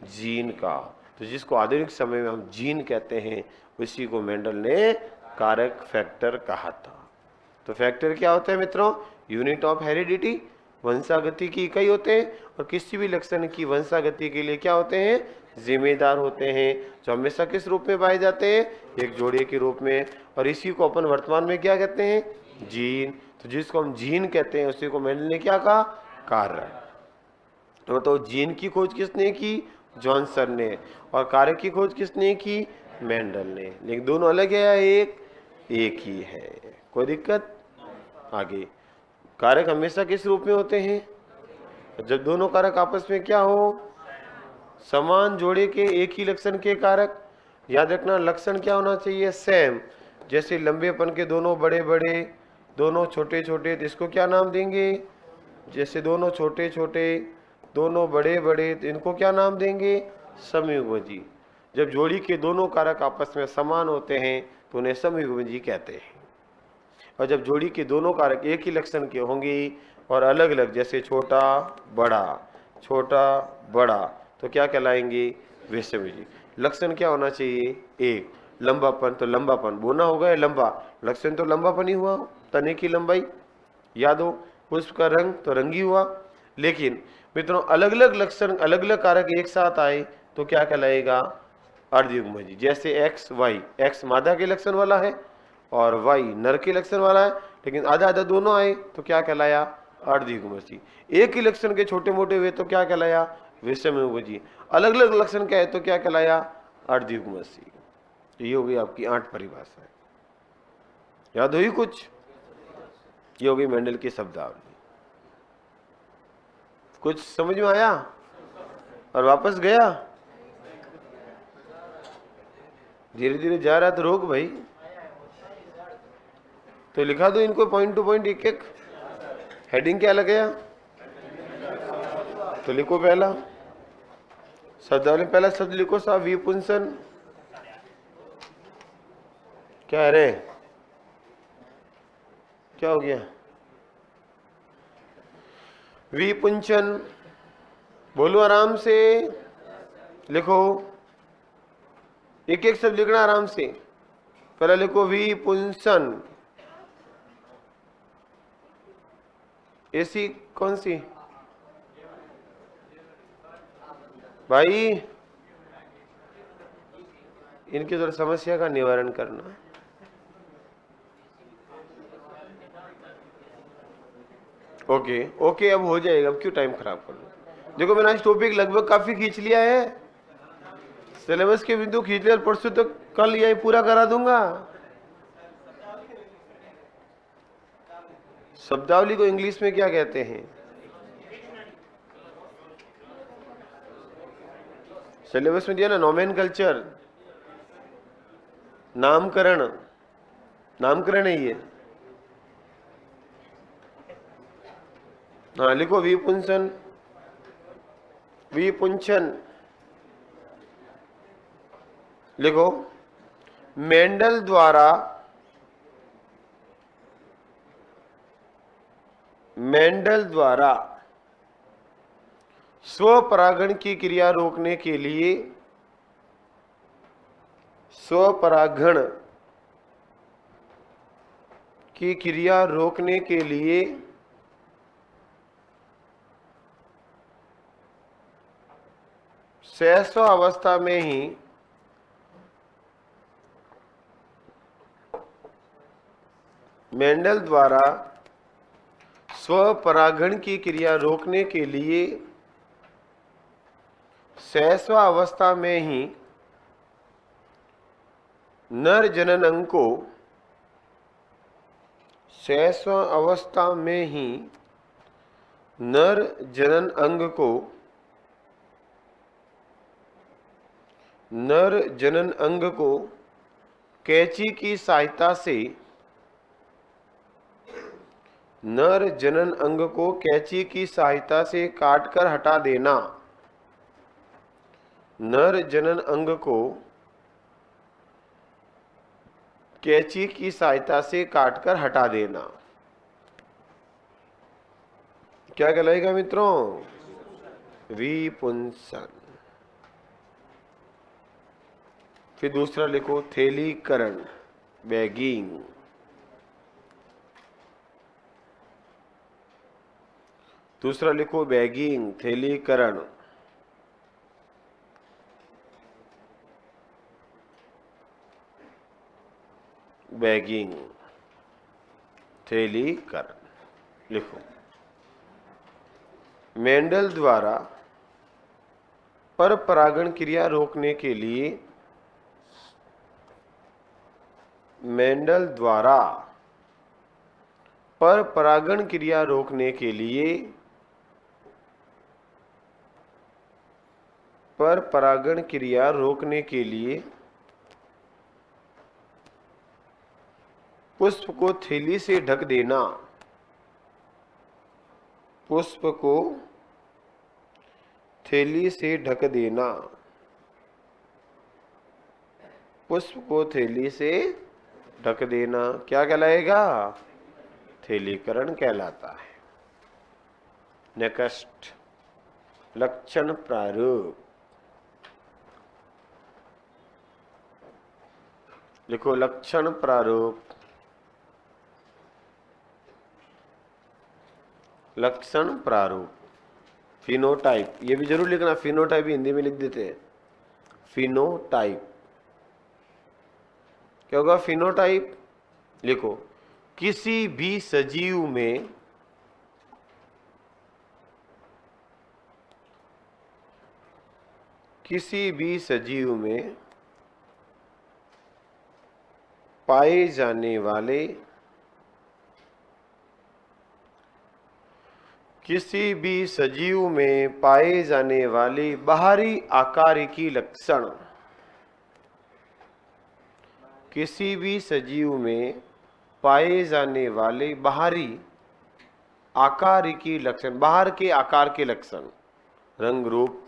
जीन का। तो जिसको आधुनिक समय में हम जीन कहते हैं, उसी को मेंडल ने कारक फैक्टर कहा था। तो फैक्टर क्या होता है मित्रों? यूनिट ऑफ हेरिडिटी, वंशागति की इकाई होते हैं, और किसी भी लक्षण की वंशागति के लिए क्या होते हैं? जिम्मेदार होते हैं, जो हमेशा किस रूप में पाए जाते हैं? एक जोड़े के रूप में। और इसी को अपन वर्तमान में क्या कहते हैं? जीन। तो जिसको हम जीन कहते हैं उसी को मेंडल ने क्या कहा? कारक। तो जीन की खोज किसने की? जॉनसन ने। और कारक की खोज किसने की? मेंडल ने। लेकिन दोनों अलग है या एक ही है? कोई दिक्कत? आगे। कारक हमेशा किस रूप में होते हैं? जब दोनों कारक आपस में क्या हो? समान जोड़े के एक ही लक्षण के कारक। याद रखना, लक्षण क्या होना चाहिए? सेम। जैसे लंबेपन के दोनों बड़े बड़े, दोनों छोटे छोटे, तो इसको क्या नाम देंगे? जैसे दोनों छोटे छोटे, दोनों बड़े बड़े, तो इनको क्या नाम देंगे? समयुग्मजी। जब जोड़ी के दोनों कारक आपस में समान होते हैं तो उन्हें समयुग्मजी कहते हैं। और जब जोड़ी के दोनों कारक एक ही लक्षण के होंगे और अलग अलग, जैसे छोटा बड़ा, तो क्या कहलाएंगे? विषमयुग्मी। लक्षण क्या होना चाहिए? एक। लंबापन, तो लंबापन बोना होगा या लंबा? लक्षण तो लंबापन ही हुआ, तने की लंबाई। याद हो? पुष्प का रंग तो रंगी हुआ। लेकिन मित्रों अलग अलग लक्षण, अलग अलग कारक एक साथ आए तो क्या कहलाएगा? अर्धयुग्मजी। जैसे एक्स वाई, एक्स मादा के लक्षण वाला है और वाई नर के लक्षण वाला है, लेकिन आधा आधा दोनों आए तो क्या कहलाया? अर्धयुग्मजी। एक ही लक्षण के छोटे मोटे हुए तो क्या कहलाया? विषमयुग्मजी। अलग अलग लक्षण का है तो क्या कहलाया? अर्धयुग्मजी। ये हो गई आपकी 8 परिभाषाएं। याद हुई कुछ? ये हो गई मेंडल की शब्दावली। कुछ समझ में आया और वापस गया? धीरे धीरे जा रहा तो रोक भाई। तो लिखा दो इनको पॉइंट टू पॉइंट, एक एक। हेडिंग क्या लगाया? तो लिखो पहला शब्दावली, पहला शब्द लिखो साहब, विपुंसन। क्या है रे? क्या हो गया? विपुंसन। बोलो आराम से, लिखो। एक एक शब्द लिखना आराम से। पहला लिखो विपुंसन। ऐसी कौन सी भाई? इनकी जरा समस्या का निवारण करना। ओके, अब हो जाएगा, अब क्यों टाइम खराब करना। देखो मैंने आज टॉपिक लगभग काफी खींच लिया है, सिलेबस के बिंदु खींच लिया, परसों तक कल यही पूरा करा दूंगा। शब्दावली को इंग्लिश में क्या कहते हैं? सिलेबस में दिया ना, नोमेनकल्चर, नामकरण। नामकरण है ये। हाँ लिखो विपुंसन, विपुंसन लिखो। मेंडल द्वारा स्वपरागण की क्रिया रोकने के लिए शैशवावस्था में ही मेंडल द्वारा स्वपरागण की क्रिया रोकने के लिए शैशवावस्था में ही नर जनन अंग को नर जनन अंग को कैंची की सहायता से काटकर हटा देना। नर जनन अंग को कैंची की सहायता से काटकर हटा देना क्या कहलाएगा मित्रों? विपुंसन। फिर दूसरा लिखो थैलीकरण, बैगिंग। दूसरा लिखो बैगिंग, थैलीकरण। बैगिंग, थैलीकरण लिखो। मेंडल द्वारा परपरागण क्रिया रोकने के लिए पुष्प को थैली से ढक देना। पुष्प को थैली से ढक देना। पुष्प को थैली से ढक देना क्या कहलाएगा? थैलीकरण कहलाता है। नेक्स्ट, लक्षण प्रारूप लिखो। लक्षण प्रारूप, लक्षण प्रारूप, फिनोटाइप। ये भी जरूर लिखना, फिनोटाइप हिंदी में लिख देते हैं। फिनोटाइप क्या होगा? फिनोटाइप लिखो। किसी भी सजीव में पाए जाने वाले बाहरी आकारिकी लक्षण। किसी भी सजीव में पाए जाने वाले बाहरी आकारिकी लक्षण, बाहर के आकार के लक्षण, रंग रूप,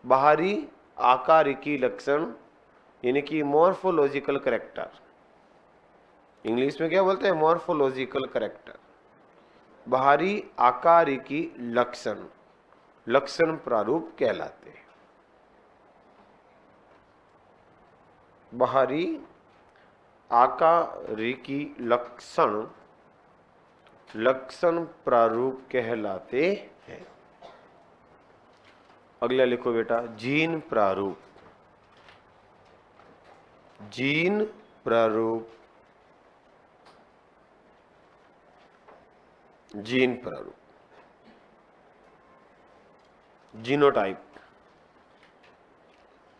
बाहरी आकारिकी लक्षण यानी कि मॉर्फोलॉजिकल कैरेक्टर। इंग्लिश में क्या बोलते हैं? Morphological character. बाहरी आकारिकी लक्षण लक्षण प्रारूप कहलाते हैं। बाहरी आकारिकी लक्षण लक्षण प्रारूप कहलाते हैं। अगला लिखो बेटा, जीन प्रारूप। जीन प्रारूप, जीन प्रारूप, जीनोटाइप।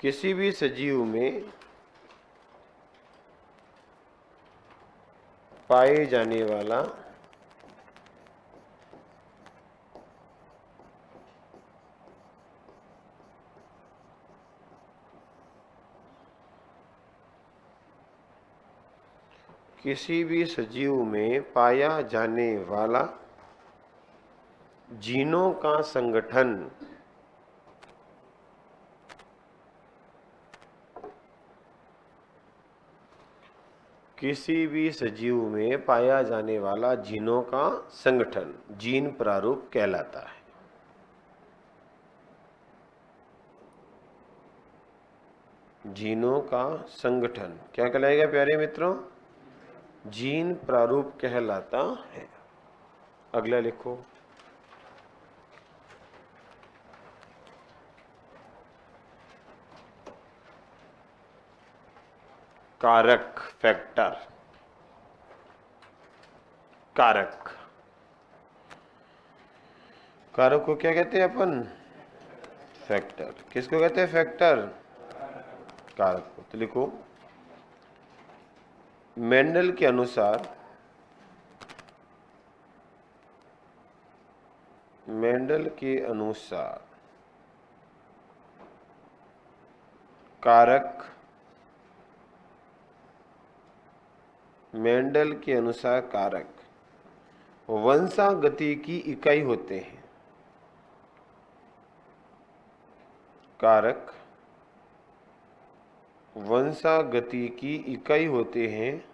किसी भी सजीव में पाए जाने वाला किसी भी सजीव में पाया जाने वाला जीनों का संगठन किसी भी सजीव में पाया जाने वाला जीनों का संगठन जीन प्रारूप कहलाता है। जीनों का संगठन क्या कहलाएगा प्यारे मित्रों? जीन प्रारूप कहलाता है। अगला लिखो, कारक, फैक्टर। कारक, कारक को क्या कहते हैं अपन? फैक्टर। किसको कहते हैं फैक्टर? कारक को। तो लिखो, मेंडल के अनुसार कारक, मेंडल के अनुसार कारक वंशागति की इकाई होते हैं। कारक वंशागति की इकाई होते हैं।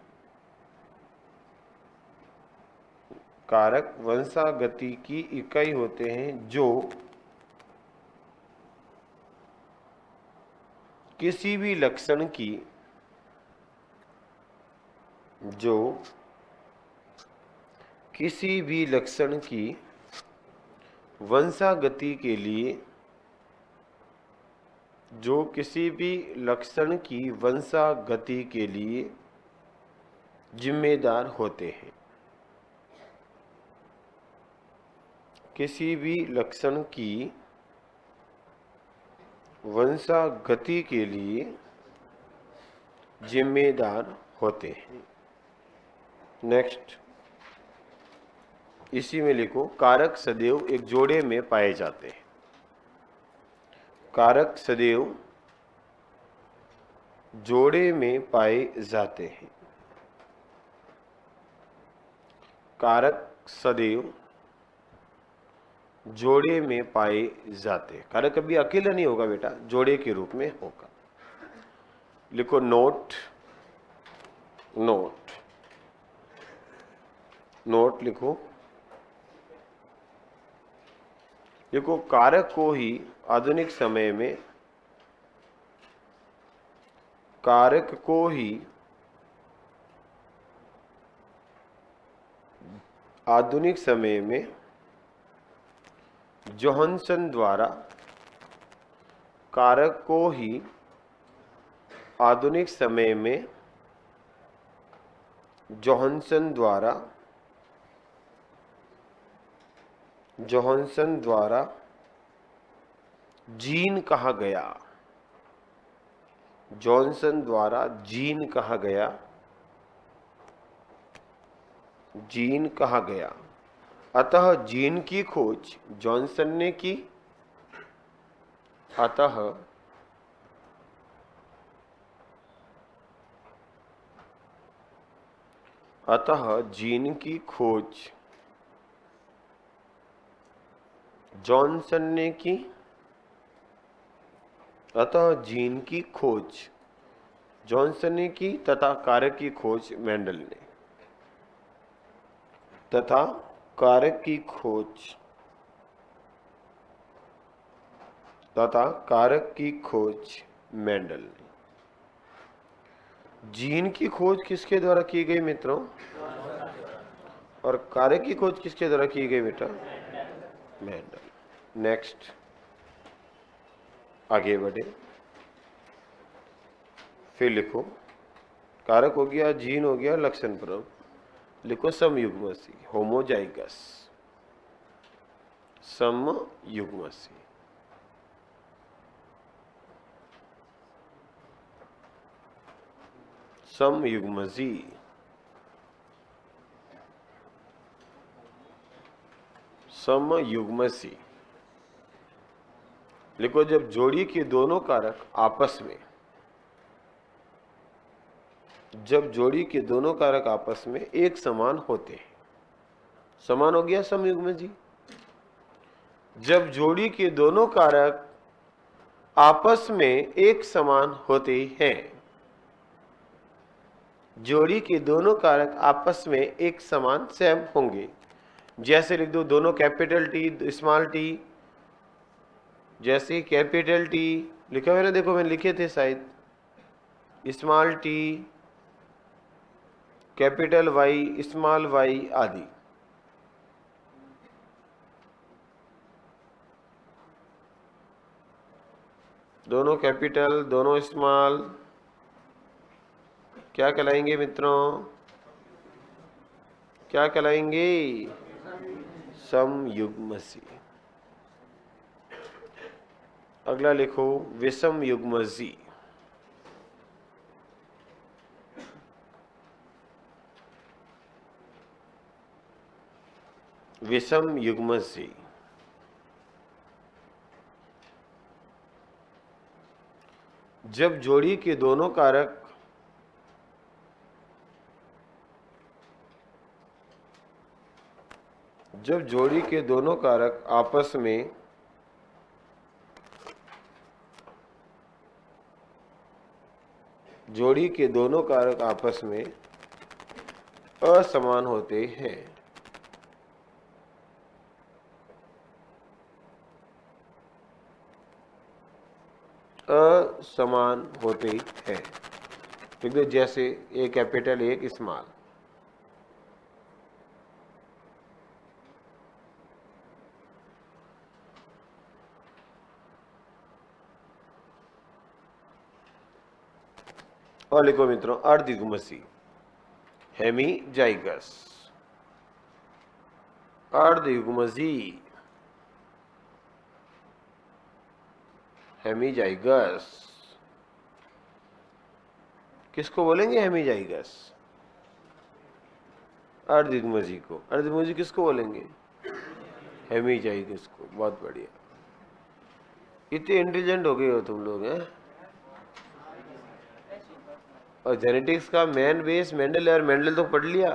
कारक वंशागति की इकाई होते हैं जो किसी भी लक्षण की वंशागति के लिए जिम्मेदार होते हैं। किसी भी लक्षण की वंशागति के लिए जिम्मेदार होते हैं। नेक्स्ट, इसी में लिखो, कारक सदैव एक जोड़े में पाए जाते हैं। कारक सदैव जोड़े में पाए जाते हैं। कारक सदैव जोड़े में पाए जाते हैं। कारक कभी अकेला नहीं होगा बेटा, जोड़े के रूप में होगा। लिखो, नोट। लिखो, कारक को ही आधुनिक समय में जोहानसन द्वारा कारक को ही आधुनिक समय में जोहानसन द्वारा जीन कहा गया। जॉनसन द्वारा जीन कहा गया। अतः जीन की खोज जॉनसन ने की। अतः जीन की खोज जॉनसन ने की। अतः जीन की खोज जॉनसन ने की तथा कारक की खोज मेंडल ने। तथा कारक की खोज मेंडल ने। जीन की खोज किसके द्वारा की गई मित्रों? और कारक की खोज किसके द्वारा की गई बेटा? मेंडल। नेक्स्ट, आगे बढ़े। फिर लिखो, कारक हो गया, जीन हो गया, लक्षण प्ररूप। लिखो, समयुग्मसी, होमोजाइगस। समयुग्मसी। समयुग्मसी। लिखो, जब जोड़ी के दोनों कारक आपस में एक समान होते हैं। समान हो गया समयुग्मसी। जब जोड़ी के दोनों कारक आपस में एक समान होते हैं। जोड़ी के दोनों कारक आपस में एक समान सेम होंगे। जैसे लिख दो दोनों कैपिटल टी स्मॉल टी, जैसे कैपिटल टी लिखा हुआ है ना, देखो मैंने लिखे थे शायद, small T capital Y small Y आदि। दोनों कैपिटल दोनों स्मॉल क्या कहलाएंगे मित्रों? क्या कहलाएंगे? समयुग्मसी। अगला लिखो विषम युग्मसी। विषम युग्मसी जब जोड़ी के दोनों कारक आपस में असमान होते हैं। असमान होते हैं क्योंकि जैसे एक कैपिटल एक स्मॉल। और लिखो मित्रों अर्धयुग्मसी हेमीजाइगस। अर्धयुग्मसी हेमीजाइगस किसको बोलेंगे? हेमीजाइगस अर्धयुग्मसी को। अर्धयुग्मसी किसको बोलेंगे? हेमीजाइगस को। बहुत बढ़िया, इतने इंटेलिजेंट हो गए हो तुम लोग हैं। और जेनेटिक्स का मेन बेस मेंडल है, और मेंडल तो पढ़ लिया।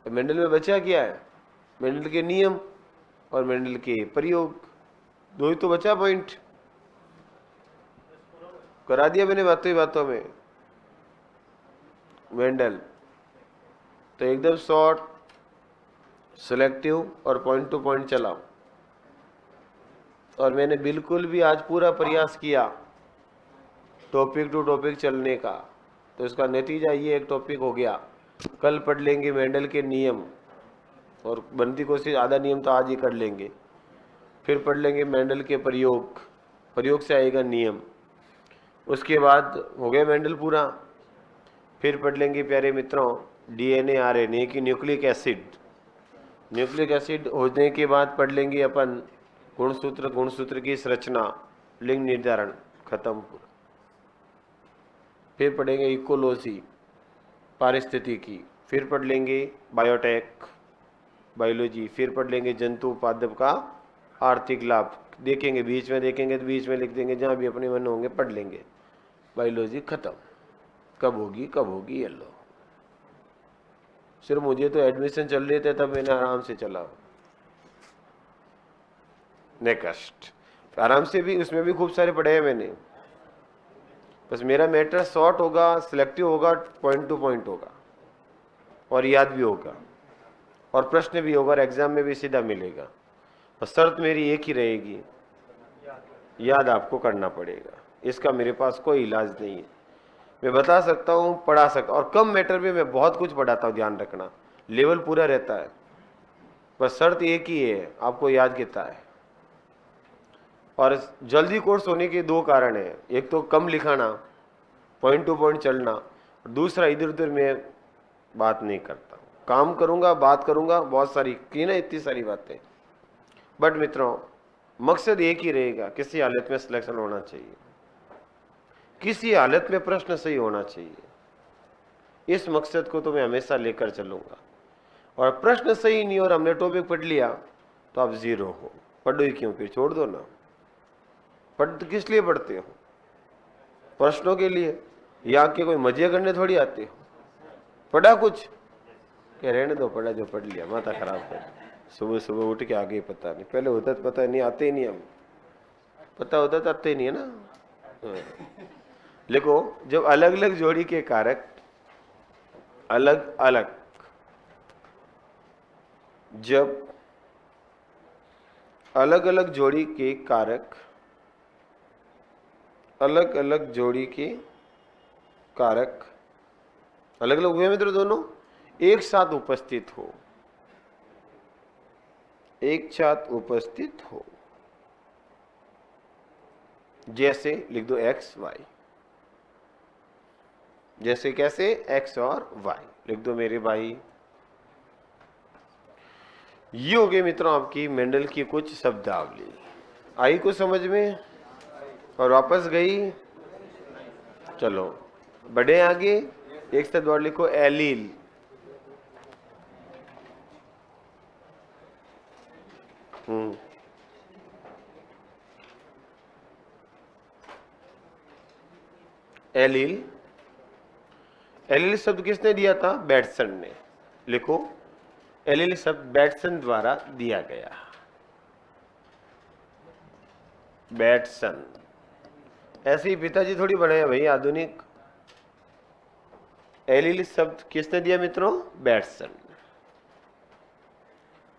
मेंडल में बचा क्या है? मेंडल के नियम और मेंडल के प्रयोग, दो ही तो बचा पॉइंट। करा दिया मैंने बातों में। मेंडल तो एकदम शॉर्ट सिलेक्टिव और पॉइंट टू पॉइंट चलाओ। और मैंने बिल्कुल भी आज पूरा प्रयास किया टॉपिक टू टॉपिक चलने का, तो इसका नतीजा ये एक टॉपिक हो गया। कल पढ़ लेंगे मेंडल के नियम, और बनती कोशिश आधा नियम तो आज ही कर लेंगे। फिर पढ़ लेंगे मेंडल के प्रयोग, प्रयोग से आएगा नियम। उसके बाद हो गया मेंडल पूरा। फिर पढ़ लेंगे प्यारे मित्रों डीएनए आरएनए की न्यूक्लिक एसिड। न्यूक्लिक एसिड होने के बाद पढ़ लेंगे अपन गुणसूत्र, गुणसूत्र की संरचना, लिंग निर्धारण, खत्म पूरा। फिर पढ़ेंगे इकोलॉजी पारिस्थितिकी। फिर पढ़ लेंगे बायोटेक बायोलॉजी। फिर पढ़ लेंगे जंतु उपाद्य का आर्थिक लाभ, देखेंगे बीच में, देखेंगे तो बीच में लिख देंगे, जहाँ भी अपने मन होंगे पढ़ लेंगे। बायोलॉजी खत्म। कब होगी ये लो। सिर्फ मुझे तो एडमिशन चल रहे थे तब मैंने आराम से चला। नेक्स्ट आराम से भी, उसमें भी खूब सारे पढ़े हैं मैंने। बस मेरा मैटर शॉर्ट होगा, सिलेक्टिव होगा, पॉइंट टू पॉइंट होगा, और याद भी होगा, और प्रश्न भी होगा, और एग्जाम में भी सीधा मिलेगा। और शर्त मेरी एक ही रहेगी, याद आपको करना पड़ेगा। इसका मेरे पास कोई इलाज नहीं है। मैं बता सकता हूँ, पढ़ा सकता, और कम मैटर में मैं बहुत कुछ पढ़ाता हूँ, ध्यान रखना, लेवल पूरा रहता है। बस शर्त एक ही है, आपको याद कितना है। और जल्दी कोर्स होने के दो कारण हैं, एक तो कम लिखाना, पॉइंट टू पॉइंट चलना, दूसरा इधर उधर मैं बात नहीं करता, काम करूंगा, बात करूंगा, बहुत सारी की ना, इतनी सारी बातें। बट मित्रों मकसद एक ही रहेगा, किसी हालत में सिलेक्शन होना चाहिए, किसी हालत में प्रश्न सही होना चाहिए। इस मकसद को तो मैं हमेशा लेकर चलूंगा। और प्रश्न सही नहीं और हमने टॉपिक पढ़ लिया तो आप जीरो हो। पढ़ो ही क्यों, फिर छोड़ दो ना। पढ़ तो किस लिए पढ़ते हो? प्रश्नों के लिए, या के कोई मजे करने थोड़ी आते हो। पढ़ा कुछ क्या, रहने दो, पढ़ा जो पढ़ लिया, माथा खराब कर। सुबह सुबह उठ के आगे पता नहीं, पहले होता तो पता नहीं, आते ही नहीं हम, पता होता तो आते ही नहीं है ना। लिखो, जब अलग अलग जोड़ी के कारक अलग अलग, जब अलग अलग जोड़ी के कारक अलग अलग जोड़ी के कारक अलग अलग हुए मित्र, दोनों एक साथ उपस्थित हो, एक साथ उपस्थित हो, जैसे लिख दो एक्स वाई, जैसे कैसे एक्स और वाई लिख दो मेरे भाई। ये हो गए मित्रों आपकी मेंडल की कुछ शब्दावली। आई को समझ में और वापस गई। चलो बढ़े आगे, एक साथ वर्ड लिखो एलील। एलील, एलील शब्द किसने दिया था? बैटसन ने। लिखो, एलील शब्द बैटसन द्वारा दिया गया। बैटसन, ऐसे ही पिताजी थोड़ी बने हैं भाई आधुनिक। एलील शब्द किसने दिया मित्रों? बैटसन।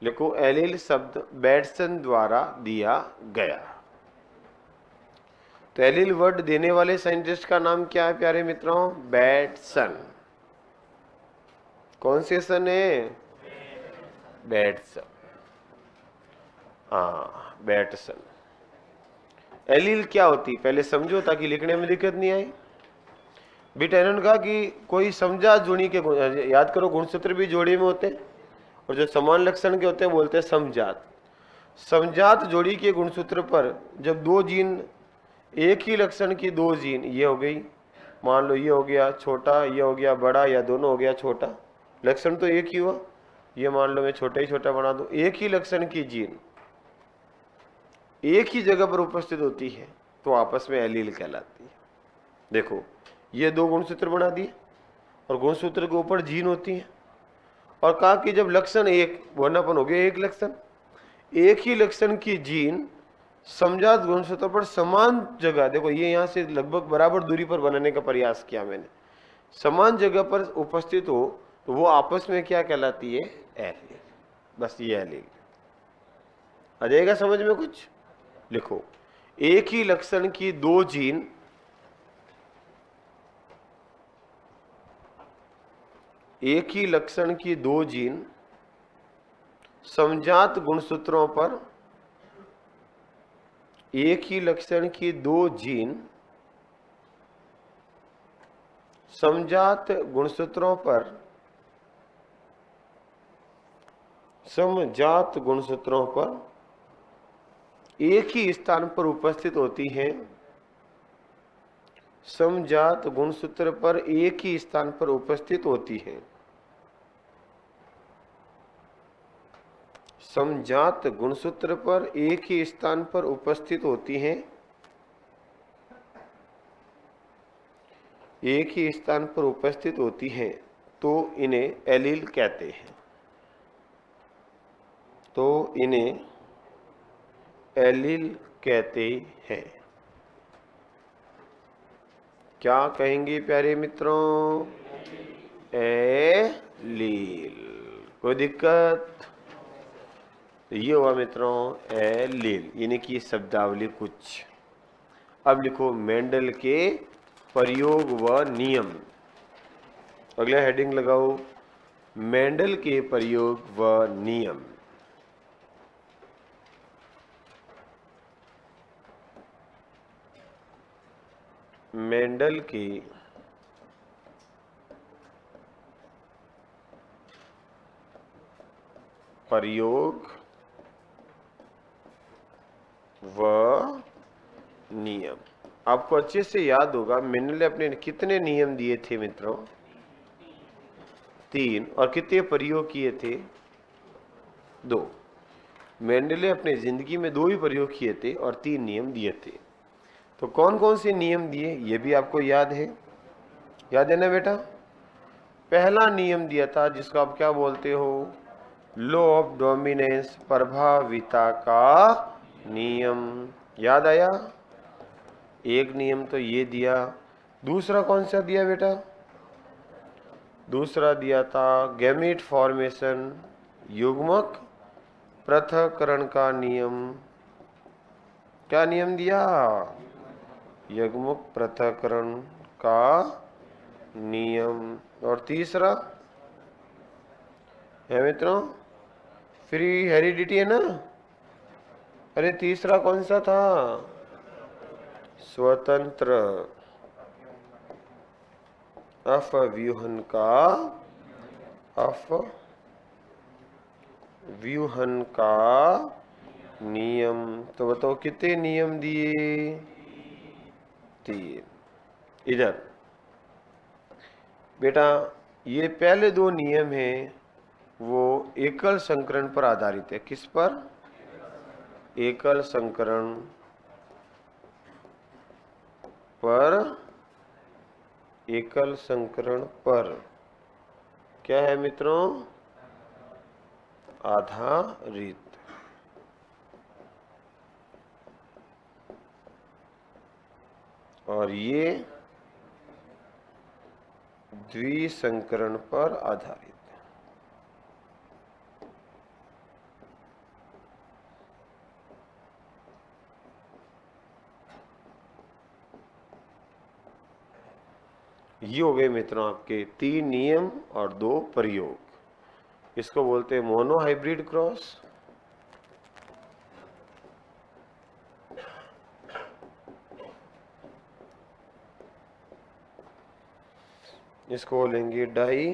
लिखो, एलील शब्द बैटसन द्वारा दिया गया। तो एलील वर्ड देने वाले साइंटिस्ट का नाम क्या है प्यारे मित्रों? बैटसन। कौन से सन है? बैटसन। हाँ, बैटसन। एलील क्या होती पहले समझो ताकि लिखने में दिक्कत नहीं आई। बेटा इन्होंने कहा कि कोई समझा जोड़ी के गुण, याद करो गुणसूत्र भी जोड़ी में होते हैं और जो समान लक्षण के होते हैं बोलते हैं समजात। समजात जोड़ी के गुणसूत्र पर जब दो जीन, एक ही लक्षण की दो जीन, ये हो गई मान लो, ये हो गया छोटा, ये हो गया बड़ा, या दोनों हो गया छोटा, लक्षण तो एक ही हुआ। ये मान लो मैं छोटा ही छोटा बना दूं, एक ही लक्षण की जीन एक ही जगह पर उपस्थित होती है तो आपस में एलील कहलाती है। देखो, ये दो गुणसूत्र बना दिए और गुणसूत्र के ऊपर जीन होती है और कहा कि जब लक्षण एक, वर्णापन हो गया एक लक्षण, एक ही लक्षण की जीन समजात गुणसूत्र पर समान जगह, देखो ये यहां से लगभग बराबर दूरी पर बनाने का प्रयास किया मैंने, समान जगह पर उपस्थित हो तो वो आपस में क्या कहलाती है? एलील। बस ये एलील आ जाएगा समझ में कुछ? लिखो, एक ही लक्षण की दो जीन, एक ही लक्षण की दो जीन समजात गुणसूत्रों पर, एक ही लक्षण की दो जीन समजात गुणसूत्रों पर, समजात गुणसूत्रों पर एक ही स्थान पर उपस्थित होती हैं। समजात गुणसूत्र पर एक ही स्थान पर उपस्थित होती है। समजात गुणसूत्र पर एक ही स्थान पर उपस्थित होती हैं, एक ही स्थान पर उपस्थित होती हैं तो इन्हें एलील कहते हैं। तो इन्हें एलील कहते हैं। क्या कहेंगे प्यारे मित्रों? एलील। कोई दिक्कत? ये हुआ मित्रों एलील, यानी कि शब्दावली कुछ। अब लिखो मेंडल के प्रयोग व नियम। अगला हेडिंग लगाओ, मेंडल के प्रयोग व नियम। मेंडल के प्रयोग व नियम। आपको अच्छे से याद होगा मेंडल ने अपने कितने नियम दिए थे मित्रों? 3। और कितने प्रयोग किए थे? 2। मेंडल ने अपने जिंदगी में 2 ही प्रयोग किए थे और 3 नियम दिए थे। तो कौन कौन से नियम दिए ये भी आपको याद है? याद है ना बेटा? पहला नियम दिया था जिसको आप क्या बोलते हो? लॉ ऑफ डोमिनेंस, प्रभाविता का नियम। याद आया? एक नियम तो ये दिया, दूसरा कौन सा दिया बेटा? दूसरा दिया था गैमीट फॉर्मेशन, युग्मक पृथक्करण का नियम। क्या नियम दिया? युग्मक पृथक्करण का नियम। और तीसरा है मित्रों फ्री हेरिडिटी, है ना? अरे तीसरा कौन सा था? स्वतंत्र अपव्यूहन का, अपव्यूहन का नियम। तो बताओ कितने नियम दिए? 3। इधर बेटा ये पहले 2 नियम हैं वो एकल संकरण पर आधारित है। किस पर? एकल संकरण पर, एकल संकरण पर क्या है मित्रों? आधारित। और ये द्विसंकरण पर आधारित। ये हो गए मित्रों आपके 3 नियम और 2 प्रयोग। इसको बोलते हैं मोनो हाइब्रिड क्रॉस, इसको बोलेंगे डाई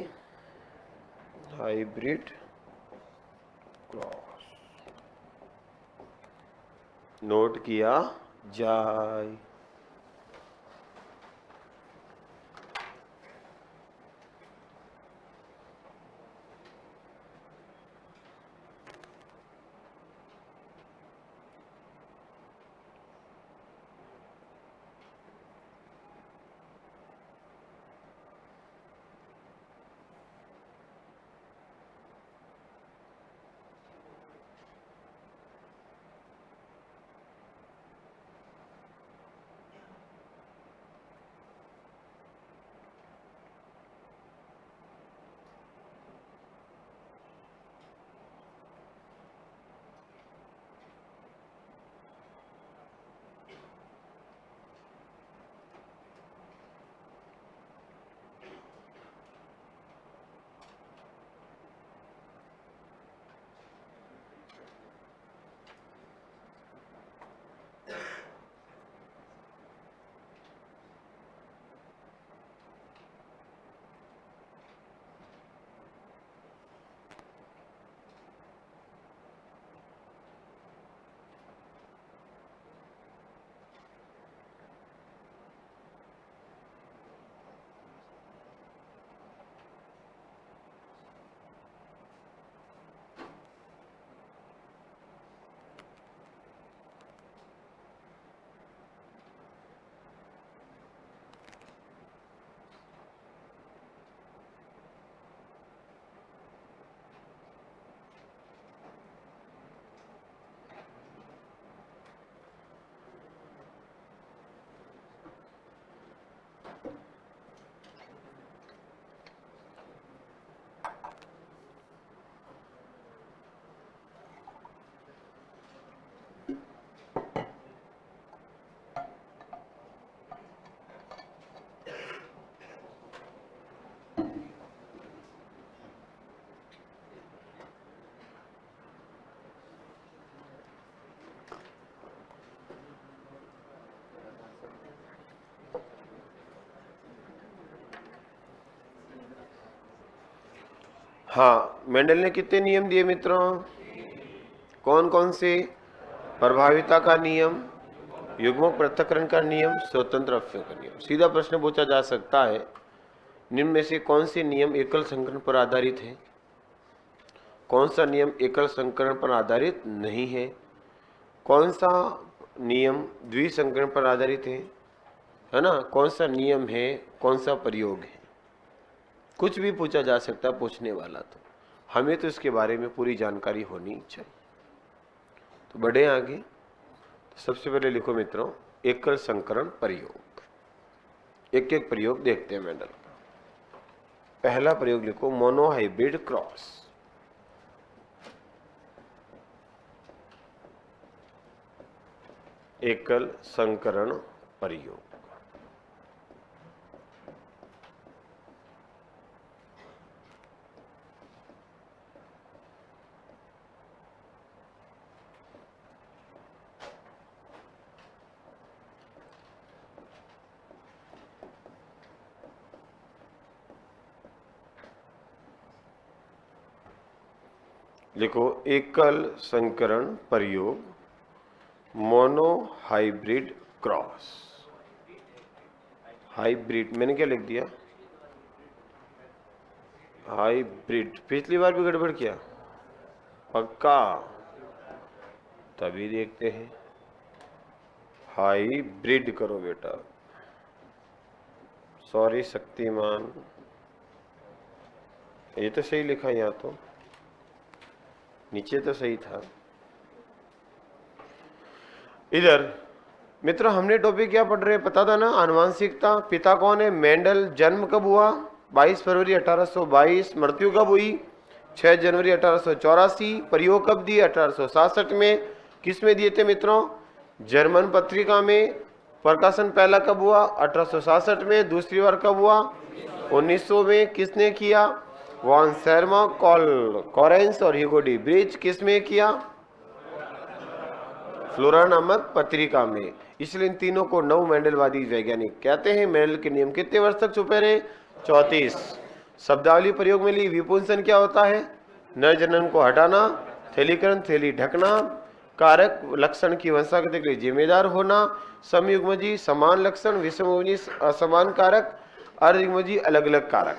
हाइब्रिड क्रॉस। नोट किया जाए। हाँ, मेंडल ने कितने नियम दिए मित्रों? कौन कौन से? प्रभाविता का नियम, युग्मक पृथक्करण का नियम, स्वतंत्र अपव्यय का नियम। सीधा प्रश्न पूछा जा सकता है निम्न में से कौन से नियम एकल संकरण पर आधारित है? कौन सा नियम एकल संकरण पर आधारित नहीं है? कौन सा नियम द्विसंकरण पर आधारित है ना? कौन सा नियम है, कौन सा प्रयोग है? कुछ भी पूछा जा सकता है पूछने वाला तो। हमें तो इसके बारे में पूरी जानकारी होनी चाहिए। तो बढ़े आगे। तो सबसे पहले लिखो मित्रों एकल संकरण प्रयोग। एक एक प्रयोग देखते हैं मेंडल का। पहला प्रयोग लिखो मोनोहाइब्रिड क्रॉस। एकल संकरण प्रयोग। लिखो एकल संकरण प्रयोग मोनोहाइब्रिड क्रॉस। हाइब्रिड मैंने क्या लिख दिया? हाइब्रिड। पिछली बार भी गड़बड़ किया पक्का? तभी देखते हैं। हाइब्रिड करो बेटा। सॉरी शक्तिमान, ये तो सही लिखा यहाँ, तो नीचे तो सही था। इधर मित्रों हमने टॉपिक क्या पढ़ रहे हैं पता था ना? आनुवांशिकता। पिता कौन है? मेंडल। जन्म कब हुआ? 22 फरवरी 1822। मृत्यु कब हुई? 6 जनवरी 1884। प्रयोग कब दिए? 1866 में। किस में दिए थे मित्रों? जर्मन पत्रिका में। प्रकाशन पहला कब हुआ? 1866 में। दूसरी बार कब हुआ? 1900 में। किसने किया? वॉन शर्मा कॉरेंस और ह्यूगो डी ब्रिज। किस में किया? फ्लोरा नामक पत्रिका में। इसलिए इन तीनों को नव मेंडलवादी वैज्ञानिक कहते हैं। मेंडल के नियम कितने वर्ष तक छुपे रहे? 34। शब्दावली प्रयोग में ली। विपुंसन क्या होता है? नर जनन को हटाना, थैलीकरण थैली ढकना, कारक लक्षण की वंशागति के लिए जिम्मेदार होना, समयुग्मजी समान लक्षण, विषमयुग्मजी असमान कारक, अर्धयुग्मजी अलग अलग कारक।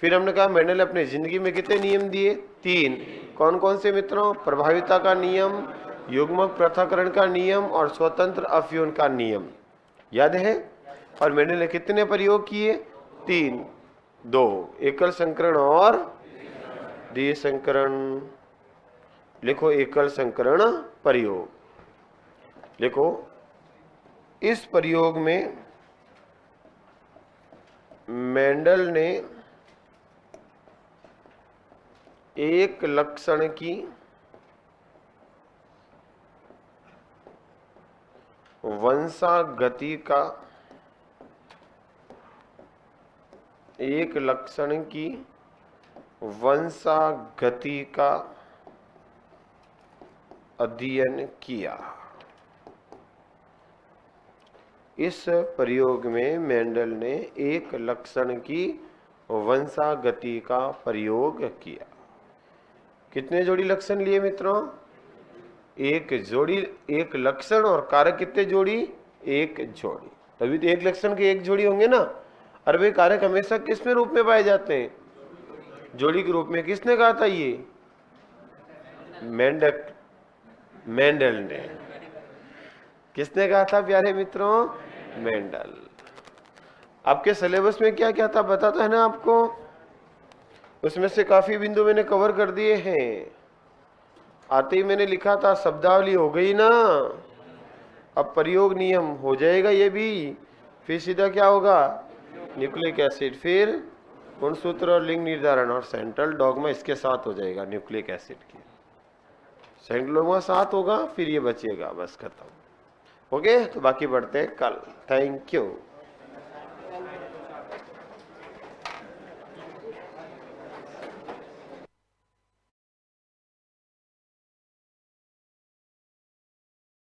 फिर हमने कहा मेंडल ने अपनी जिंदगी में कितने नियम दिए? 3। कौन कौन से मित्रों? प्रभाविता का नियम, युग्मक पृथक्करण का नियम और स्वतंत्र अफ्यून का नियम। याद है? और मेंडल ने कितने प्रयोग किए? 3। 2 एकल संकरण और द्विसंकरण। लिखो एकल संकरण प्रयोग। लिखो इस प्रयोग में मेंडल ने एक लक्षण की वंशागति का, एक लक्षण की वंशागति का अध्ययन किया। इस प्रयोग में मेंडल ने एक लक्षण की वंशागति का प्रयोग किया। कितने जोड़ी लक्षण लिए मित्रों? एक जोड़ी। एक लक्षण और कारक कितने जोड़ी? एक जोड़ी। तभी तो एक लक्षण के एक जोड़ी होंगे ना। अरे भाई कारक हमेशा किस में रूप में पाए जाते हैं? जोड़ी के रूप में। किसने कहा था ये? मेंडल ने। किसने कहा था प्यारे मित्रों? मेंडल। आपके सिलेबस में क्या क्या था बताता है ना आपको? उसमें से काफी बिंदु मैंने कवर कर दिए हैं। आते ही मैंने लिखा था शब्दावली हो गई ना, अब प्रयोग नियम हो जाएगा ये भी। फिर सीधा क्या होगा? न्यूक्लिक एसिड, फिर गुणसूत्र और लिंग निर्धारण और सेंट्रल डॉगमा इसके साथ हो जाएगा। न्यूक्लिक एसिड की सेंट्रल डॉगमा साथ होगा, फिर ये बचेगा, बस खत्म। ओके, तो बाकी बढ़ते हैं कल। Thank you.